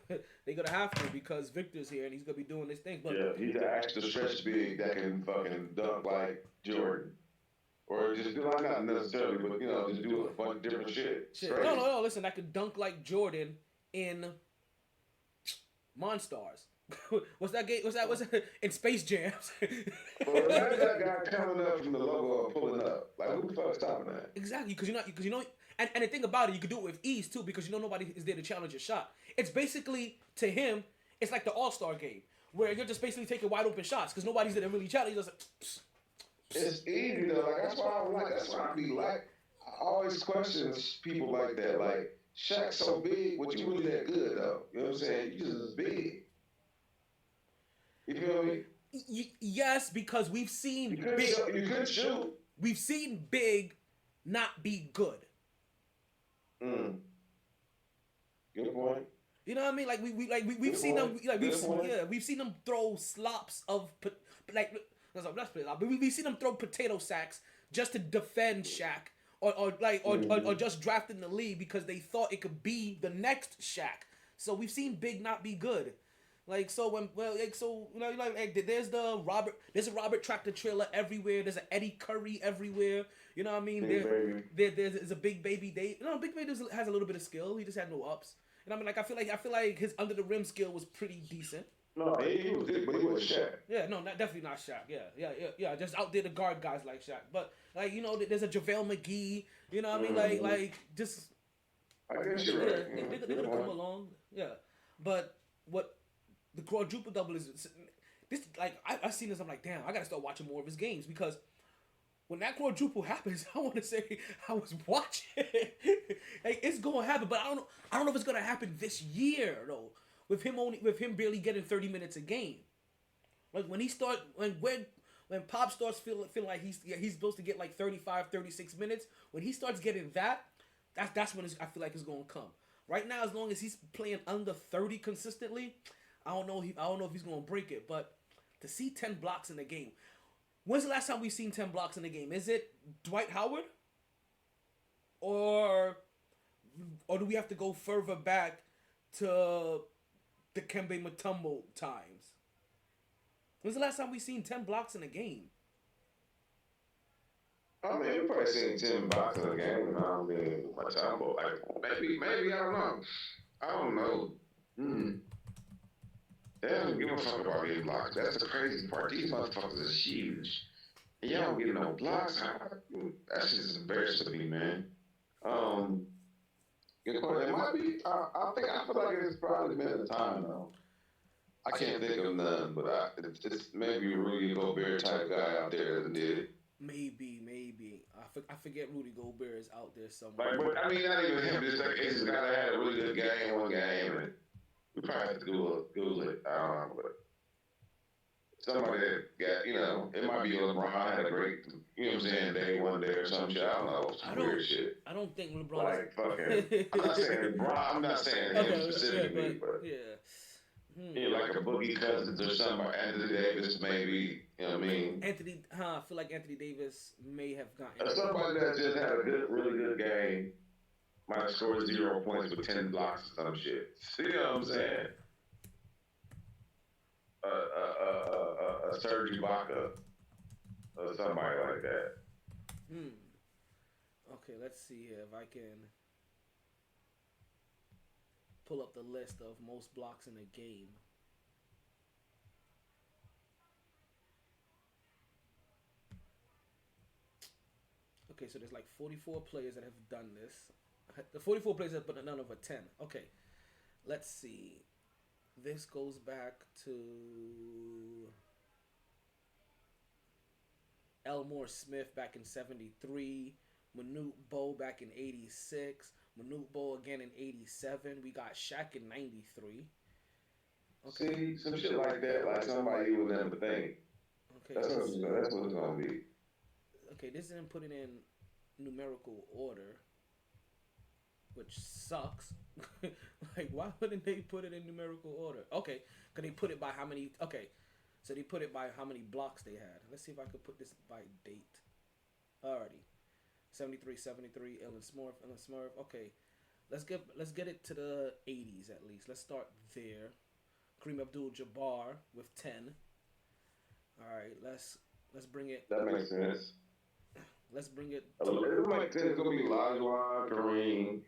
They're gonna have to, because Victor's here and he's gonna be doing this thing. But yeah, he's an extra stretch big that can fucking dunk like Jordan, or just do like, not necessarily, but just do a bunch of different shit. No. Listen, I could dunk like Jordan in Monstars. What's that game? What's that in Space Jams? Well, imagine that guy coming up from the logo and pulling up. Like, who the fuck's stopping that? Exactly, because and the thing about it, you can do it with ease too, because nobody is there to challenge your shot. It's basically, to him, it's like the All-Star game, where you're just basically taking wide open shots because nobody's there to really challenge. You're just like, it's easy though. Like, that's why I be like, I always question people like that. Like, Shaq's so big, what you really that good though? You know what I'm saying? You just big. You feel me? Yes, because we've seen you big. You could shoot. We've seen big not be good. Good point. You know what I mean? Like we've seen them. We've seen them throw slops of let's put it out. We've seen them throw potato sacks just to defend Shaq, or just drafted in the league because they thought it could be the next Shaq. So we've seen Big not be good. Like so when there's a Robert Tractor Trailer everywhere. There's an Eddie Curry everywhere. You know what I mean? There's a Big Baby. Big Baby has a little bit of skill. He just had no ups. And I mean, like I feel like his under the rim skill was pretty decent. No, he was good, but he was Shaq. Yeah, no, definitely not Shaq. Yeah. Just out there to guard guys like Shaq. But like there's a JaVale McGee. You know what I mean? Like just. I guess you're right. They're gonna come along. Yeah, but what the quadruple double is this? Like I've seen this. I'm like, damn, I gotta start watching more of his games because when that quadruple happens, I want to say I was watching. Like it's gonna happen, but I don't know if it's gonna happen this year though. With him barely getting 30 minutes a game. Like when Pop starts feeling like he's supposed to get like 35, 36 minutes. When he starts getting that's when I feel like it's gonna come. Right now, as long as he's playing under 30 consistently, I don't know if he's gonna break it. But to see 10 blocks in a game, when's the last time we've seen 10 blocks in a game? Is it Dwight Howard, or do we have to go further back to the Kembe Mutombo times? When's the last time we seen 10 blocks in a game? I mean, you probably seen 10 blocks in a game, and I don't mean Mutombo. Like maybe I don't know. They don't give a fuck about getting blocks. That's the crazy part. These motherfuckers is huge, and y'all don't get no blocks. That's just embarrassing to me, man. It might be. I feel like it's probably been a time though. I can't think of none, but it's maybe a Rudy Gobert type guy out there that did it. Maybe. I forget Rudy Gobert is out there somewhere. But I mean, not even him. Just like it's a guy that had a really good game, one game, and we probably have to Google it. I don't know, but somebody that got, it might be LeBron had a great, what I'm saying, one day or some shit. I don't know, some weird shit. I don't think LeBron. Like fucking. I'm not saying LeBron. I'm not saying him specifically, but yeah. Yeah, like a Boogie Cousins or something, or Anthony Davis, maybe. You know what I mean? I feel like Anthony Davis may have gotten. Somebody that just had a really good game might score 0 points with 10 blocks or some shit. See what I'm saying? A Serge Ibaka or somebody like that. Okay, let's see here if I can pull up the list of most blocks in a game. Okay, so there's like 44 players that have done this. The 44 players have put none over 10. Okay, let's see. This goes back to Elmore Smith back in 73, Manute Bol back in 86, Manute Bol again in 87. We got Shaq in 93. Okay. See, some shit like that, like somebody you would never think. Okay, that's what it's gonna be. Okay, this isn't put it in numerical order, which sucks. Like, why wouldn't they put it in numerical order? Okay, because they put it by how many. Okay, so they put it by how many blocks they had. Let's see if I could put this by date. Alrighty, 73, Ellen Smurf. Okay, let's get it to the 80s at least. Let's start there. Kareem Abdul-Jabbar with 10. All right, let's bring it. That makes sense. Let's bring it. It might say it's gonna be Olajuwon, Kareem,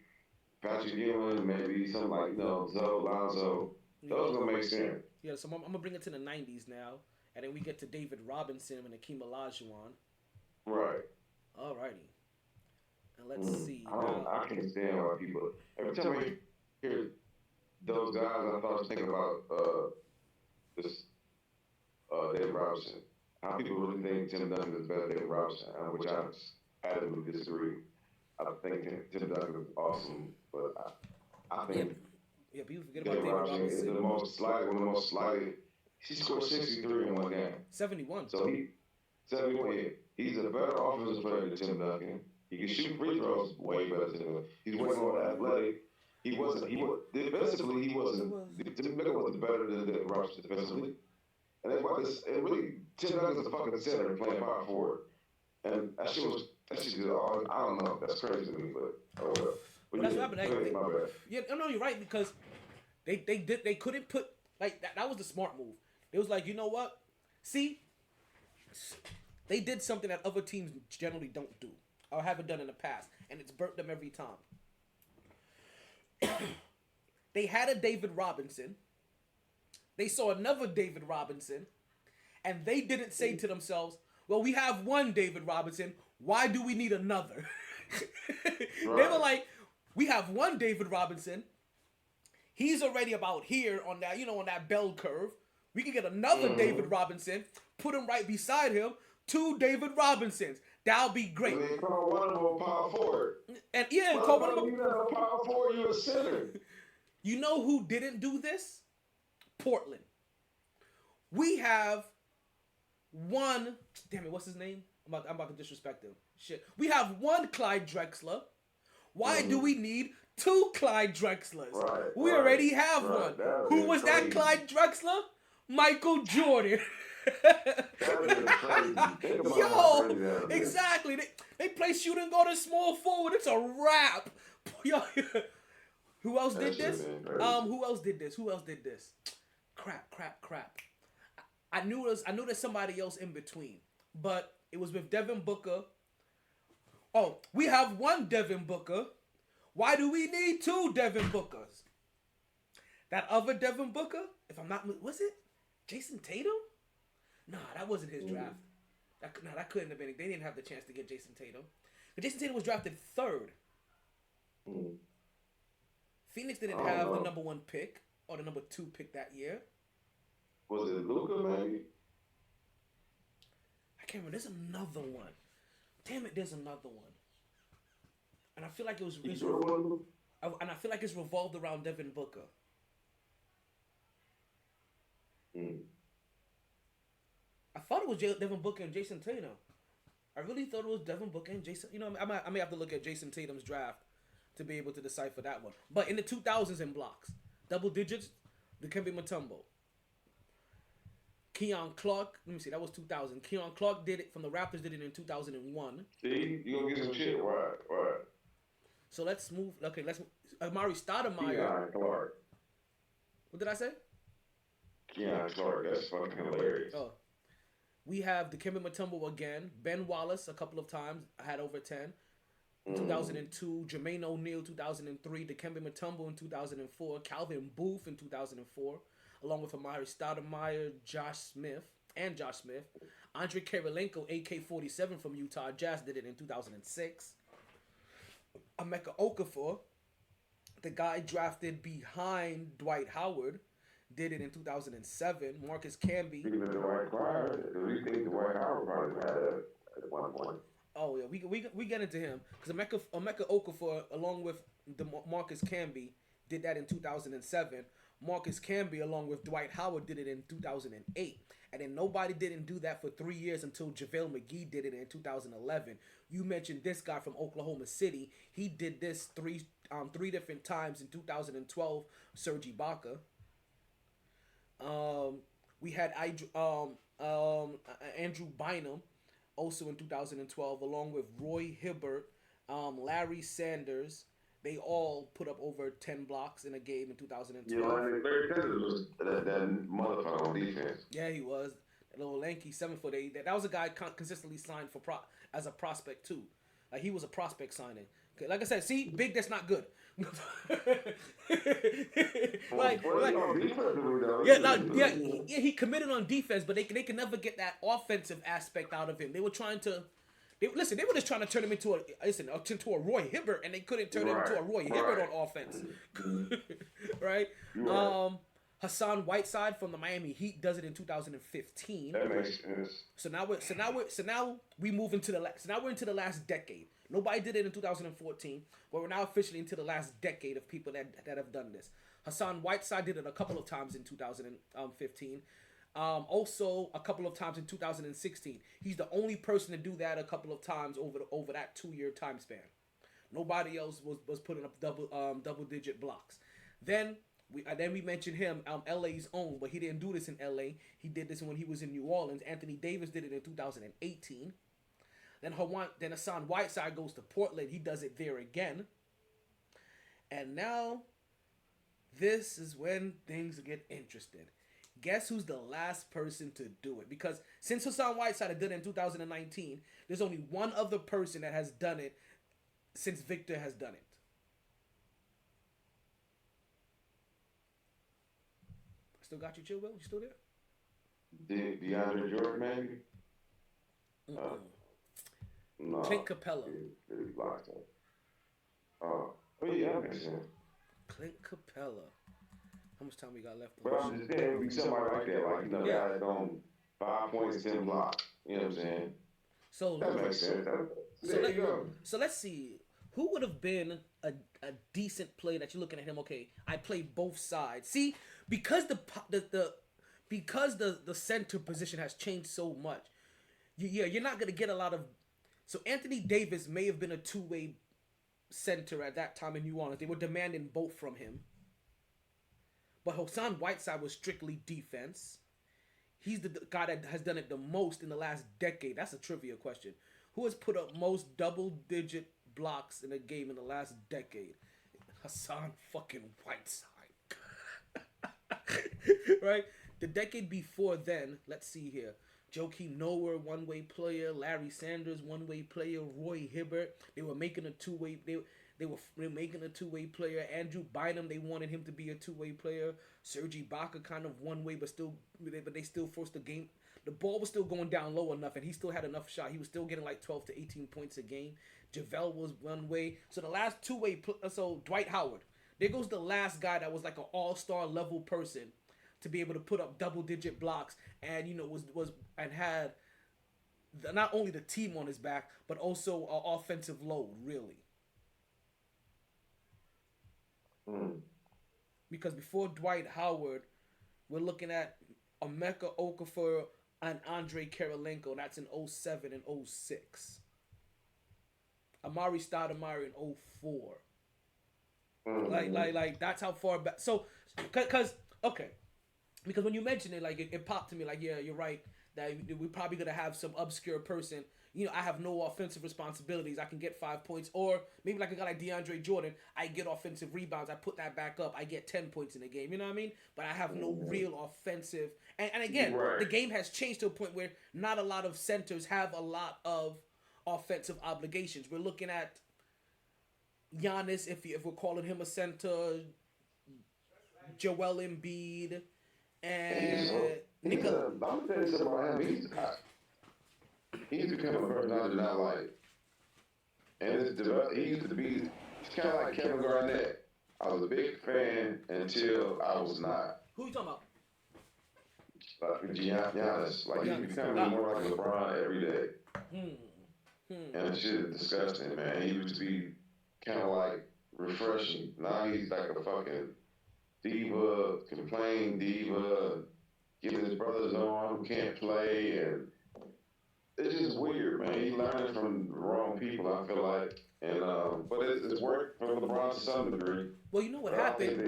Patrick Ewing, maybe something like Zoe, Lonzo. Those gonna make sense. Yeah, so I'm gonna bring it to the 90s now, and then we get to David Robinson and Akeem Olajuwon. Right. Alrighty. And let's see. I can't stand why people. Every time I hear those guys, I thought thinking about this David Robinson. How people really think Tim Duncan is better than David Robinson, which I adamantly disagree. I think Tim Duncan is awesome, but I think people forget about David Robinson. Is one of the most slighted. He scored 63 in one game. 71. So 71. Yeah. He's a better offensive player than Tim Duncan. He can shoot free throws way better than him. He's way more athletic. Defensively, he wasn't. Tim Duncan wasn't better than David Robinson defensively. And that's why Tim Duncan's a fucking center playing power forward. And that shit is all, I don't know. That's crazy to me, but oh well. But That's yeah, what happened. go ahead, my bad. Yeah, no, you're right because they couldn't put like that. That was the smart move. It was like, you know what? See, they did something that other teams generally don't do or haven't done in the past, and it's burnt them every time. They had a David Robinson. They saw another David Robinson, and they didn't say to themselves, well, we have one David Robinson. Why do we need another? They were like, we have one David Robinson. He's already about here on that, on that bell curve. We can get another David Robinson, put him right beside him. 2 David Robinsons. That'll be great. I mean, call one of them a power forward. And yeah, call one of them. You not a power forward, you're a center. You know who didn't do this? Portland. We have one. Damn it, what's his name? I'm about to disrespect him. Shit. We have one Clyde Drexler. Why do we need 2 Clyde Drexlers? We already have one. Who was that Clyde Drexler? Michael Jordan. Yo, exactly. They play shooting guard and small forward. It's a wrap. Yo, who else did this? Who else did this? Crap. I knew there's somebody else in between, but it was with Devin Booker. Oh, we have one Devin Booker. Why do we need 2 Devin Bookers? That other Devin Booker, if I'm not, was it Jason Tatum? Nah, that wasn't his draft. That couldn't have been. They didn't have the chance to get Jason Tatum. But Jason Tatum was drafted 3rd. Phoenix didn't have the number 1 pick or the number 2 pick that year. Was it Luka, maybe? I can't remember. There's another one. Damn it, there's another one. And I feel like and I feel like it's revolved around Devin Booker. I thought it was Devin Booker and Jason Tatum. I really thought it was Devin Booker and Jason. I may have to look at Jason Tatum's draft to be able to decipher that one. But in the 2000s in blocks, double digits, Dikembe Mutombo. Keon Clark, let me see, that was 2000. Keon Clark did it from the Raptors, did it in 2001. See, you gonna get some shit, right. So let's move. Okay, let's. Amari Stoudemire. Keon Clark. What did I say? Keon Clark, that's fucking hilarious. Oh. We have Dikembe Mutombo again. Ben Wallace a couple of times. had over 10. 2002. Jermaine O'Neal 2003. Dikembe Mutombo in 2004. Calvin Booth in 2004. Along with Amari Stoudemire, Josh Smith. Andre Kirilenko, AK-47 from Utah Jazz, did it in 2006. Emeka Okafor, the guy drafted behind Dwight Howard, did it in 2007. Marcus Camby. Even Dwight Howard, we think Dwight Howard probably had it at one point. Oh yeah, we get into him because Emeka Okafor, along with the Marcus Camby, did that in 2007. Marcus Camby, along with Dwight Howard, did it in 2008. And then nobody didn't do that for 3 years until JaVale McGee did it in 2011. You mentioned this guy from Oklahoma City. He did this three different times in 2012, Serge Ibaka. We had Andrew Bynum also in 2012, along with Roy Hibbert, Larry Sanders. They all put up over 10 blocks in a game in 2012. Yeah, Larry Sanders was that motherfucker on defense. Yeah, he was. That little lanky 7'8". That was a guy consistently signed for as a prospect too. Like he was a prospect signing. Like I said, see, big that's not good. He committed on defense, but they can never get that offensive aspect out of him. They were trying to. They were just trying to turn him into a Roy Hibbert, and they couldn't turn him into a Roy Hibbert on offense. Right? Hassan Whiteside from the Miami Heat does it in 2015. That makes sense. So now we move into we're into the last decade. Nobody did it in 2014, but we're now officially into the last decade of people that have done this. Hassan Whiteside did it a couple of times in 2015. Also a couple of times in 2016. He's the only person to do that a couple of times over that 2-year time span. Nobody else was putting up double digit blocks. Then we mentioned him, LA's own, but he didn't do this in LA. He did this when he was in New Orleans. Anthony Davis did it in 2018. Then Hassan Whiteside goes to Portland. He does it there again. And now, this is when things get interesting. Guess who's the last person to do it? Because since Hassan Whiteside had done it in 2019, there's only one other person that has done it since Victor has done it. Still got you, Chill Will? You still there? DeAndre Jordan, maybe? No. Clint Capella. He blocked him. Oh, yeah, that makes sense. Clint Capella. How much time we got left? But I'm just saying, it would be somebody like that. Like, guy that's on 5 points, 10 blocks. You know what I'm saying? So that makes sense. There you go. So let's see. Who would have been a decent play that you're looking at him? Okay, I play both sides. See, because the center position has changed so much, you're not gonna get a lot of. So Anthony Davis may have been a two-way center at that time in New Orleans. They were demanding both from him. But Hassan Whiteside was strictly defense. He's the guy that has done it the most in the last decade. That's a trivia question. Who has put up most double-digit blocks in a game in the last decade? Hassan fucking Whiteside. Right? The decade before then, let's see here. Joakim Noah, one-way player. Larry Sanders, one-way player. Roy Hibbert. They were making a two-way. They were making a two-way player. Andrew Bynum, they wanted him to be a two-way player. Serge Ibaka, kind of one-way, but they still forced the game. The ball was still going down low enough, and he still had enough shot. He was still getting like 12 to 18 points a game. JaVale was one-way. So the last two-way, so Dwight Howard. There goes the last guy that was like an all-star level person to be able to put up double-digit blocks, and had not only the team on his back, but also an offensive load, really. Because before Dwight Howard, we're looking at Emeka Okafor and Andre Kirilenko. That's in 07 and 06. Amari Stoudemire in 04. Like that's how far back. So, because when you mentioned it, like it popped to me. Like, yeah, you're right. That we're probably gonna have some obscure person. I have no offensive responsibilities. I can get 5 points, or maybe like a guy like DeAndre Jordan, I get offensive rebounds. I put that back up. I get 10 points in the game. You know what I mean? But I have no real offensive. And again, the game has changed to a point where not a lot of centers have a lot of offensive obligations. We're looking at Giannis, if we're calling him a center, Joel Embiid, and Nikola. I'm gonna tell you something about him. He's become a personality now, like, and he used to be. He's kind of like Kevin Garnett. I was a big fan until I was not. Who are you talking about? Like Giannis. Like, he's becoming more like LeBron every day. And the shit is disgusting, man. He used to be kind of like refreshing. Now he's like a fucking diva, complaining diva, giving his brothers on who can't play, and it's just weird, man. He learning from the wrong people, I feel like, and but it's worked for LeBron to some degree. Well, you know what happened?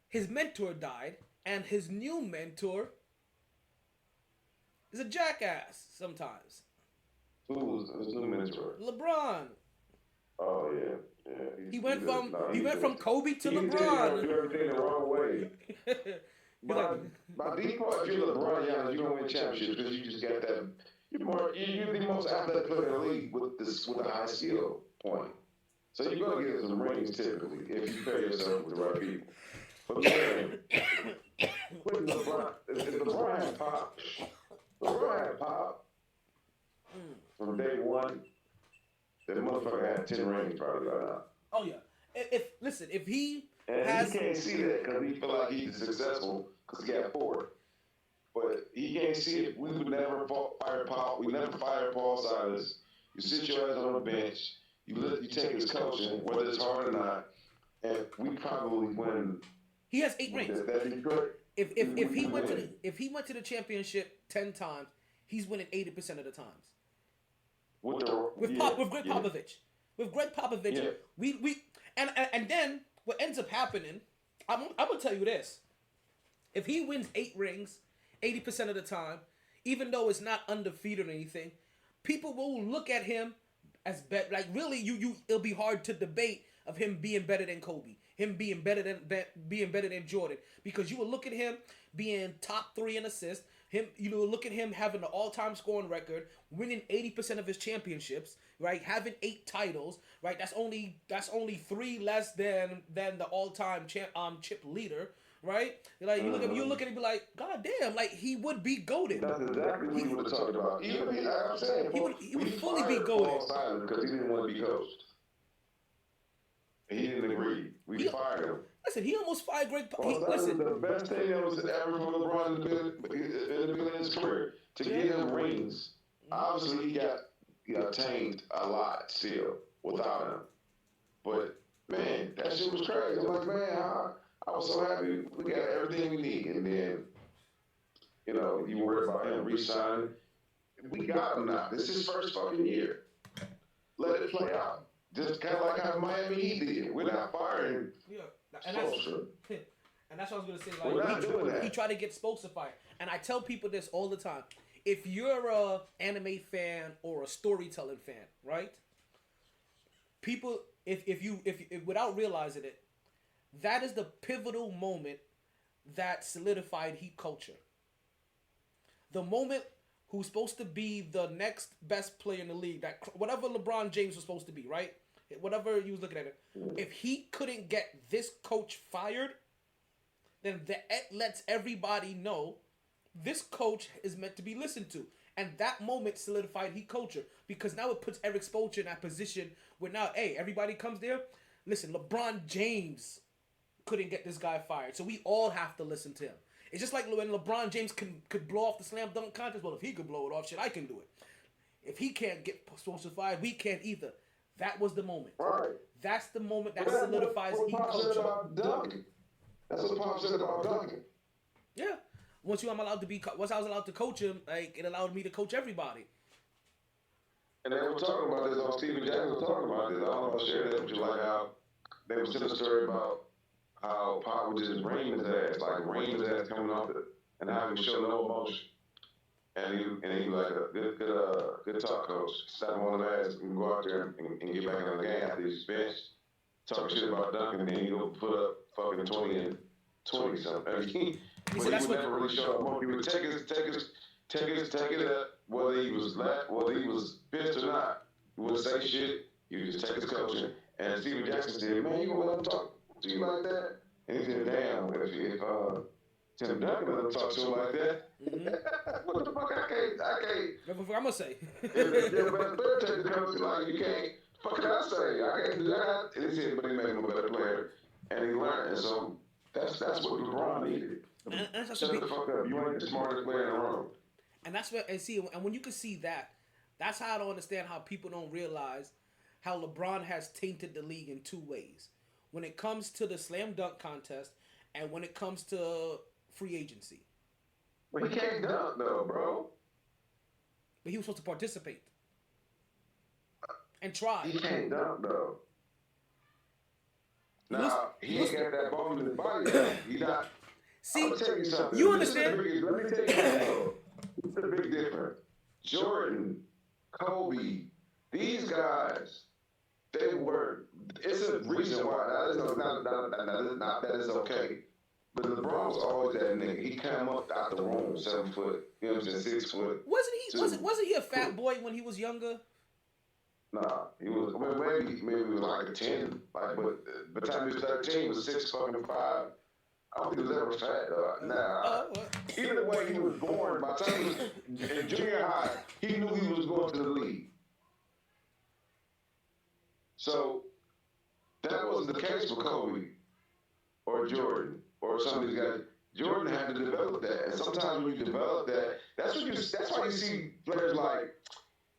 His mentor died, and his new mentor is a jackass sometimes. Who's his new mentor? LeBron. Oh yeah. He went from Kobe to LeBron. Do everything the wrong way. By default, if you're LeBron, you're gonna win championships because you just got that. You're the most athletic player in the league with a high skill point. So you're gonna get some rings typically if you pair yourself with the right people. But man, with LeBron, if LeBron had pop from day one, that motherfucker had 10 rings probably by now. Oh yeah. If he and he can't see that because he feel like he's successful because he got 4. But he can't see it. We would never fire Paul. We never fire Paul Silas. You sit your ass on the bench. You take his coaching, whether it's hard or not, and we probably win. He has 8 rings. That'd be great. If he went to the championship 10 times, he's winning 80% of the times. With Greg Popovich. With Greg Popovich, we and then what ends up happening, I'm gonna tell you this: if he wins 8 rings 80% of the time, even though it's not undefeated or anything, people will look at him as better. Like really, it'll be hard to debate of him being better than Kobe, him being better than Jordan, because you will look at him being top 3 in assists. You know, look at him having the all-time scoring record, winning 80% of his championships, right? Having 8 titles, right? That's only 3 less than the all-time chip leader, right? Like you look at him and be like, God damn, like he would be goated. That's exactly what he would have talked about. Even he, like I'm saying, he would fully be goated because he didn't want to be coached. He didn't agree. We fired him. Listen, he almost fired Greg. Listen, the best thing that was ever from LeBron in his career to get him rings. Obviously, he attained a lot still without him. But man, that shit was crazy. I'm like, man, I was so happy we got everything we need, and then you know you worried about him re-signing. We got him now. This is his first fucking year. Let it play out. Just kind of like how Miami Heat did. We're not firing. Yeah, and that's what I was gonna say. Like he tried to get Spoelstra fired, and I tell people this all the time. If you're a anime fan or a storytelling fan, right? People, if without realizing it, that is the pivotal moment that solidified Heat culture. The moment who's supposed to be the next best player in the league, that whatever LeBron James was supposed to be, right? Whatever you was looking at it. If he couldn't get this coach fired, then that lets everybody know this coach is meant to be listened to. And that moment solidified Heat culture, because now it puts Eric Spoelstra in that position where now, hey, everybody comes there. Listen, LeBron James couldn't get this guy fired, so we all have to listen to him. It's just like when LeBron James could blow off the slam dunk contest. Well, if he could blow it off, shit, I can do it. If he can't get Spoelstra fired, we can't either. That was the moment. Right. That's the moment that solidifies Heat culture. That's what Pop said about Duncan. Yeah. Once I was allowed to coach him, like it allowed me to coach everybody. And they were talking about this. Stephen Jackson was talking about this. I don't know if I shared that with you, like how they were telling a story about how Pop would just ream his ass, coming off it, and how he would show no emotion. And he was like a good talk coach. Slap him on the ass and go out there and get back in the game after he's benched. Talk shit about Duncan, and then he go put up fucking 20 and 20 something. I mean, but he would never really show up. He would take it up, whether he was pissed or not. He wouldn't say shit. He would just take his coaching. And Stephen Jackson said, "Man, you gonna let him talk to you like that?" And he said, "Damn, if Tim Duncan let him talk to him like that, what the fuck? I can't. What I'm gonna say. But take the coach like you can't. What can I say? I can't do that." And he said, but he made him a better player, and he learned. And so that's what LeBron needed. And Shut the fuck up. You ain't the smartest player in the room. And that's what and when you can see that, that's how I don't understand how people don't realize how LeBron has tainted the league in 2 ways. When it comes to the slam dunk contest and when it comes to free agency. But he can't dunk though, bro. But he was supposed to participate. And try. He can't dunk though. Now, he ain't got that ball in his body. He not. See, I'm gonna tell you something. you understand? Let me tell you something. It's a big difference. Jordan, Kobe, these guys, they were. It's a reason why. Not that it's okay. But LeBron was always that nigga. He came up out the room 7 foot. You know what I'm saying? 6 foot. Wasn't he a fat boy when he was younger? Nah, he was. Maybe he was like a 10. Like, but by the time he was 13, he was 6 fucking 5. I don't think he was ever fat though. Nah. Either way, he was born. By the time he was in junior high, he knew he was going to the league. So that wasn't the case for Kobe or Jordan or some of these guys. Jordan had to develop that, and sometimes when you develop that, that's why you see players like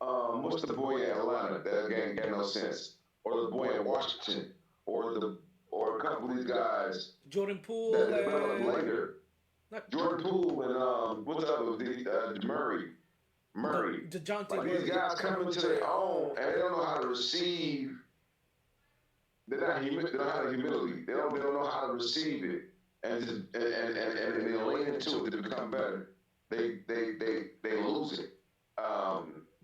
what's the boy in Atlanta that game got no sense, or the boy in Washington, or a couple of these guys. Jordan Poole that developed later. Jordan Poole and what's up with Murray. DeJounte like Murray. These guys come into their own and they don't know how to receive. They don't have humility. They don't know how to receive it and they lean into it to become better. They lose it.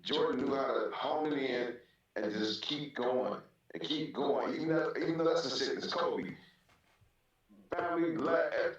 Jordan knew how to hone it in and just keep going and keep going. Even though that's a sickness, Kobe. Family,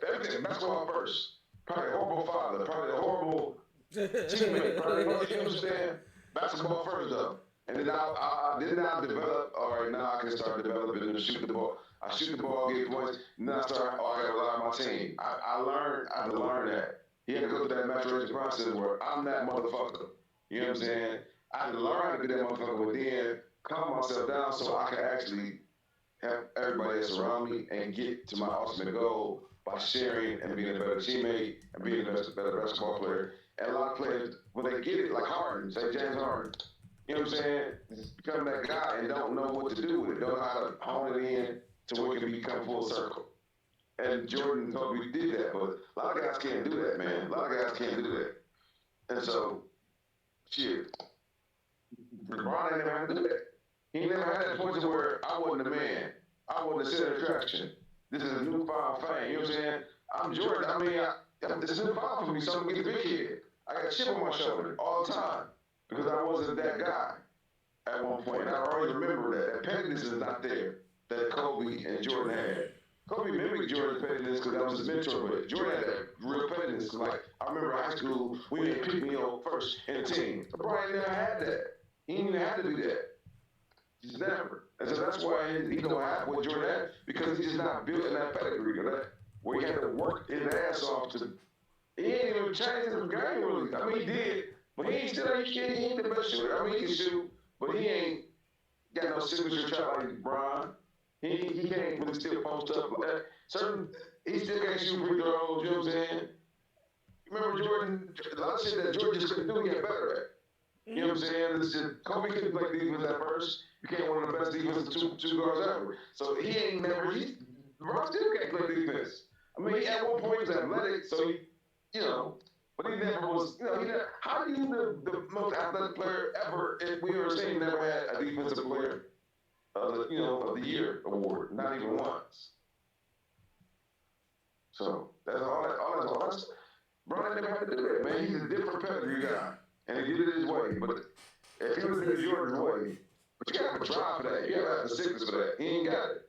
everything, basketball first. Probably a horrible father, probably a horrible teammate, probably, you know what I'm saying? Basketball first, though. And then I develop, all right, now I can start developing and shoot the ball. I shoot the ball, get points, and then I start, I got to rely on my team. I had to learn that. He had to go through that maturation process where I'm that motherfucker. You know what I'm saying? I had to learn how to be that motherfucker, but then calm myself down so I can actually have everybody else around me and get to my ultimate goal by sharing and being a better teammate and being a better basketball player. And a lot of players, when they get it, like Harden, say James Harden, you know what I'm saying? Just become that guy and don't know what to do with it, don't know how to hone it in to where it can become full circle. And Jordan and Kobe did that, but a lot of guys can't do that, man. A lot of guys can't do that. And so, shit, LeBron ain't never had to do that. He never had that point to where I wasn't the man. I wasn't the center of attraction. This is a newfound fame. You know what I'm saying? I'm Jordan. I mean, this is newfound for me, so I'm going to get the big kid. I got a chip on my shoulder all the time because I wasn't that guy at one point. And I already remember that. That pettiness is not there that Kobe and Jordan had. Kobe mimicked Jordan's pettiness because that was his mentor, but Jordan had that real pettiness. Like, I remember high school, we didn't pick me up first in the team. LeBron never had that. He didn't even have to do that. He's never. And so that's why he don't have what Jordan had, because he's just not built in that pedigree, where he had to work his ass off to. He ain't even changed his game really. I mean, he did, but he ain't the best shooter. I mean, he can shoot, but he ain't got no signature shot like LeBron. He can't really still post up like that. He still can't shoot free throws, you know what I'm saying? Remember Jordan, a lot of shit that Jordan just couldn't do, he got better at. You know what I'm saying? It's just, Kobe couldn't play defense at first. You can't one of the best defensive two guards ever. So he ain't never, LeBron still can't play defense. I mean, at one point he was athletic, so he, you know, but he never was, you know, how do you the most athletic player ever, if we were saying never had a defensive player of the year award, not even once. So that's all that's Brian never had to do that, man. He's a different pedigree guy. And he did it his way. But if he was in Jordan's way, but you gotta have a drive for that. You gotta have a sickness for that. He ain't got it.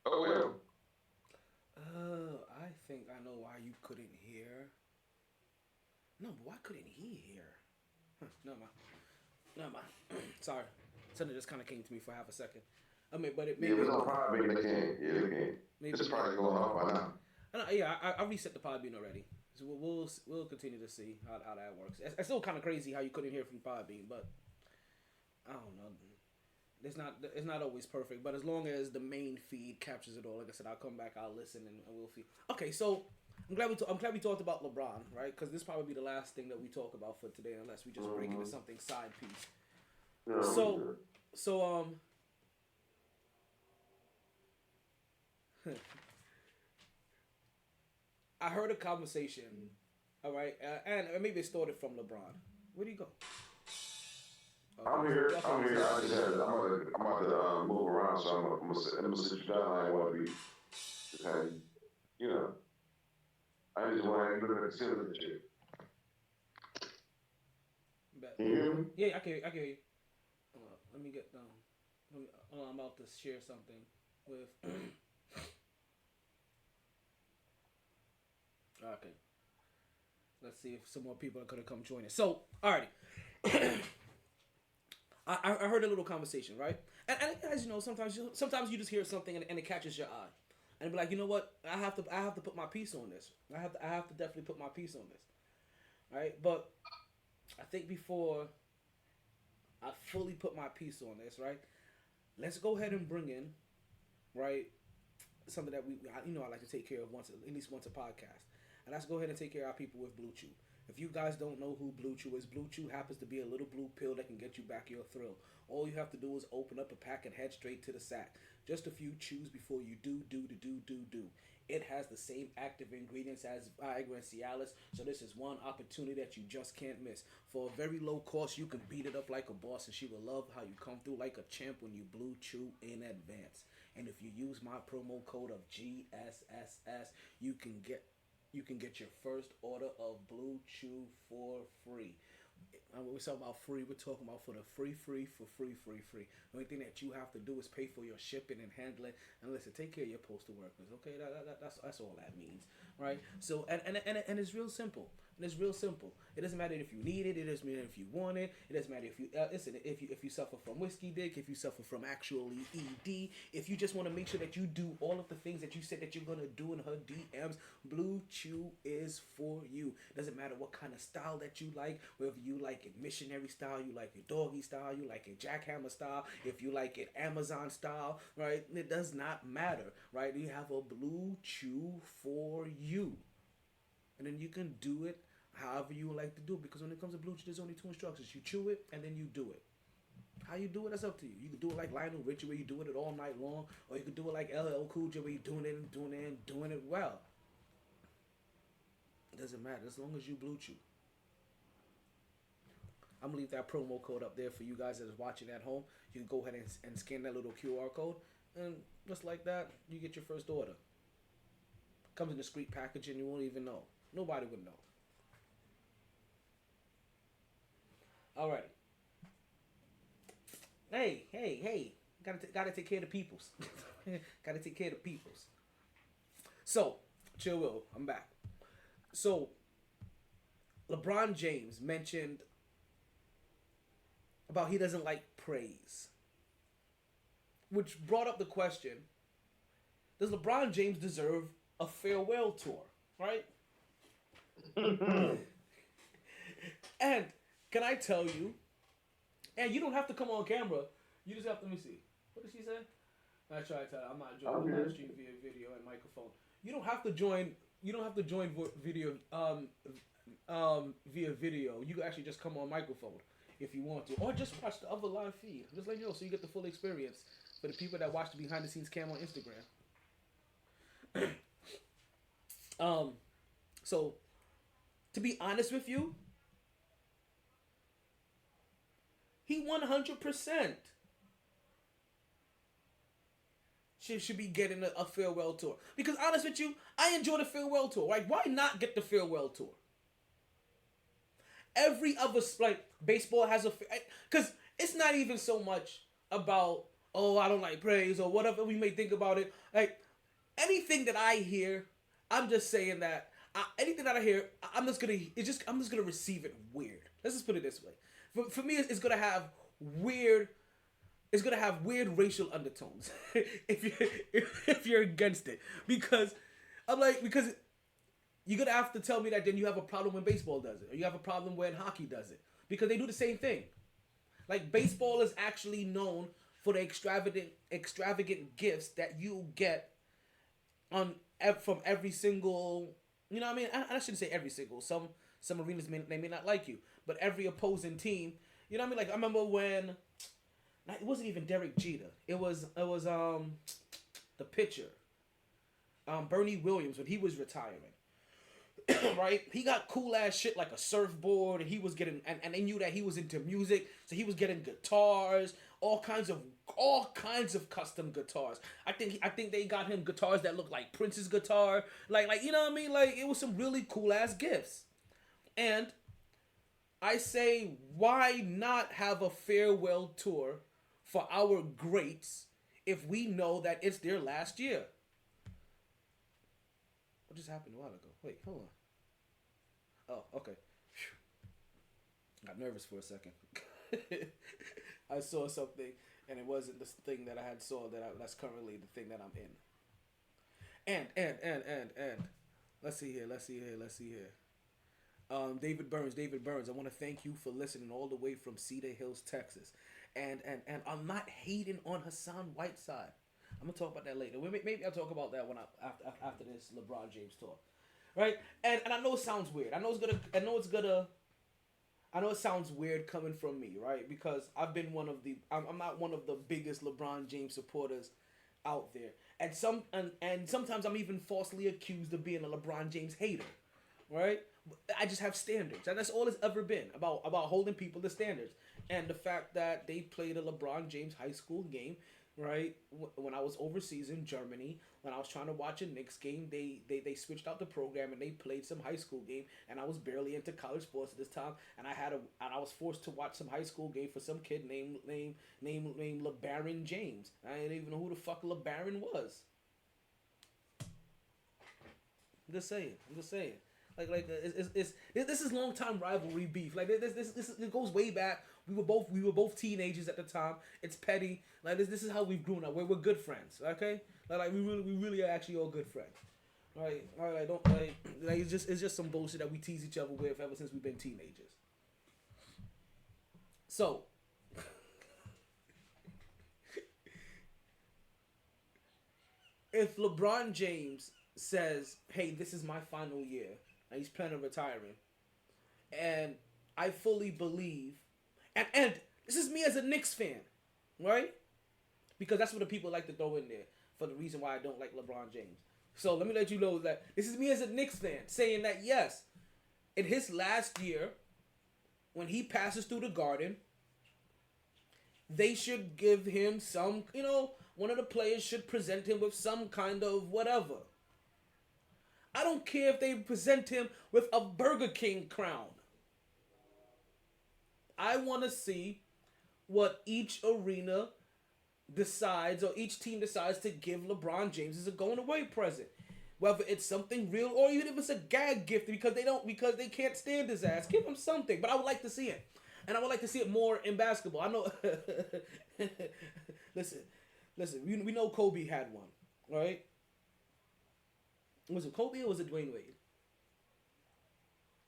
Oh well. I think I know why you couldn't hear. No, but why couldn't he hear? Never mind. Sorry. Something just kind of came to me for half a second. I mean, but it maybe. Yeah, it was on Podbean again. Yeah, again. It's probably going off by now. I reset the Podbean already. So we'll continue to see how that works. It's still kind of crazy how you couldn't hear from Podbean, but I don't know. It's not always perfect, but as long as the main feed captures it all, like I said, I'll come back, I'll listen, and we'll see. Okay, so I'm glad we talked about LeBron, right? Because this probably be the last thing that we talk about for today, unless we just break into something side piece. No, So I heard a conversation, all right, and maybe it started from LeBron. Where do you go? I'm here. I just had. I'm about to move around, so I'm gonna sit you down. I ain't want to be just have you know. I just want to look at the ceiling and shit. Can you hear me? Yeah, I can hear you. Let me get down. I'm about to share something with. Okay. Let's see if some more people are gonna come join us. So, alrighty. I heard a little conversation, right? And as you know, sometimes you just hear something and it catches your eye, and be like, you know what? I have to put my piece on this. I have to definitely put my piece on this, right? But I think before I fully put my piece on this, right? Let's go ahead and bring in, right, something that I like to take care of at least once a podcast. And let's go ahead and take care of our people with Blue Chew. If you guys don't know who Blue Chew is, Blue Chew happens to be a little blue pill that can get you back your thrill. All you have to do is open up a pack and head straight to the sack. Just a few chews before you do. It has the same active ingredients as Viagra and Cialis, so this is one opportunity that you just can't miss. For a very low cost, you can beat it up like a boss, and she will love how you come through like a champ when you Blue Chew in advance. And if you use my promo code of GSSS, you can get your first order of Blue Chew for free. And when we talk about free, we're talking about for the free. The only thing that you have to do is pay for your shipping and handling. And listen, take care of your postal workers. Okay, that's all that means, right? So and it's real simple. And it's real simple. It doesn't matter if you need it. It doesn't matter if you want it. It doesn't matter if you listen. If you suffer from whiskey dick, if you suffer from actually ED, if you just want to make sure that you do all of the things that you said that you're gonna do in her DMs, Blue Chew is for you. Doesn't matter what kind of style that you like. Whether you like it missionary style, you like it doggy style, you like it jackhammer style, if you like it Amazon style, right? It does not matter, right? You have a Blue Chew for you, and then you can do it however you like to do it, because when it comes to Blue Chew, there's only two instructions. You chew it and then you do it. How you do it, that's up to you. You can do it like Lionel Richie, where you're doing it all night long, or you can do it like LL Cool J, where you're doing it and doing it and doing it well. It doesn't matter as long as you Blue Chew. I'm gonna leave that promo code up there for you guys that is watching at home. You can go ahead and scan that little QR code, and just like that, you get your first order. Comes in discreet packaging, you won't even know. Nobody would know. Alrighty. Hey. Gotta take care of the peoples. Gotta take care of the peoples. So, chill Will, I'm back. So, LeBron James mentioned about he doesn't like praise, which brought up the question, does LeBron James deserve a farewell tour, right? And can I tell you, and you don't have to come on camera, you just have to, let me see, what did she say? I try to tell her, I'm not joining live stream via video and microphone. You don't have to join video via video. You can actually just come on microphone if you want to, or just watch the other live feed. Just let you know, so you get the full experience for the people that watch the behind the scenes cam on Instagram. So to be honest with you, he 100% should be getting a farewell tour. Because honest with you, I enjoy the farewell tour. Like, why not get the farewell tour? Every other, like, baseball has a, because it's not even so much about, oh, I don't like praise or whatever we may think about it. Like, anything that I hear, I'm just saying that anything that I hear, I'm just gonna receive it weird. Let's just put it this way. For me, it's gonna have weird racial undertones if you're against it, because you're gonna have to tell me that then you have a problem when baseball does it, or you have a problem when hockey does it, because they do the same thing. Like, baseball is actually known for the extravagant gifts that you get from every single, you know what I mean? I shouldn't say every single. Some arenas they may not like you, but every opposing team, you know what I mean? Like, I remember when it wasn't even Derek Jeter. It was the pitcher, Bernie Williams, when he was retiring. Right? He got cool ass shit like a surfboard, and he was getting, and they knew that he was into music, so he was getting guitars, all kinds of custom guitars. I think they got him guitars that look like Prince's guitar, like you know what I mean? Like, it was some really cool ass gifts. And I say, why not have a farewell tour for our greats if we know that it's their last year? What just happened a while ago? Wait, hold on. Oh, okay. Whew. Got nervous for a second. I saw something, and it wasn't the thing that I had saw that's currently the thing that I'm in. And let's see here. David Burns, I want to thank you for listening all the way from Cedar Hills, Texas. And I'm not hating on Hassan Whiteside. I'm gonna talk about that later. Maybe I'll talk about that when after this LeBron James talk, right? And I know it sounds weird. I know it sounds weird coming from me, right? Because I'm not one of the biggest LeBron James supporters out there, and sometimes I'm even falsely accused of being a LeBron James hater, right? I just have standards, and that's all it's ever been about holding people to standards. And the fact that they played a LeBron James high school game right? When I was overseas in Germany, when I was trying to watch a Knicks game, they switched out the program and they played some high school game, and I was barely into college sports at this time, and I was forced to watch some high school game for some kid named LeBaron James. I didn't even know who the fuck LeBaron was. I'm just saying. It's this is long time rivalry beef. Like this it goes way back. We were both teenagers at the time. It's petty. Like this is how we've grown up. We're good friends. Okay, like we really are actually all good friends. All right. Don't like it's just some bullshit that we tease each other with ever since we've been teenagers. So. If LeBron James says, "Hey, this is my final year," and he's planning on retiring, and I fully believe, and this is me as a Knicks fan, right? Because that's what the people like to throw in there for the reason why I don't like LeBron James. So let me let you know that this is me as a Knicks fan saying that yes, in his last year, when he passes through the Garden, they should give him some, one of the players should present him with some kind of whatever. I don't care if they present him with a Burger King crown. I want to see what each arena decides or each team decides to give LeBron James as a going away present. Whether it's something real or even if it's a gag gift because they can't stand his ass. Give him something. But I would like to see it. And I would like to see it more in basketball. I know. Listen. We know Kobe had one, right? Was it Kobe or was it Dwayne Wade?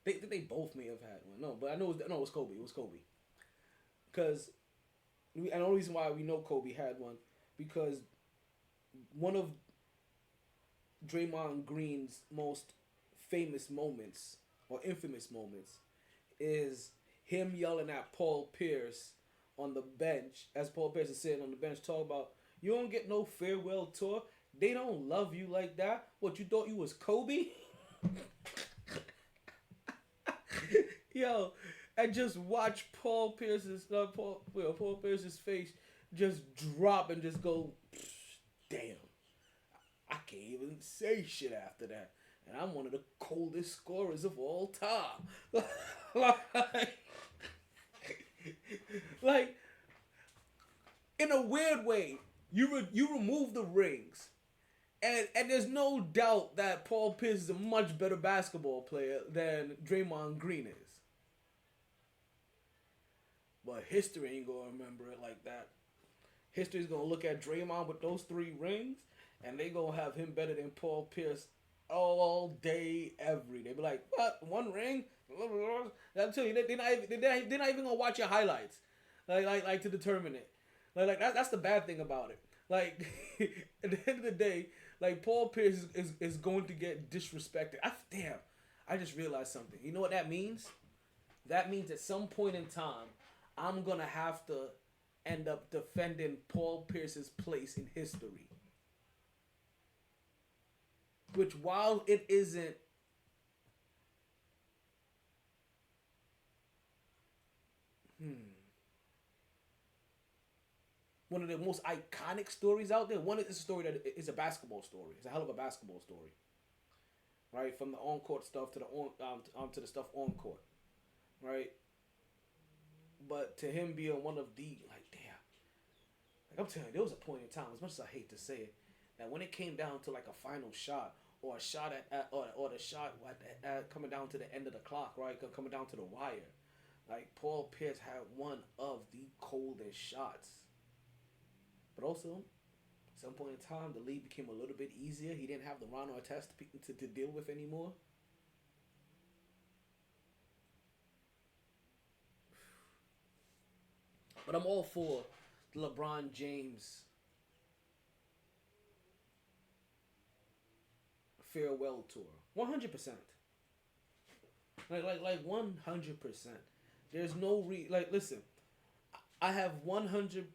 They both may have had one. No, but I know it was Kobe. It was Kobe. Because, and the only reason why we know Kobe had one, because one of Draymond Green's most famous moments, or infamous moments, is him yelling at Paul Pierce on the bench, as Paul Pierce is sitting on the bench, talking about, "You don't get no farewell tour. They don't love you like that. What, you thought you was Kobe?" Yo, and just watch Paul Pierce's face just drop and just go, damn, I can't even say shit after that. And I'm one of the coldest scorers of all time. like, in a weird way, you remove the rings. And there's no doubt that Paul Pierce is a much better basketball player than Draymond Green is. But history ain't gonna remember it like that. History's gonna look at Draymond with those 3 rings, and they gonna have him better than Paul Pierce all day, every day. Be like, what? 1 ring? I'll tell you, they're not even gonna watch your highlights, like to determine it. Like that's the bad thing about it. Like at the end of the day, like Paul Pierce is going to get disrespected. I just realized something. You know what that means? That means at some point in time, I'm gonna have to end up defending Paul Pierce's place in history. Which, while it isn't one of the most iconic stories out there, one is a story that is a basketball story. It's a hell of a basketball story, right? From the on-court stuff to the stuff on-court, right? But to him being one of the, like, damn, like I'm telling you, there was a point in time, as much as I hate to say it, that when it came down to like a final shot or a shot or the shot coming down to the end of the clock, right, coming down to the wire, like Paul Pierce had one of the coldest shots. But also, at some point in time, the league became a little bit easier. He didn't have the Ron Artest to deal with anymore. But I'm all for the LeBron James farewell tour. 100%. Like 100%. There's no listen, I have 100%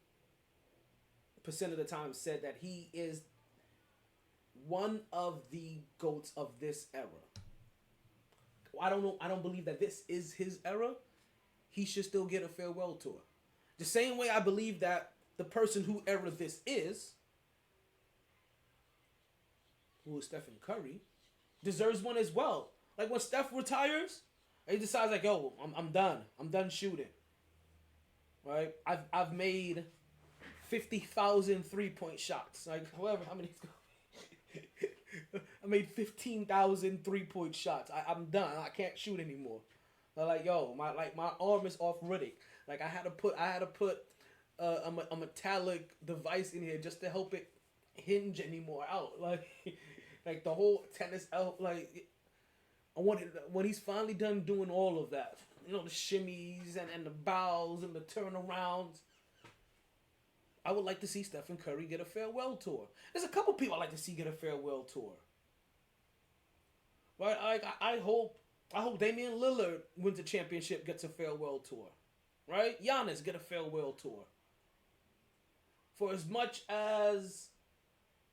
of the time said that he is one of the GOATs of this era. I don't know. I don't believe that this is his era. He should still get a farewell tour. The same way I believe that the person whoever this is, who is Stephen Curry, deserves one as well. Like when Steph retires, he decides like, yo, I'm done. I'm done shooting. Right? I've made 50,000 3-point shots. Like however how many I made 15,000 3-point shots. I'm done. I can't shoot anymore. They're like, yo, my arm is arthritic. Like I had to put a metallic device in here just to help it hinge anymore out. Like the whole tennis out. Like I wanted when he's finally done doing all of that, you know, the shimmies and the bows and the turnarounds. I would like to see Stephen Curry get a farewell tour. There's a couple people I like to see get a farewell tour. Right? I hope Damian Lillard wins a championship, gets a farewell tour. Right? Giannis get a farewell tour. For as much as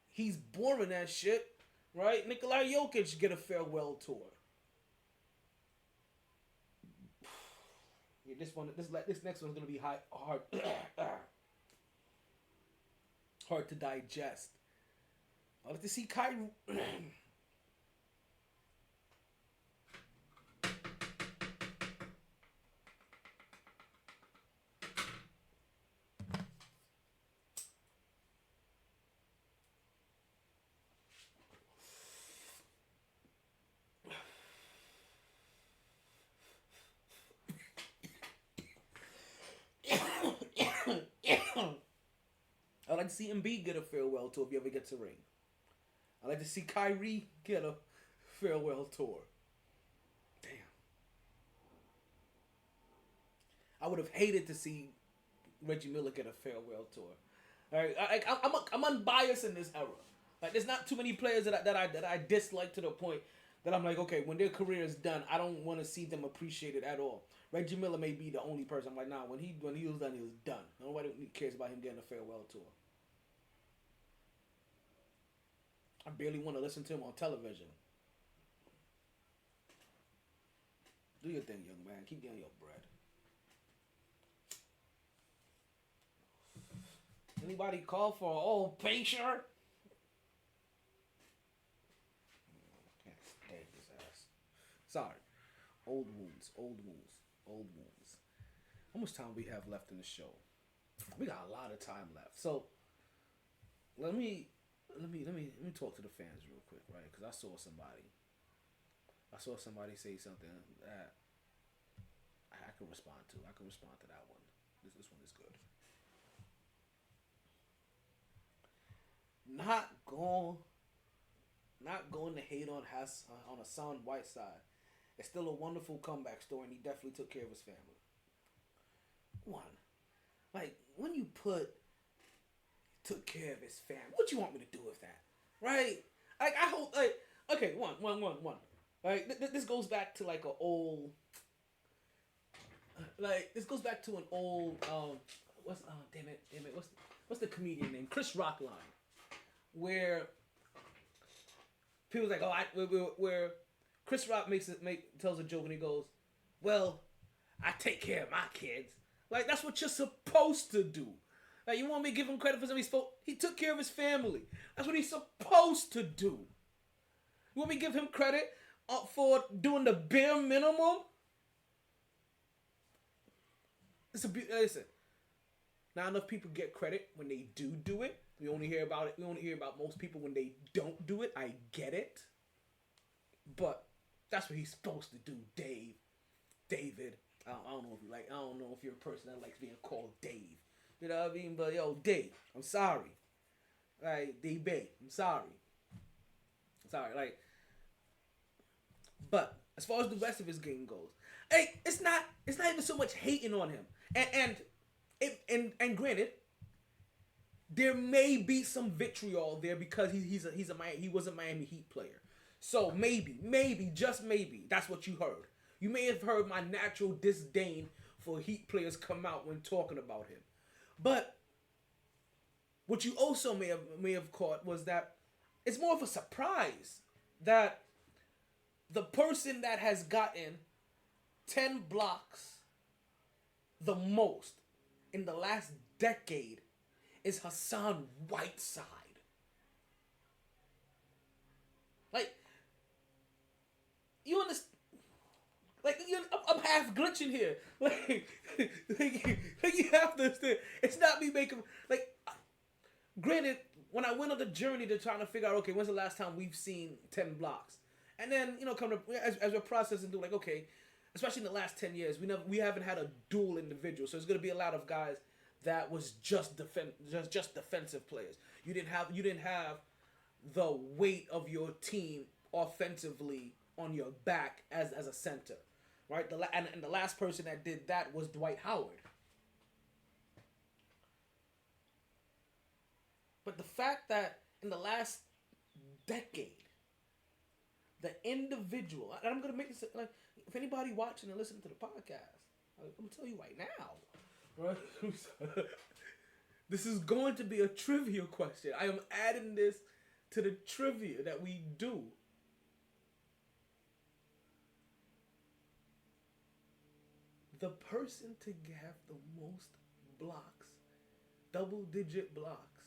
he's boring as shit, right? Nikola Jokic get a farewell tour. Yeah, this next one's gonna be hard to digest. I like to see Kyrie. I like to see Embiid get a farewell tour if he ever gets a ring. I like to see Kyrie get a farewell tour. Damn. I would have hated to see Reggie Miller get a farewell tour. All right, I'm unbiased in this era. Like, there's not too many players that I dislike to the point that I'm like, okay, when their career is done, I don't want to see them appreciated at all. Reggie Miller may be the only person. I'm like, nah, when he was done, he was done. Nobody cares about him getting a farewell tour. I barely want to listen to him on television. Do your thing, young man. Keep getting your bread. Anybody call for an old patient? Can't stand his ass. Sorry. Old wounds. How much time we have left in the show? We got a lot of time left. So let me talk to the fans real quick, right? Because I saw somebody say something that I can respond to. I can respond to that one. This one is good. Not going to hate on Hassan Whiteside. It's still a wonderful comeback story, and he definitely took care of his family. One, like when you took care of his family, what you want me to do with that, right? Like I hope, like okay, one. Right, this goes back to like an old, what's the comedian name? Chris Rock line, where people's like, where Chris Rock tells a joke and he goes, well, I take care of my kids. Like, that's what you're supposed to do. Like, you want me to give him credit for something he took care of his family. That's what he's supposed to do. You want me to give him credit for doing the bare minimum? Listen, not enough people get credit when they do it. We only hear about most people when they don't do it. I get it. But that's what he's supposed to do, David. I don't know if you're a person that likes being called Dave. You know what I mean? But yo, Dave, I'm sorry. Like, D-Bay, I'm sorry. Like, but as far as the rest of his game goes, hey, it's not even so much hating on him. And granted, there may be some vitriol there because he was a Miami Heat player. So maybe, just maybe, that's what you heard. You may have heard my natural disdain for Heat players come out when talking about him. But what you also may have caught was that it's more of a surprise that the person that has gotten 10 blocks the most in the last decade is Hassan Whiteside. Like, you understand? Like, I'm half glitching here. Like you have to understand. It's not me making, like, granted, when I went on the journey to trying to figure out, okay, when's the last time we've seen 10 blocks? And then, come to, as we're processing through, like, okay, especially in the last 10 years, we haven't had a dual individual. So there's going to be a lot of guys that was just defensive players. You didn't have the weight of your team offensively on your back as a center. Right, and the last person that did that was Dwight Howard. But the fact that in the last decade, the individual, and I'm gonna make this like, if anybody watching and listening to the podcast, I'm gonna tell you right now, right? This is going to be a trivia question. I am adding this to the trivia that we do. The person to have the most blocks, double-digit blocks,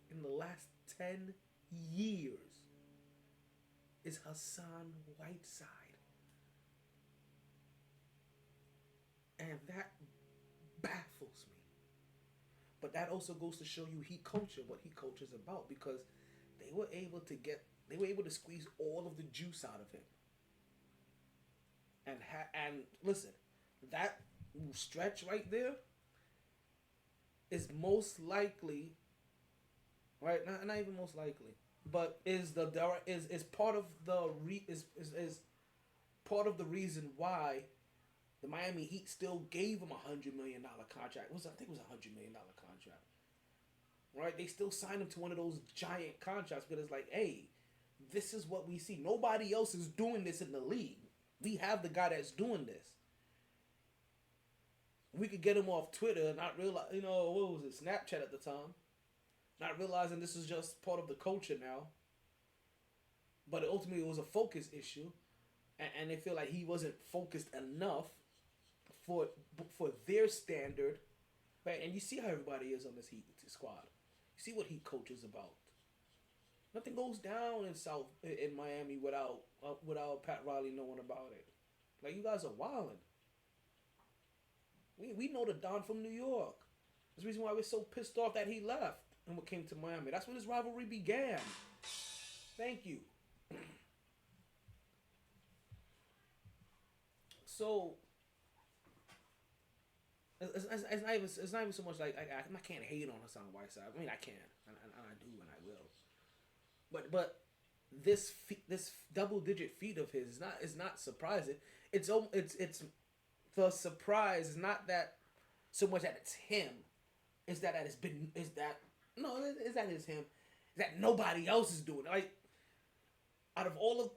in the last 10 years is Hassan Whiteside. And that baffles me. But that also goes to show you what he coaches about, because they were able to squeeze all of the juice out of him. And listen, that stretch right there is most likely, right? Not even most likely, but is part of part of the reason why the Miami Heat still gave him $100 million contract. I think it was $100 million contract, right? They still signed him to one of those giant contracts, because it's like, hey, this is what we see. Nobody else is doing this in the league. We have the guy that's doing this. We could get him off Twitter and not realize, what was it, Snapchat at the time. Not realizing this is just part of the culture now. But ultimately it was a focus issue. And they feel like he wasn't focused enough for their standard. Right? And you see how everybody is on this Heat squad. You see what he coaches about. Nothing goes down in Miami without Pat Riley knowing about it. Like, you guys are wilding. We know the Don from New York. That's the reason why we're so pissed off that he left and what came to Miami. That's when this rivalry began. Thank you. So it's not even so much like I can't hate on Hassan Whiteside. I mean, I can, and I do, and I will. But this double-digit feat of his is not surprising. It's the surprise is not that so much that it's him. It's that it's him. Is that nobody else is doing it. Like, out of all of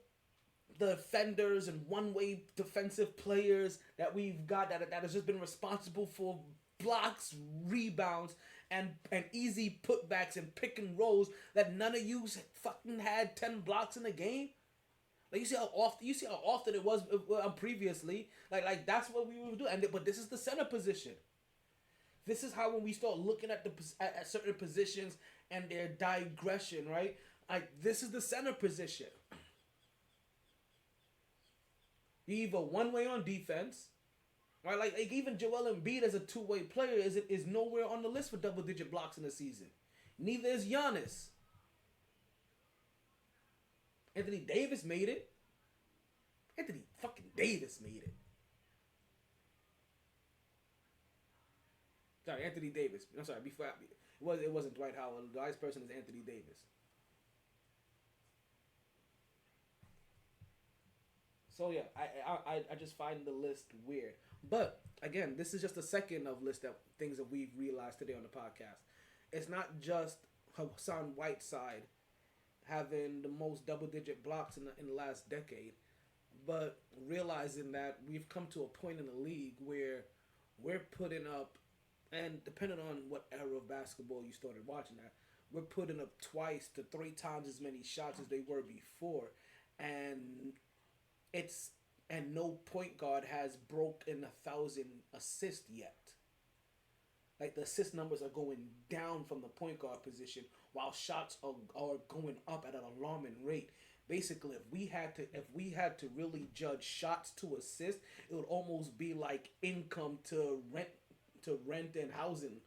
the defenders and one-way defensive players that we've got that has just been responsible for blocks, rebounds, and easy putbacks and pick and rolls, that none of you fucking had 10 blocks in a game. Like, you see how often it was previously. Like that's what we would do. But this is the center position. This is how, when we start looking at at certain positions and their digression, right? Like, this is the center position. You either one way on defense, right? Like even Joel Embiid as a two-way player is nowhere on the list for double-digit blocks in the season. Neither is Giannis. Anthony Davis made it. Anthony fucking Davis made it. Sorry, Anthony Davis. I'm sorry. It wasn't Dwight Howard. The last person is Anthony Davis. So yeah, I just find the list weird. But again, this is just the second of list of things that we've realized today on the podcast. It's not just Hassan Whiteside having the most double-digit blocks in the last decade, but realizing that we've come to a point in the league where we're putting up, and depending on what era of basketball you started watching at, we're putting up 2 to 3 times as many shots as they were before, and no point guard has broken 1,000 assists yet. Like the assist numbers are going down from the point guard position, while shots are going up at an alarming rate. Basically, if we had to really judge shots to assist, it would almost be like income to rent and housing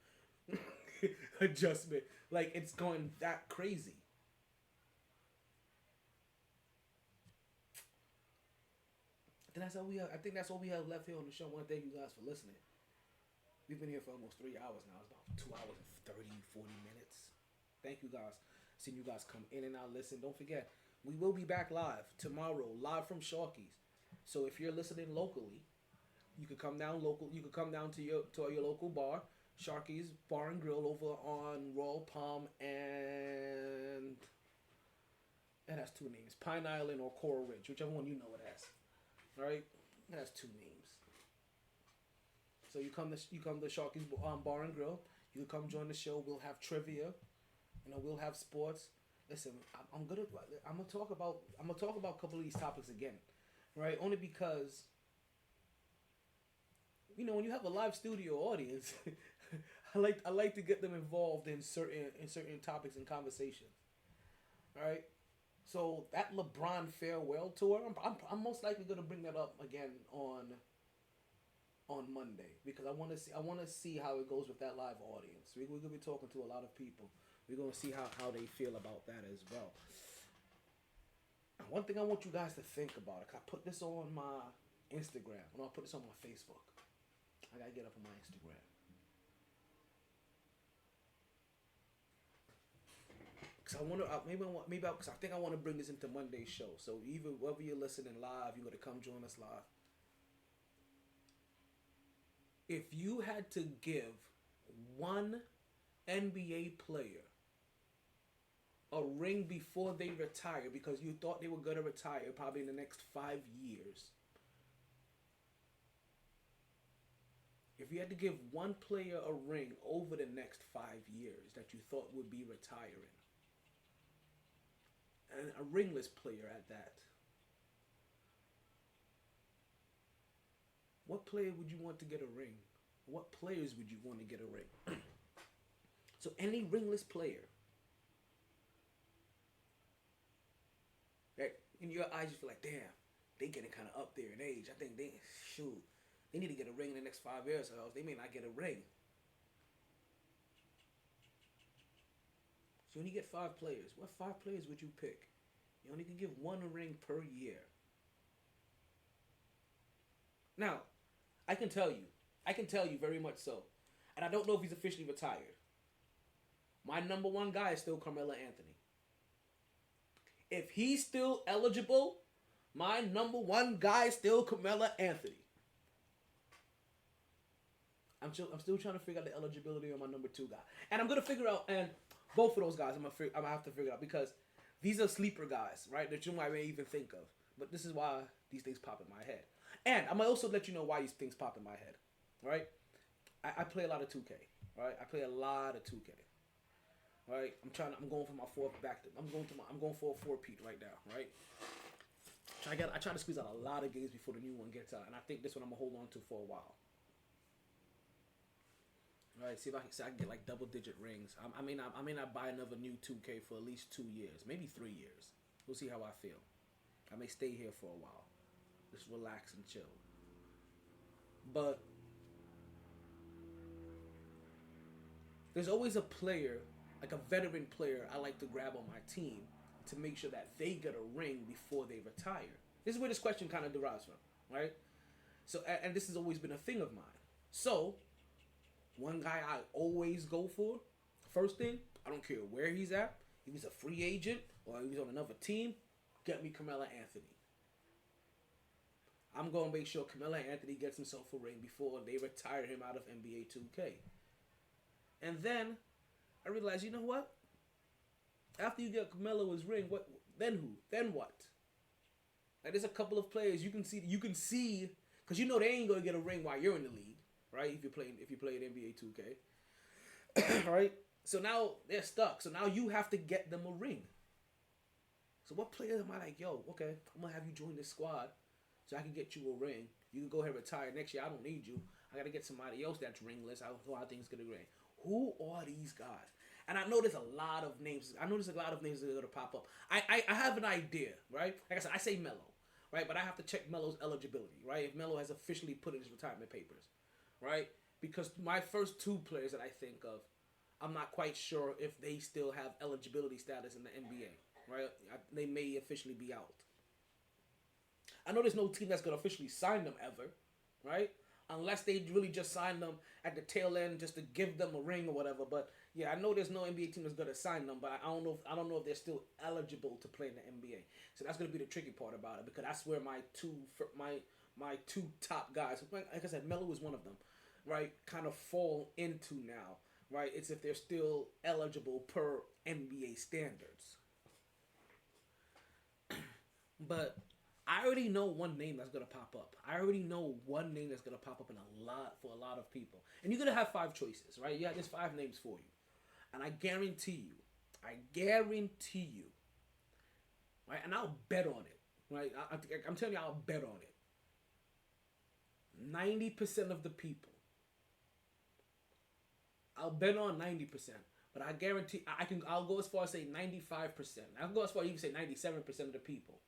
adjustment. Like it's going that crazy. I think that's all we have left here on the show. I want to thank you guys for listening. We've been here for almost 3 hours now. It's about 2 hours and 30, 40 minutes. Thank you guys. Seeing you guys come in and out, listen. Don't forget, we will be back live tomorrow, live from Sharky's. So if you're listening locally, you could come down local. You could come down to your local bar, Sharky's Bar and Grill over on Royal Palm and it has 2 names: Pine Island or Coral Ridge, whichever one you know it has. All right, it has 2 names. So you come to Sharky's Bar and Grill. You can come join the show. We'll have trivia. We'll have sports. Listen, I'm gonna talk about a couple of these topics again, right? Only because when you have a live studio audience, I like to get them involved in certain topics and conversations. All right. So that LeBron farewell tour, I'm most likely gonna bring that up again on Monday because I want to see how it goes with that live audience. We're gonna be talking to a lot of people. We're gonna see how they feel about that as well. And one thing I want you guys to think about, I put this on my Instagram, and I'll put this on my Facebook. I gotta get up on my Instagram. Cause I think I want to bring this into Monday's show. So even whether you're listening live, you're gonna come join us live. If you had to give one NBA player a ring before they retire because you thought they were gonna retire probably in the next 5 years. If you had to give one player a ring over the next 5 years that you thought would be retiring, and a ringless player at that, what player would you want to get a ring? What players would you want to get a ring? So any ringless player, right, in your eyes you feel like, damn, they getting kind of up there in age. I think they need to get a ring in the next 5 years, or else they may not get a ring. So you only get 5 players. What 5 players would you pick? You only can give 1 ring per year. Now, I can tell you very much so, and I don't know if he's officially retired. My number 1 guy is still Carmelo Anthony. If he's still eligible, my number 1 guy is still Carmelo Anthony. I'm still trying to figure out the eligibility on my number 2 guy, and I'm gonna figure out. And both of those guys, I'm gonna have to figure out because these are sleeper guys, right? That you might even think of. But this is why these things pop in my head, and I'm gonna also let you know why these things pop in my head, right? I play a lot of 2K, right? I play a lot of 2K, right? I'm going for my 4th back. I'm going for a 4-peat right now, right? I try to squeeze out a lot of games before the new one gets out, and I think this one I'm gonna hold on to for a while. Right, see if I can get like double-digit rings. I may not buy another new 2K for at least 2 years, maybe 3 years. We'll see how I feel. I may stay here for a while, just relax and chill. But there's always a player, like a veteran player, I like to grab on my team to make sure that they get a ring before they retire. This is where this question kind of derives from, right? So, and this has always been a thing of mine. So, one guy I always go for, first thing, I don't care where he's at, if he's a free agent or if he's on another team, get me Carmelo Anthony. I'm going to make sure Carmelo Anthony gets himself a ring before they retire him out of NBA 2K. And then I realized, you know what? After you get Carmelo his ring, then who? Then what? Like, there's a couple of players you can see, because you know they ain't going to get a ring while you're in the league. Right, if you play NBA 2K, right? So now they're stuck. So now you have to get them a ring. So what players am I like? Yo, okay, I'm gonna have you join this squad, so I can get you a ring. You can go ahead and retire next year. I don't need you. I gotta get somebody else that's ringless. I think it's gonna be great. Who are these guys? And I know there's a lot of names. I know there's a lot of names that are gonna pop up. I have an idea, right? Like I said, I say Melo, right? But I have to check Melo's eligibility, right? If Melo has officially put in his retirement papers, right? Because my first two players that I think of, I'm not quite sure if they still have eligibility status in the NBA, right? They may officially be out. I know there's no team that's gonna officially sign them ever, right? Unless they really just sign them at the tail end just to give them a ring or whatever. But yeah, I know there's no NBA team that's gonna sign them, but I don't know if they're still eligible to play in the NBA. So that's gonna be the tricky part about it, because that's where my two top guys, like I said, Melo is one of them, right? Kind of fall into now, right? It's if they're still eligible per NBA standards. But I already know one name that's gonna pop up. I already know one name that's gonna pop up for a lot of people. And you're gonna have 5 choices, right? Yeah, there's 5 names for you. And I guarantee you, right? And I'll bet on it, right? I'm telling you, I'll bet on it. 90% of the people. I'll bet on 90%. But I guarantee, I'll go as far as say 95%. I'll go as far as even say 97% of the people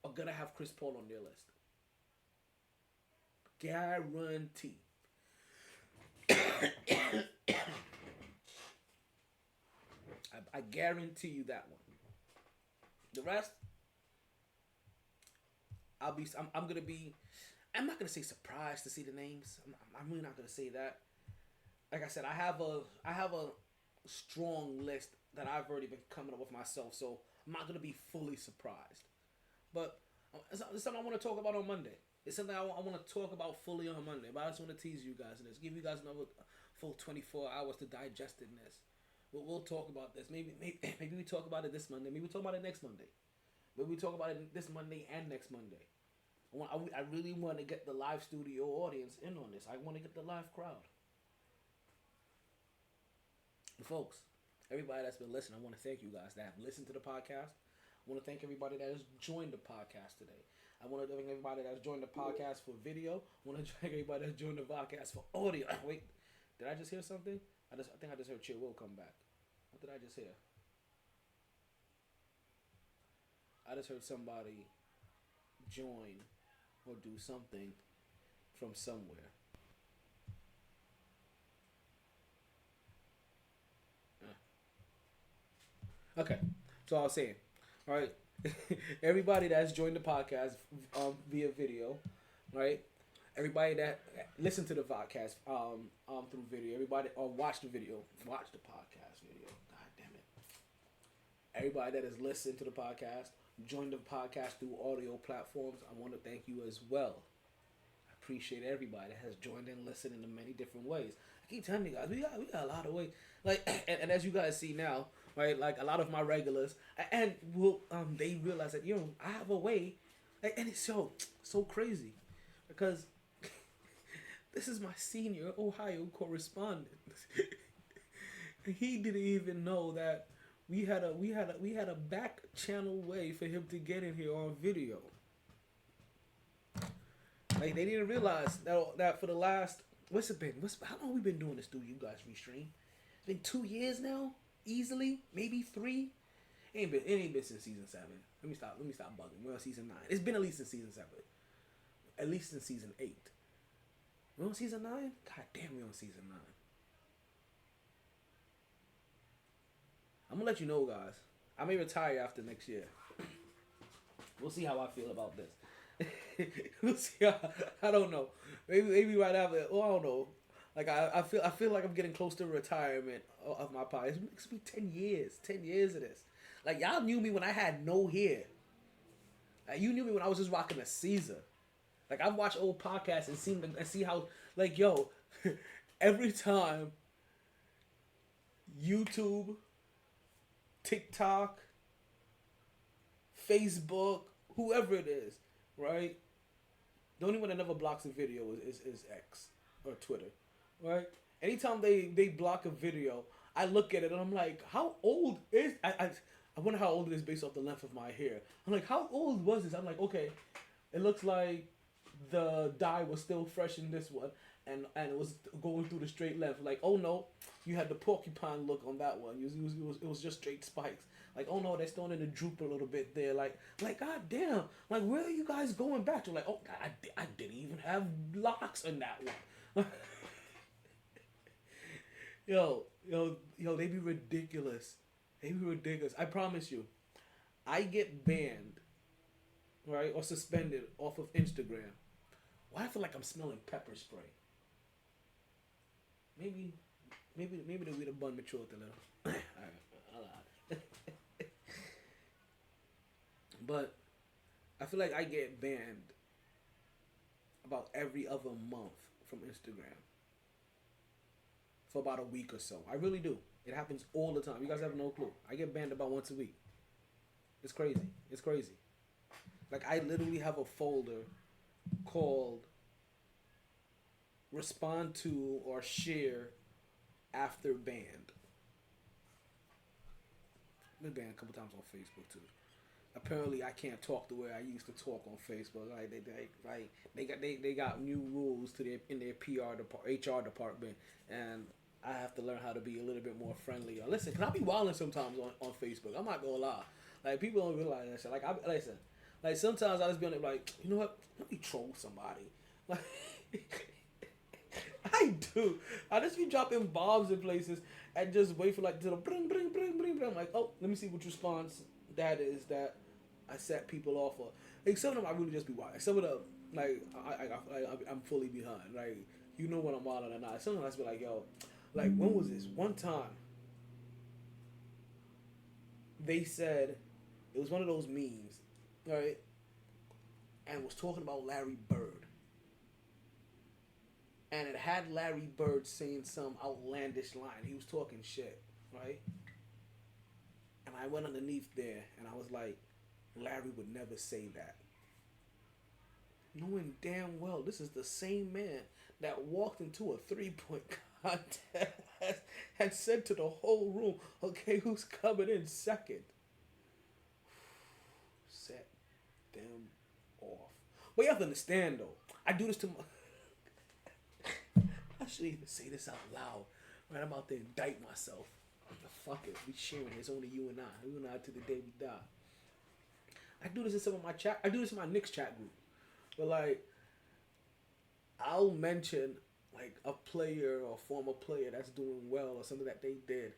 are gonna have Chris Paul on their list. Guarantee. I guarantee you that one. The rest, I'm gonna be. I'm not gonna say surprised to see the names. I'm really not gonna say that. Like I said, I have a strong list that I've already been coming up with myself, so I'm not gonna be fully surprised. But it's something I want to talk about on Monday. It's something I want to talk about fully on Monday. But I just want to tease you guys in this. Give you guys another full 24 hours to digest in this. We'll talk about this. Maybe we talk about it this Monday. Maybe we talk about it next Monday. Maybe we talk about it this Monday and next Monday. I really want to get the live studio audience in on this. I want to get the live crowd. But folks, everybody that's been listening, I want to thank you guys that have listened to the podcast. I want to thank everybody that has joined the podcast today. I want to thank everybody that's joined the podcast for video. I want to thank everybody that's joined the podcast for audio. Wait, did I just hear something? I think I just heard Chill Will come back. What did I just hear? I just heard somebody join or do something from somewhere. Okay, so I was saying, all right, everybody that's joined the podcast via video, right? Everybody that listened to the podcast through video, everybody or watched the video, watch the podcast video. God damn it! Everybody that has listened to the podcast, joined the podcast through audio platforms, I want to thank you as well. I appreciate everybody that has joined and listened in the many different ways. I keep telling you guys, we got a lot of ways. Like, and as you guys see now, right? Like a lot of my regulars, and they realize that I have a way, and it's so crazy, because this is my senior Ohio correspondent. He didn't even know that we had a back channel way for him to get in here on video. Like, they didn't realize that for the last how long we been doing this, dude? You guys restream? It's been 2 years now, easily, maybe 3. It ain't been since season 7. Let me stop bugging. We're on season 9. It's been at least since season 7. At least since season 8. We're on season 9? God damn, we're on season 9. I'm gonna let you know, guys. I may retire after next year. We'll see how I feel about this. We'll see I don't know. Maybe right after. Well, I don't know. Like I feel like I'm getting close to retirement of my podcast. It's been 10 years. 10 years of this. Like, y'all knew me when I had no hair. Like, you knew me when I was just rocking a Caesar. Like, I've watched old podcasts and see how, like, yo, every time YouTube, TikTok, Facebook, whoever it is, right? The only one that never blocks a video is X or Twitter, right? Anytime they block a video, I look at it and I'm like, how old is... I wonder how old it is based off the length of my hair. I'm like, how old was this? I'm like, okay, it looks like the dye was still fresh in this one, and it was going through the straight length. Like, oh no, you had the porcupine look on that one. It was just straight spikes. Like, oh no, they're starting to droop a little bit there. Like god damn, like where are you guys going back to? Like, oh, I didn't even have locks in that one. yo, they be ridiculous. They be ridiculous. I promise you, I get banned, right, or suspended off of Instagram. Why I feel like I'm smelling pepper spray? Maybe the weed have bun matured a little. Alright. But I feel like I get banned about every other month from Instagram for about a week or so. I really do. It happens all the time. You guys have no clue. I get banned about once a week. It's crazy. It's crazy. Like, I literally have a folder called respond to or share after banned. I've been banned a couple times on Facebook too. Apparently, I can't talk the way I used to talk on Facebook. Like they got new rules in their HR department, and I have to learn how to be a little bit more friendly. Listen, can I be wilding sometimes on Facebook? I'm not gonna lie. Like, people don't realize that shit. Like sometimes I just be on it like, you know what? Let me troll somebody. Like, I do. I just be dropping bombs in places and just wait for like to bring. I'm like, oh, let me see what response that is that I set people off for. Like, some of them I really just be wild. Some of them, like, I'm fully behind. Like, you know when I'm wild or not. Some of them I just be like, yo, like, when was this? One time they said it was one of those memes, right? And was talking about Larry Bird. And it had Larry Bird saying some outlandish line. He was talking shit, right? And I went underneath there and I was like, Larry would never say that. Knowing damn well this is the same man that walked into a 3-point contest and said to the whole room, okay, who's coming in second? Set them off. But you have to understand though, I do this to my... I shouldn't even say this out loud. Right, I'm about to indict myself. Fuck it, we sharing it. It's only you and I to the day we die. I do this in some of my chat. I do this in my Knicks chat group. But like, I'll mention like a player or former player that's doing well or something that they did,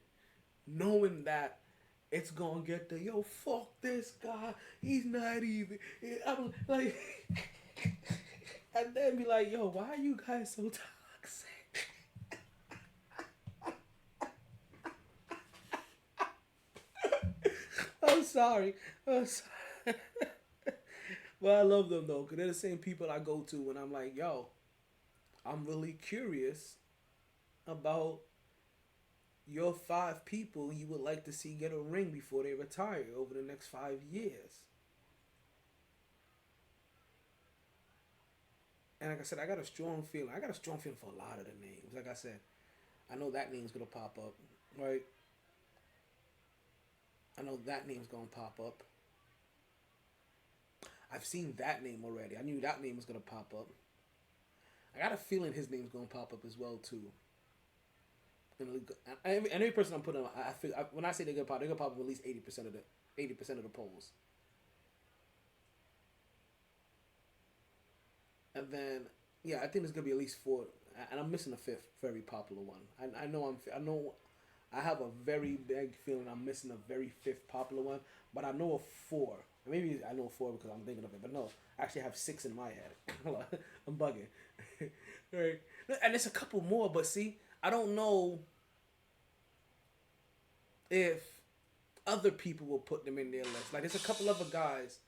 knowing that it's gonna get the yo, fuck this guy. He's not even. I'm like, and then be like, yo, why are you guys so toxic? I'm sorry. Well, I love them though, because they're the same people I go to when I'm like, yo, I'm really curious about your 5 people you would like to see get a ring before they retire over the next 5 years. And like I said, I got a strong feeling. I got a strong feeling for a lot of the names. Like I said, I know that name's going to pop up, right? I know that name's going to pop up. I've seen that name already. I knew that name was going to pop up. I got a feeling his name's going to pop up as well, too. And every person I'm putting on, I feel, when I say they're going to pop up at least 80% of the polls. And then, yeah, I think there's going to be at least 4. And I'm missing a 5th very popular one. I know I have a very big feeling I'm missing a very 5th popular one, but I know of 4. Maybe I know 4 because I'm thinking of it, but no, I actually have 6 in my head. I'm bugging. Right? And there's a couple more, but see, I don't know if other people will put them in their list. Like, there's a couple other guys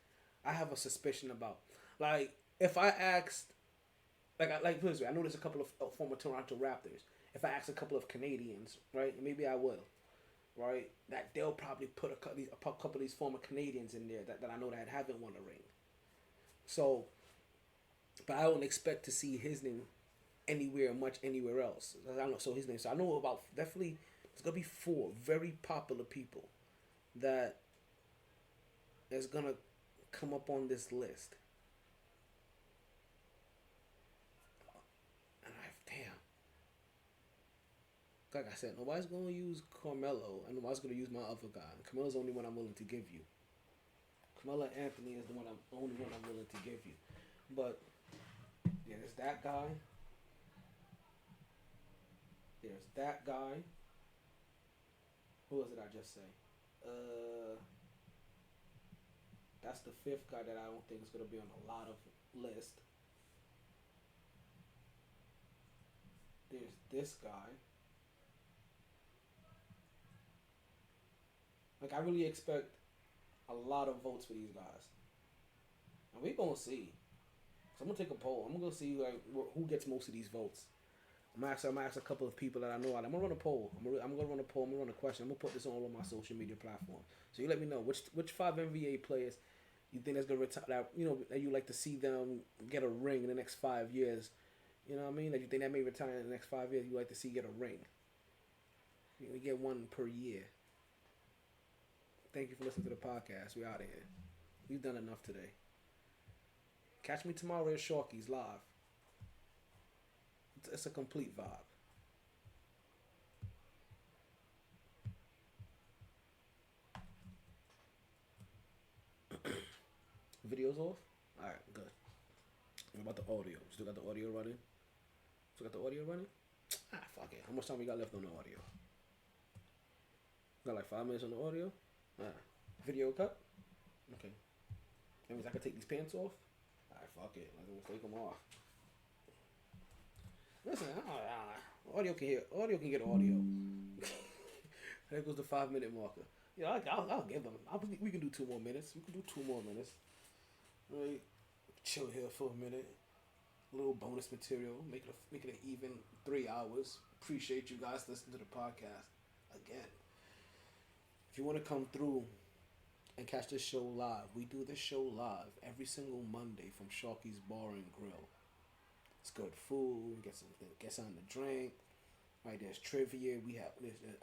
I have a suspicion about. Like, if I asked, like put it this way, I know there's a couple of former Toronto Raptors. If I ask a couple of Canadians, right, maybe I will, right, that they'll probably put a couple of these former Canadians in there that I know that haven't won a ring. So, but I don't expect to see his name anywhere else. I don't know. So his name. So I know about definitely. There's gonna be 4 very popular people that is gonna come up on this list. like I said, nobody's gonna use Carmelo, and nobody's gonna use my other guy. Carmelo's the only one I'm willing to give you. Carmelo Anthony is the only one I'm willing to give you. But yeah, there's that guy. There's that guy. Who was it I just say? That's the fifth guy that I don't think is gonna be on a lot of list. There's this guy. Like, I really expect a lot of votes for these guys. And we're going to see. So I'm going to take a poll. I'm going to see like who gets most of these votes. I'm going to ask a couple of people that I know. I'm going to run a poll. I'm going to run a poll. I'm going to run a question. I'm going to put this on all of my social media platforms. So you let me know which 5 NBA players you think that's going to retire, that, you know, that you like to see them get a ring in the next 5 years. You know what I mean? That you think that may retire in the next 5 years, you like to see get a ring. We get one per year. Thank you for listening to the podcast. We out of here. We've done enough today. Catch me tomorrow at Sharky's live. It's a complete vibe. Videos off? Alright, good. What about the audio? Still got the audio running? Fuck it. How much time we got left on the audio? Got like 5 minutes on the audio? Video cut? Okay. That means I can take these pants off? Alright, fuck it. I'm gonna take them off. Listen, audio can get audio. There goes the 5-minute marker. Yeah, I'll give them. We can do 2 more minutes. Right? Chill here for a minute. A little bonus material. Make it an even 3 hours. Appreciate you guys listening to the podcast again. If you want to come through and catch this show live, we do this show live every single Monday from Sharky's Bar and Grill. It's good food. Get something to drink. Right, there's trivia.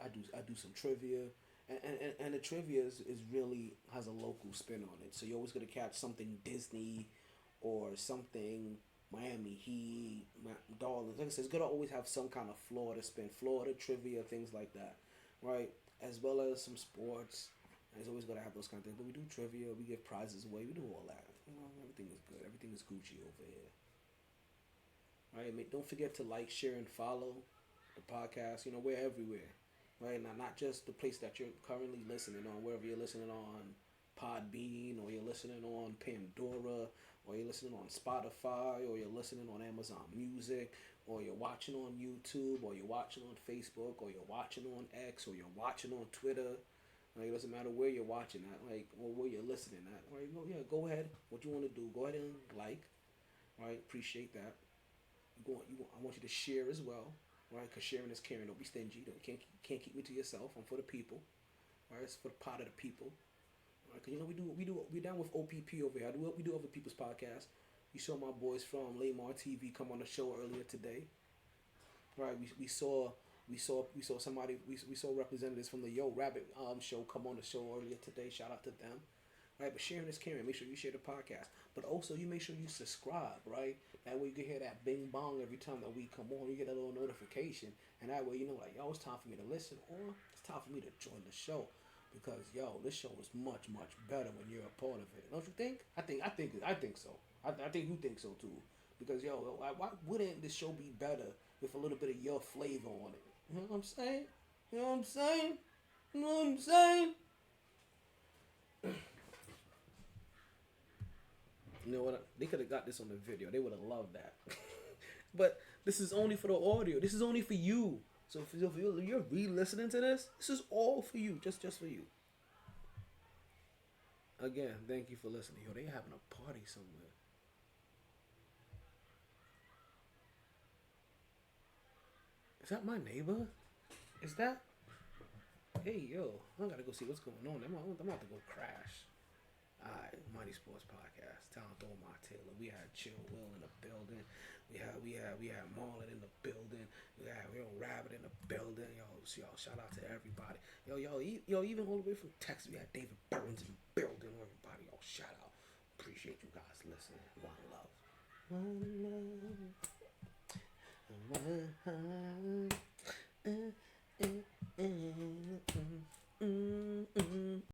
I do some trivia, and the trivia is really has a local spin on it. So you're always gonna catch something Disney or something Miami Heat, Darlings. Like I said, it's gonna always have some kind of Florida spin, Florida trivia, things like that, right? As well as some sports. And it's always gonna have those kind of things. But we do trivia, we give prizes away, we do all that. You know, everything is good. Everything is Gucci over here. Right? Don't forget to like, share, and follow the podcast. You know, we're everywhere. Right? Now, not just the place that you're currently listening on, wherever you're listening on Podbean, or you're listening on Pandora, or you're listening on Spotify, or you're listening on Amazon Music, or you're watching on YouTube, or you're watching on Facebook, or you're watching on X, or you're watching on Twitter. Like, it doesn't matter where you're watching at, like, or where you're listening at. Right? Go ahead. What you want to do, go ahead and like. Right? Appreciate that. I want you to share as well. Right? Because sharing is caring. Don't be stingy. Can't keep me to yourself. I'm for the people. Right? It's for the part of the people. Because, you know, we're down with OPP over here. We do other people's podcasts. You saw my boys from Lamar TV come on the show earlier today. Right? We saw representatives from the Yo Rabbit show come on the show earlier today. Shout out to them. Right? But sharing is caring. Make sure you share the podcast. But also, you make sure you subscribe, right? That way you can hear that bing bong every time that we come on. You get a little notification. And that way, you know, like, yo, it's time for me to listen, or it's time for me to join the show. Because, yo, this show is much, much better when you're a part of it. Don't you think? I think so. I think you think so, too. Because, yo, why wouldn't this show be better with a little bit of your flavor on it? You know what I'm saying? You know what I'm saying? You know what I'm saying? You know what? They could have got this on the video. They would have loved that. But this is only for the audio. This is only for you. So if you're re-listening to this is all for you. Just for you. Again, thank you for listening. Yo, they having a party somewhere. Is that my neighbor? Is that? Hey, yo, I gotta go see what's going on. I'm about to go crash. Alright, MyT Sports Podcast. Talent Omar Taylor. We had Chill Will in the building. We had Marlon in the building. We had Rabbit in the building. Yo, shout out to everybody. Yo, even all the way from Texas, we had David Burns in the building. Everybody, yo, shout out. Appreciate you guys listening. One love. One love. One love.